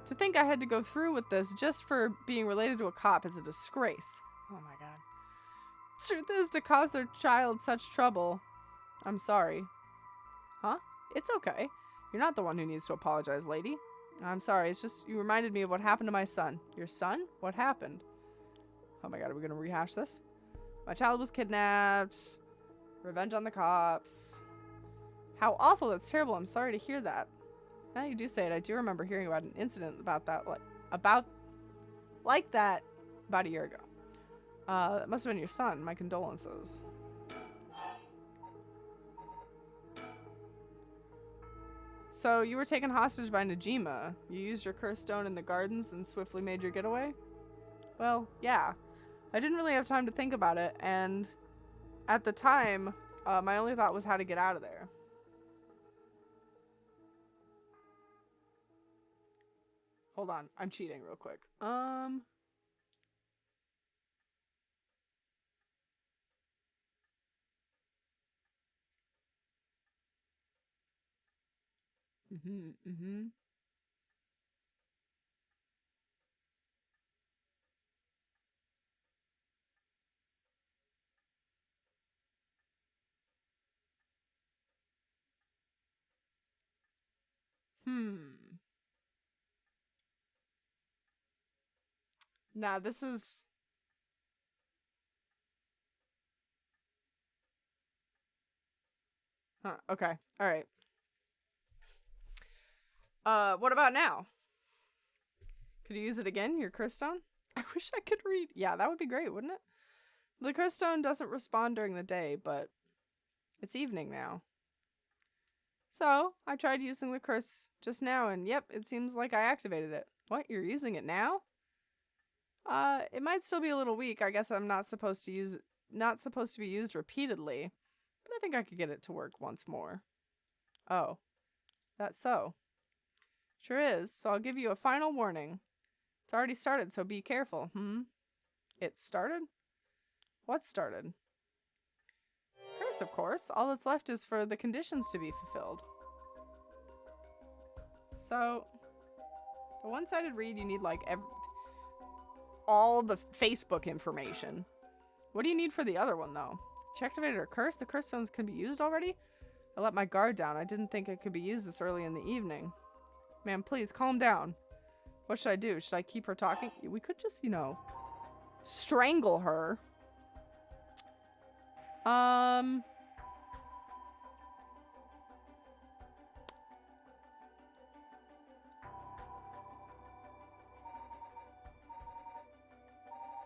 To think I had to go through with this just for being related to a cop is a disgrace. Oh my god. Truth is, to cause their child such trouble. I'm sorry. Huh? It's okay. You're not the one who needs to apologize, lady. I'm sorry, it's just you reminded me of what happened to my son. Your son? What happened? Oh my god, are we gonna rehash this? My child was kidnapped. Revenge on the cops. How awful, that's terrible. I'm sorry to hear that. Now you do say it, I do remember hearing about an incident about that, like that about a year ago. That must have been your son. My condolences. So, you were taken hostage by Najima. You used your curse stone in the gardens and swiftly made your getaway? Well, yeah. I didn't really have time to think about it, and at the time, my only thought was how to get out of there. Hold on. I'm cheating real quick. Mm-hmm. Now, this is... Huh, okay. Alright. What about now? Could you use it again, your curse stone? I wish I could read. Yeah, that would be great, wouldn't it? The curse stone doesn't respond during the day, but it's evening now. So, I tried using the curse just now, and yep, it seems like I activated it. What? You're using it now? It might still be a little weak. I guess I'm not supposed to be used repeatedly, but I think I could get it to work once more. Oh, that's so. Sure is, so I'll give you a final warning. It's already started, so be careful, It started? What started? Curse, of course. All that's left is for the conditions to be fulfilled. So, the one-sided read, you need, like, all the Facebook information. What do you need for the other one, though? You activated her curse? The curse stones can be used already? I let my guard down. I didn't think it could be used this early in the evening. Man, please, calm down. What should I do? Should I keep her talking? We could just, you know, strangle her.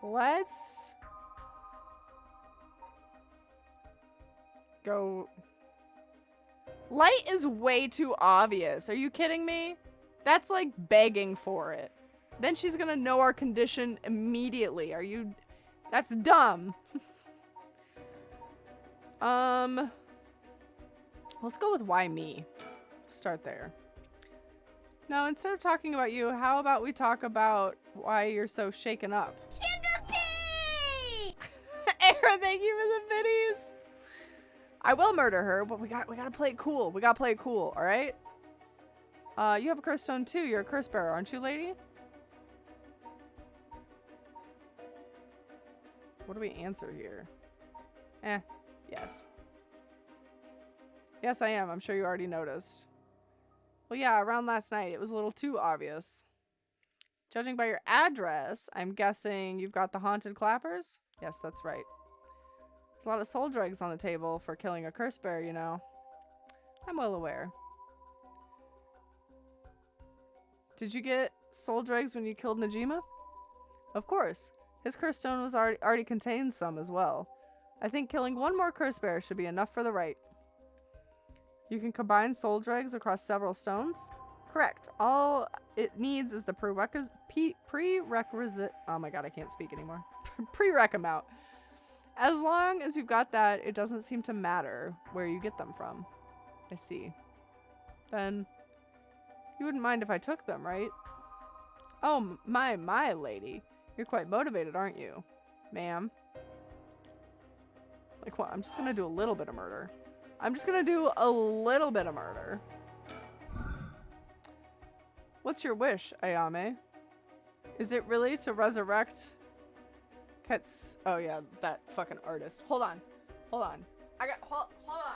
Let's go. Light is way too obvious. Are you kidding me? That's like begging for it. Then she's gonna know our condition immediately. Are you... That's dumb. Let's go with why me. Start there. No, instead of talking about you, how about we talk about why you're so shaken up? Sugar pea! Aaron, thank you for the biddies. I will murder her, but we gotta play it cool. We gotta play it cool, alright? You have a curse stone too. You're a curse bearer, aren't you, lady? What do we answer here? Yes. Yes, I am. I'm sure you already noticed. Well, yeah, around last night, it was a little too obvious. Judging by your address, I'm guessing you've got the haunted clappers? Yes, that's right. There's a lot of soul dregs on the table for killing a curse bearer, you know. I'm well aware. Did you get soul dregs when you killed Najima? Of course. His curse stone was already contained some as well. I think killing one more curse bearer should be enough for the rite. You can combine soul dregs across several stones? Correct. All it needs is the prerequisite... Oh my god, I can't speak anymore. Prereq amount. As long as you've got that, it doesn't seem to matter where you get them from. I see. Then, you wouldn't mind if I took them, right? Oh, my lady. You're quite motivated, aren't you? Ma'am. Like what? I'm just gonna do a little bit of murder. I'm just gonna do a little bit of murder. What's your wish, Ayame? Is it really to resurrect Kets? Oh yeah, that fucking artist. Hold on. Hold on. Hold on.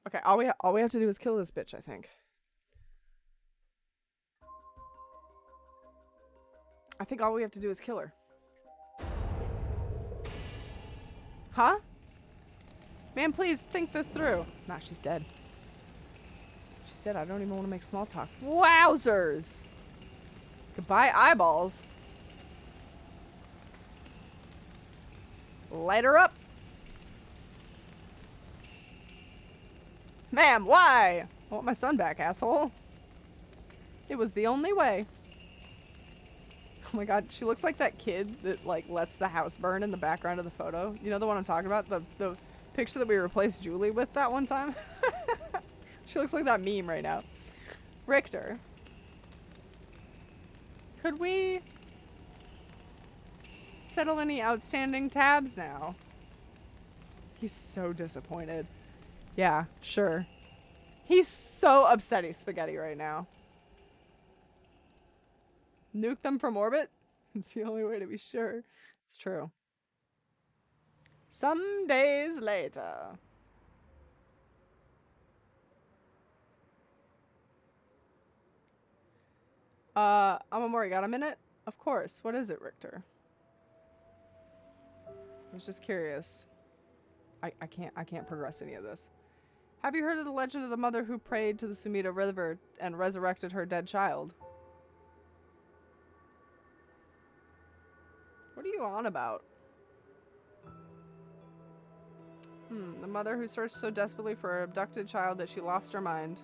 Okay, all we have to do is kill this bitch, I think. I think all we have to do is kill her. Huh? Man, please think this through. Nah, she's dead. She said I don't even want to make small talk. Wowzers! Goodbye, eyeballs. Light her up. Ma'am, why? I want my son back, asshole. It was the only way. Oh my god, she looks like that kid that like lets the house burn in the background of the photo. You know the one I'm talking about? The picture that we replaced Julie with that one time? She looks like that meme right now. Richter. Could we settle any outstanding tabs now? He's so disappointed. Yeah, sure. He's so upset he's spaghetti right now. Nuke them from orbit? It's the only way to be sure. It's true. Some days later. Amamori, got a minute? Of course. What is it, Richter? I was just curious. I can't progress any of this. Have you heard of the legend of the mother who prayed to the Sumida River and resurrected her dead child? What are you on about? The mother who searched so desperately for her abducted child that she lost her mind.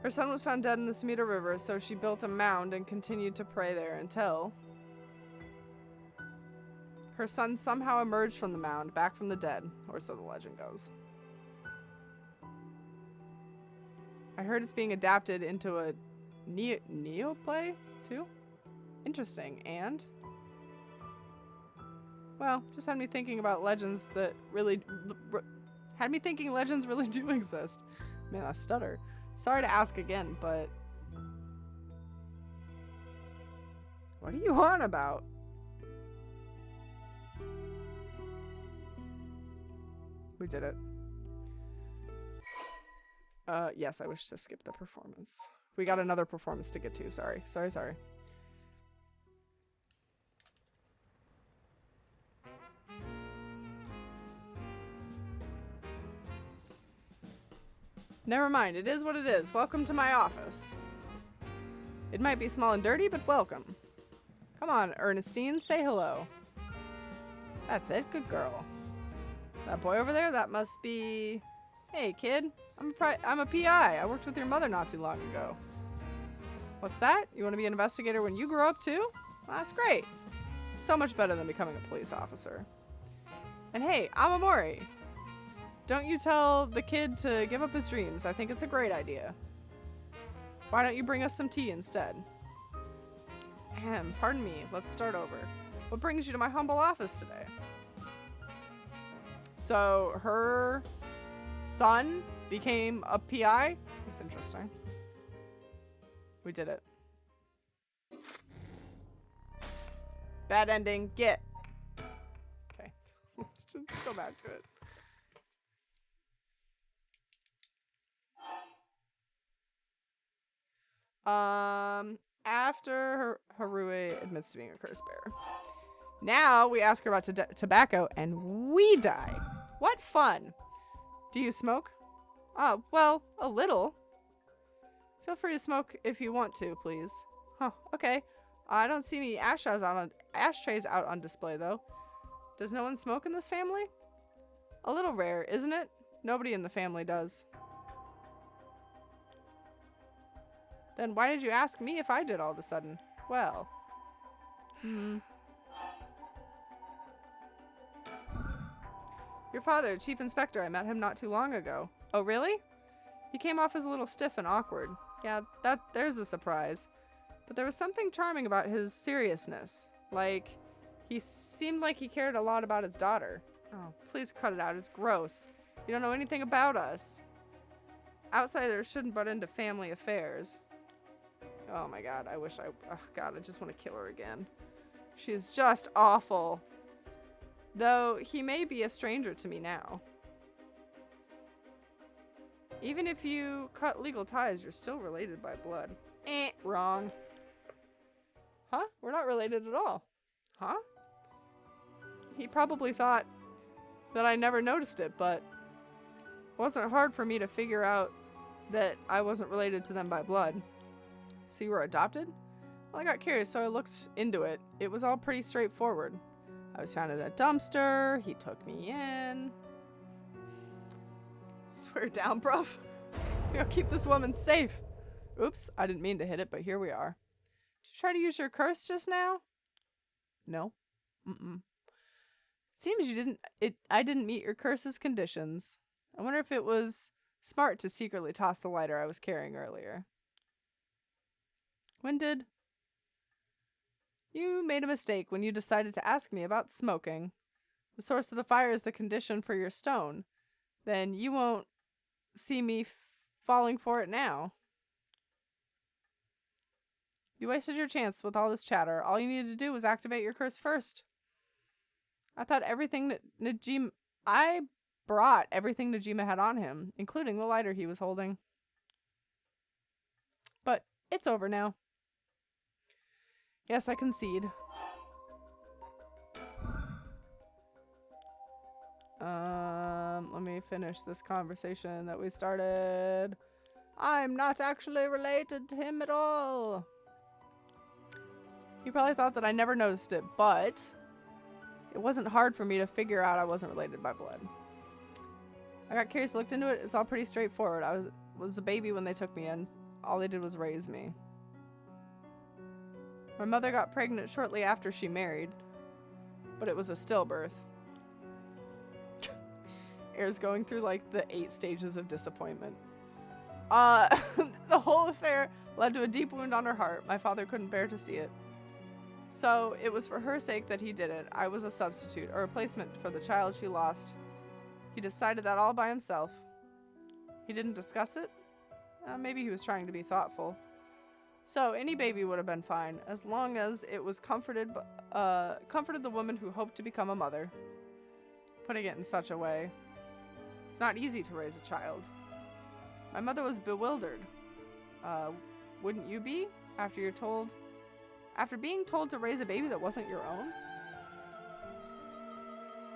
Her son was found dead in the Sumida River, so she built a mound and continued to pray there until her son somehow emerged from the mound, back from the dead, or so the legend goes. I heard it's being adapted into a Neo play, too? Interesting, and? Well, just had me thinking about legends that really... had me thinking legends really do exist. Man, I stutter. Sorry to ask again, but... what are you on about? We did it. Yes, I wish to skip the performance. We got another performance to get to. Sorry. Sorry. Never mind. It is what it is. Welcome to my office. It might be small and dirty, but welcome. Come on, Ernestine. Say hello. That's it. Good girl. That boy over there, that must be... Hey, kid. I'm a PI. I worked with your mother not too long ago. What's that? You want to be an investigator when you grow up, too? Well, that's great. It's so much better than becoming a police officer. And hey, I'm Amori. Don't you tell the kid to give up his dreams. I think it's a great idea. Why don't you bring us some tea instead? Pardon me. Let's start over. What brings you to my humble office today? So her son became a PI? That's interesting. We did it. Bad ending. Get. Okay. Let's just go back to it. After Harue admits to being a cursed bear. Now we ask her about tobacco and we die. What fun. Do you smoke? Oh, well, a little. Feel free to smoke if you want to, please. Huh, okay. I don't see any ashtrays out on display, though. Does no one smoke in this family? A little rare, isn't it? Nobody in the family does. Then why did you ask me if I did all of a sudden? Well. Your father, Chief Inspector, I met him not too long ago. Oh, really? He came off as a little stiff and awkward. Yeah, there's a surprise. But there was something charming about his seriousness. Like, he seemed like he cared a lot about his daughter. Oh, please cut it out. It's gross. You don't know anything about us. Outsiders shouldn't butt into family affairs. Oh my god, oh god, I just want to kill her again. She's just awful. Though he may be a stranger to me now. Even if you cut legal ties, you're still related by blood. Wrong. Huh? We're not related at all. Huh? He probably thought that I never noticed it, but it wasn't hard for me to figure out that I wasn't related to them by blood. So you were adopted? Well, I got curious, so I looked into it. It was all pretty straightforward. I was found in a dumpster. He took me in. Swear down, bruv. We'll keep this woman safe. Oops, I didn't mean to hit it, but here we are. Did you try to use your curse just now? No. Seems you didn't. I didn't meet your curse's conditions. I wonder if it was smart to secretly toss the lighter I was carrying earlier. When did... You made a mistake when you decided to ask me about smoking. The source of the fire is the condition for your stone. Then you won't see me falling for it now. You wasted your chance with all this chatter. All you needed to do was activate your curse first. I thought everything that Najima... I brought everything Najima had on him, including the lighter he was holding. But it's over now. Yes, I concede. Let me finish this conversation that we started. I'm not actually related to him at all. You probably thought that I never noticed it, but it wasn't hard for me to figure out I wasn't related by blood. I got curious, looked into it. It's all pretty straightforward. I was a baby when they took me in. All they did was raise me. My mother got pregnant shortly after she married, but it was a stillbirth. Air's going through like the 8 stages of disappointment. The whole affair led to a deep wound on her heart. My father couldn't bear to see it. So it was for her sake that he did it. I was a substitute, a replacement for the child she lost. He decided that all by himself. He didn't discuss it? Maybe he was trying to be thoughtful. So any baby would have been fine, as long as it was comforted the woman who hoped to become a mother. Putting it in such a way. It's not easy to raise a child. My mother was bewildered. Wouldn't you be? After being told to raise a baby that wasn't your own?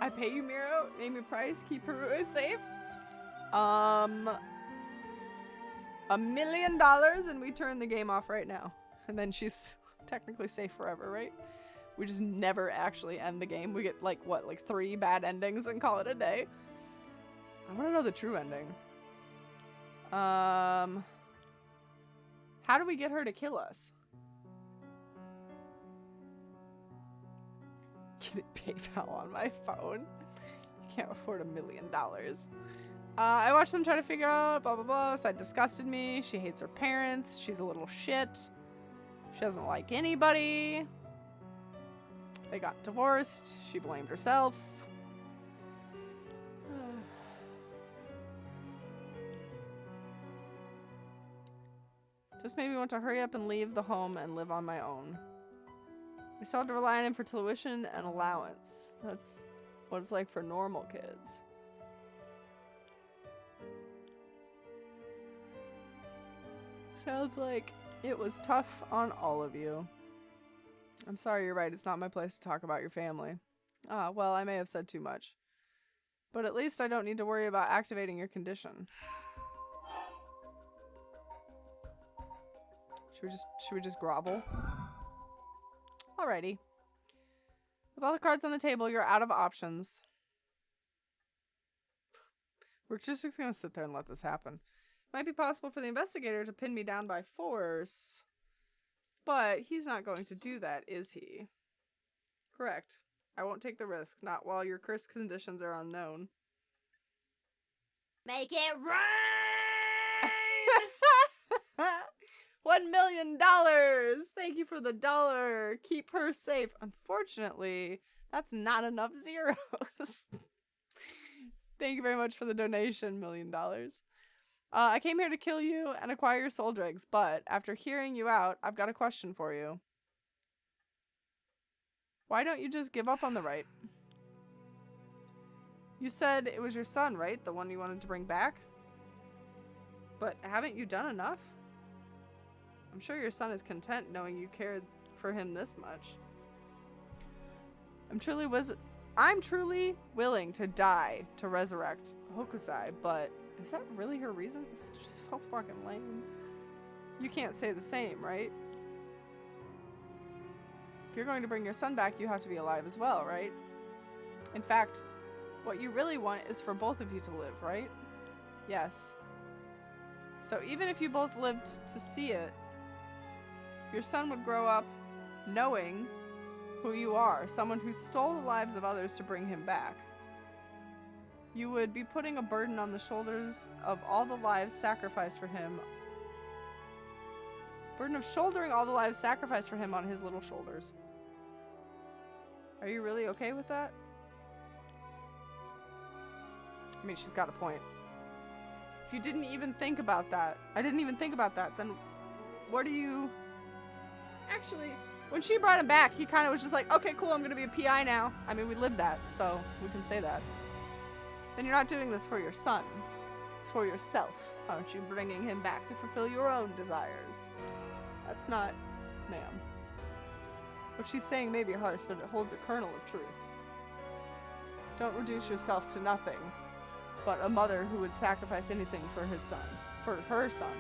I pay you, Miro. Name your price. Keep Peru safe. $1 million and we turn the game off right now. And then she's technically safe forever, right? We just never actually end the game. We get like 3 bad endings and call it a day. I want to know the true ending. How do we get her to kill us? Get it PayPal on my phone. You can't afford $1 million. I watched them try to figure out blah blah blah. Side disgusted me. She hates her parents. She's a little shit. She doesn't like anybody. They got divorced. She blamed herself. Just made me want to hurry up and leave the home and live on my own. I still have to rely on him for tuition and allowance. That's what it's like for normal kids. Sounds like it was tough on all of you. I'm sorry, you're right. It's not my place to talk about your family. Ah, well, I may have said too much. But at least I don't need to worry about activating your condition. Should we just grovel? Alrighty. With all the cards on the table, you're out of options. We're just gonna sit there and let this happen. Might be possible for the investigator to pin me down by force, but he's not going to do that, is he? Correct. I won't take the risk, not while your curse conditions are unknown. Make it rain! $1 million! Thank you for the $1. Keep her safe. Unfortunately, that's not enough zeros. Thank you very much for the donation, $1 million. I came here to kill you and acquire your soul dregs, but after hearing you out, I've got a question for you. Why don't you just give up on the right? You said it was your son, right? The one you wanted to bring back? But haven't you done enough? I'm sure your son is content knowing you cared for him this much. I'm truly willing to die to resurrect Hokusai, but is that really her reason? It's just so fucking lame. You can't say the same, right? If you're going to bring your son back, you have to be alive as well, right? In fact, what you really want is for both of you to live, right? Yes. So even if you both lived to see it, your son would grow up knowing who you are, someone who stole the lives of others to bring him back. You would be putting a burden on the shoulders of all the lives sacrificed for him. Burden of shouldering all the lives sacrificed for him on his little shoulders. Are you really okay with that? I mean, she's got a point. If you didn't even think about that, I didn't even think about that, then what do you... Actually, when she brought him back, he kind of was just like, okay, cool, I'm going to be a PI now. I mean, we lived that, so we can say that. Then you're not doing this for your son. It's for yourself. Aren't you bringing him back to fulfill your own desires? That's not, ma'am. What she's saying may be harsh, but it holds a kernel of truth. Don't reduce yourself to nothing but a mother who would sacrifice anything for his son. For her son.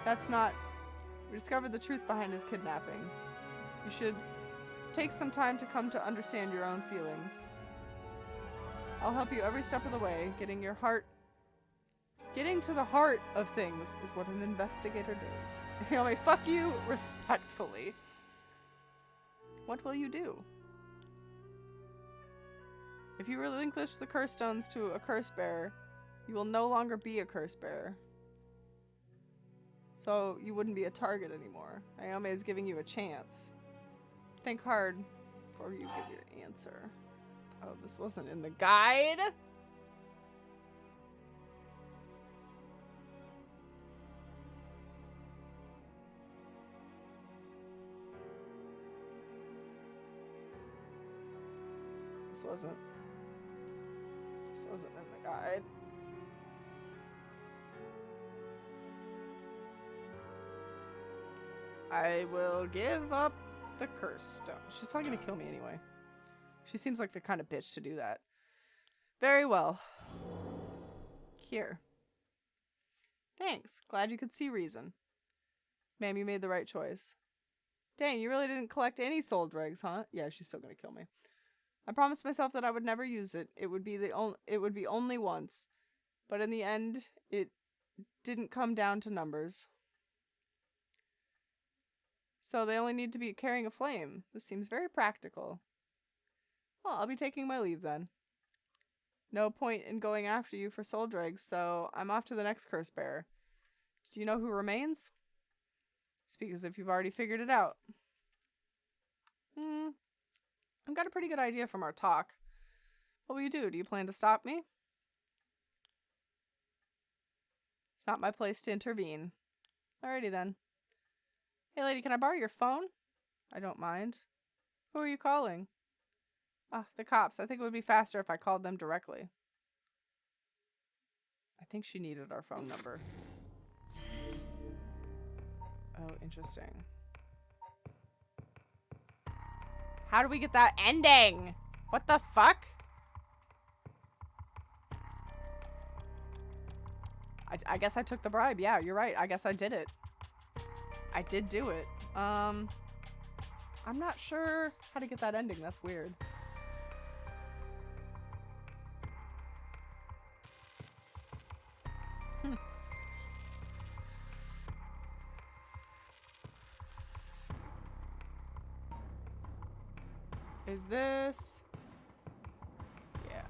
That's not... We discovered the truth behind his kidnapping. You should take some time to come to understand your own feelings. I'll help you every step of the way. Getting to the heart of things is what an investigator does. You know, I fuck you respectfully. What will you do? If you relinquish the curse stones to a curse bearer, you will no longer be a curse bearer. So you wouldn't be a target anymore. Ayame is giving you a chance. Think hard before you give your answer. Oh, this wasn't in the guide? This wasn't in the guide. I will give up the curse stone. She's probably gonna kill me anyway. She seems like the kind of bitch to do that. Very well. Here. Thanks. Glad you could see reason. Ma'am, you made the right choice. Dang, you really didn't collect any soul dregs, huh? Yeah, she's still gonna kill me. I promised myself that I would never use it. It would be only once. But in the end, it didn't come down to numbers. So they only need to be carrying a flame. This seems very practical. Well, I'll be taking my leave then. No point in going after you for soul dregs, so I'm off to the next curse bearer. Do you know who remains? Speak as if you've already figured it out. I've got a pretty good idea from our talk. What will you do? Do you plan to stop me? It's not my place to intervene. Alrighty then. Hey lady, can I borrow your phone? I don't mind. Who are you calling? Ah, the cops. I think it would be faster if I called them directly. I think she needed our phone number. Oh, interesting. How do we get that ending? What the fuck? I guess I took the bribe. Yeah, you're right. I guess I did it. I did do it. I'm not sure how to get that ending. That's weird. Is this... Yeah.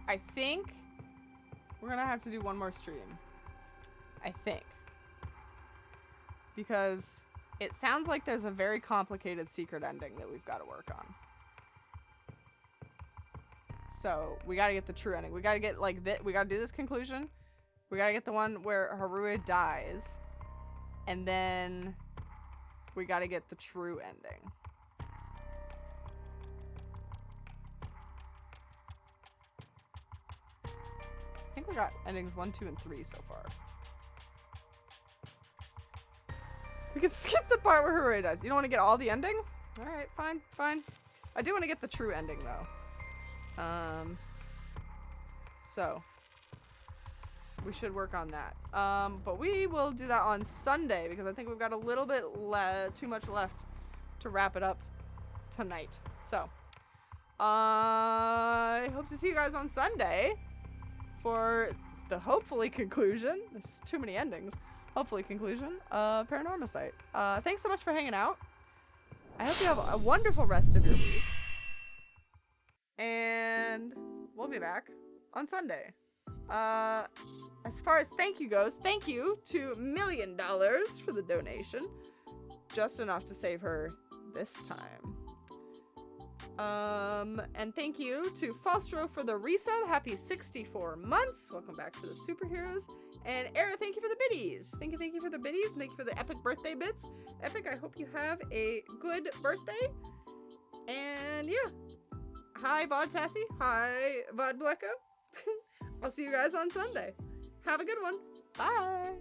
I think we're gonna have to do one more stream. I think. Because it sounds like there's a very complicated secret ending that we've got to work on. So we gotta get the true ending. We gotta get like we gotta do this conclusion. We gotta get the one where Haruhi dies. And then we gotta get the true ending. I think we got endings 1, 2, and 3 so far. We can skip the part where Hooray dies. You don't want to get all the endings? Alright, fine, fine. I do want to get the true ending, though. So, we should work on that. But we will do that on Sunday, because I think we've got a little bit too much left to wrap it up tonight. So, I hope to see you guys on Sunday for the hopefully conclusion. There's too many endings. Hopefully conclusion of Paranormasight. Thanks so much for hanging out. I hope you have a wonderful rest of your week. And we'll be back on Sunday. As far as thank you goes, thank you to $1 million for the donation. Just enough to save her this time. And thank you to Fostro for the resub. Happy 64 months. Welcome back to the superheroes. And Era, thank you for the biddies. Thank you for the biddies. And thank you for the epic birthday bits. Epic, I hope you have a good birthday. And yeah. Hi, Vod Sassy. Hi, Vod Blecko. I'll see you guys on Sunday. Have a good one. Bye.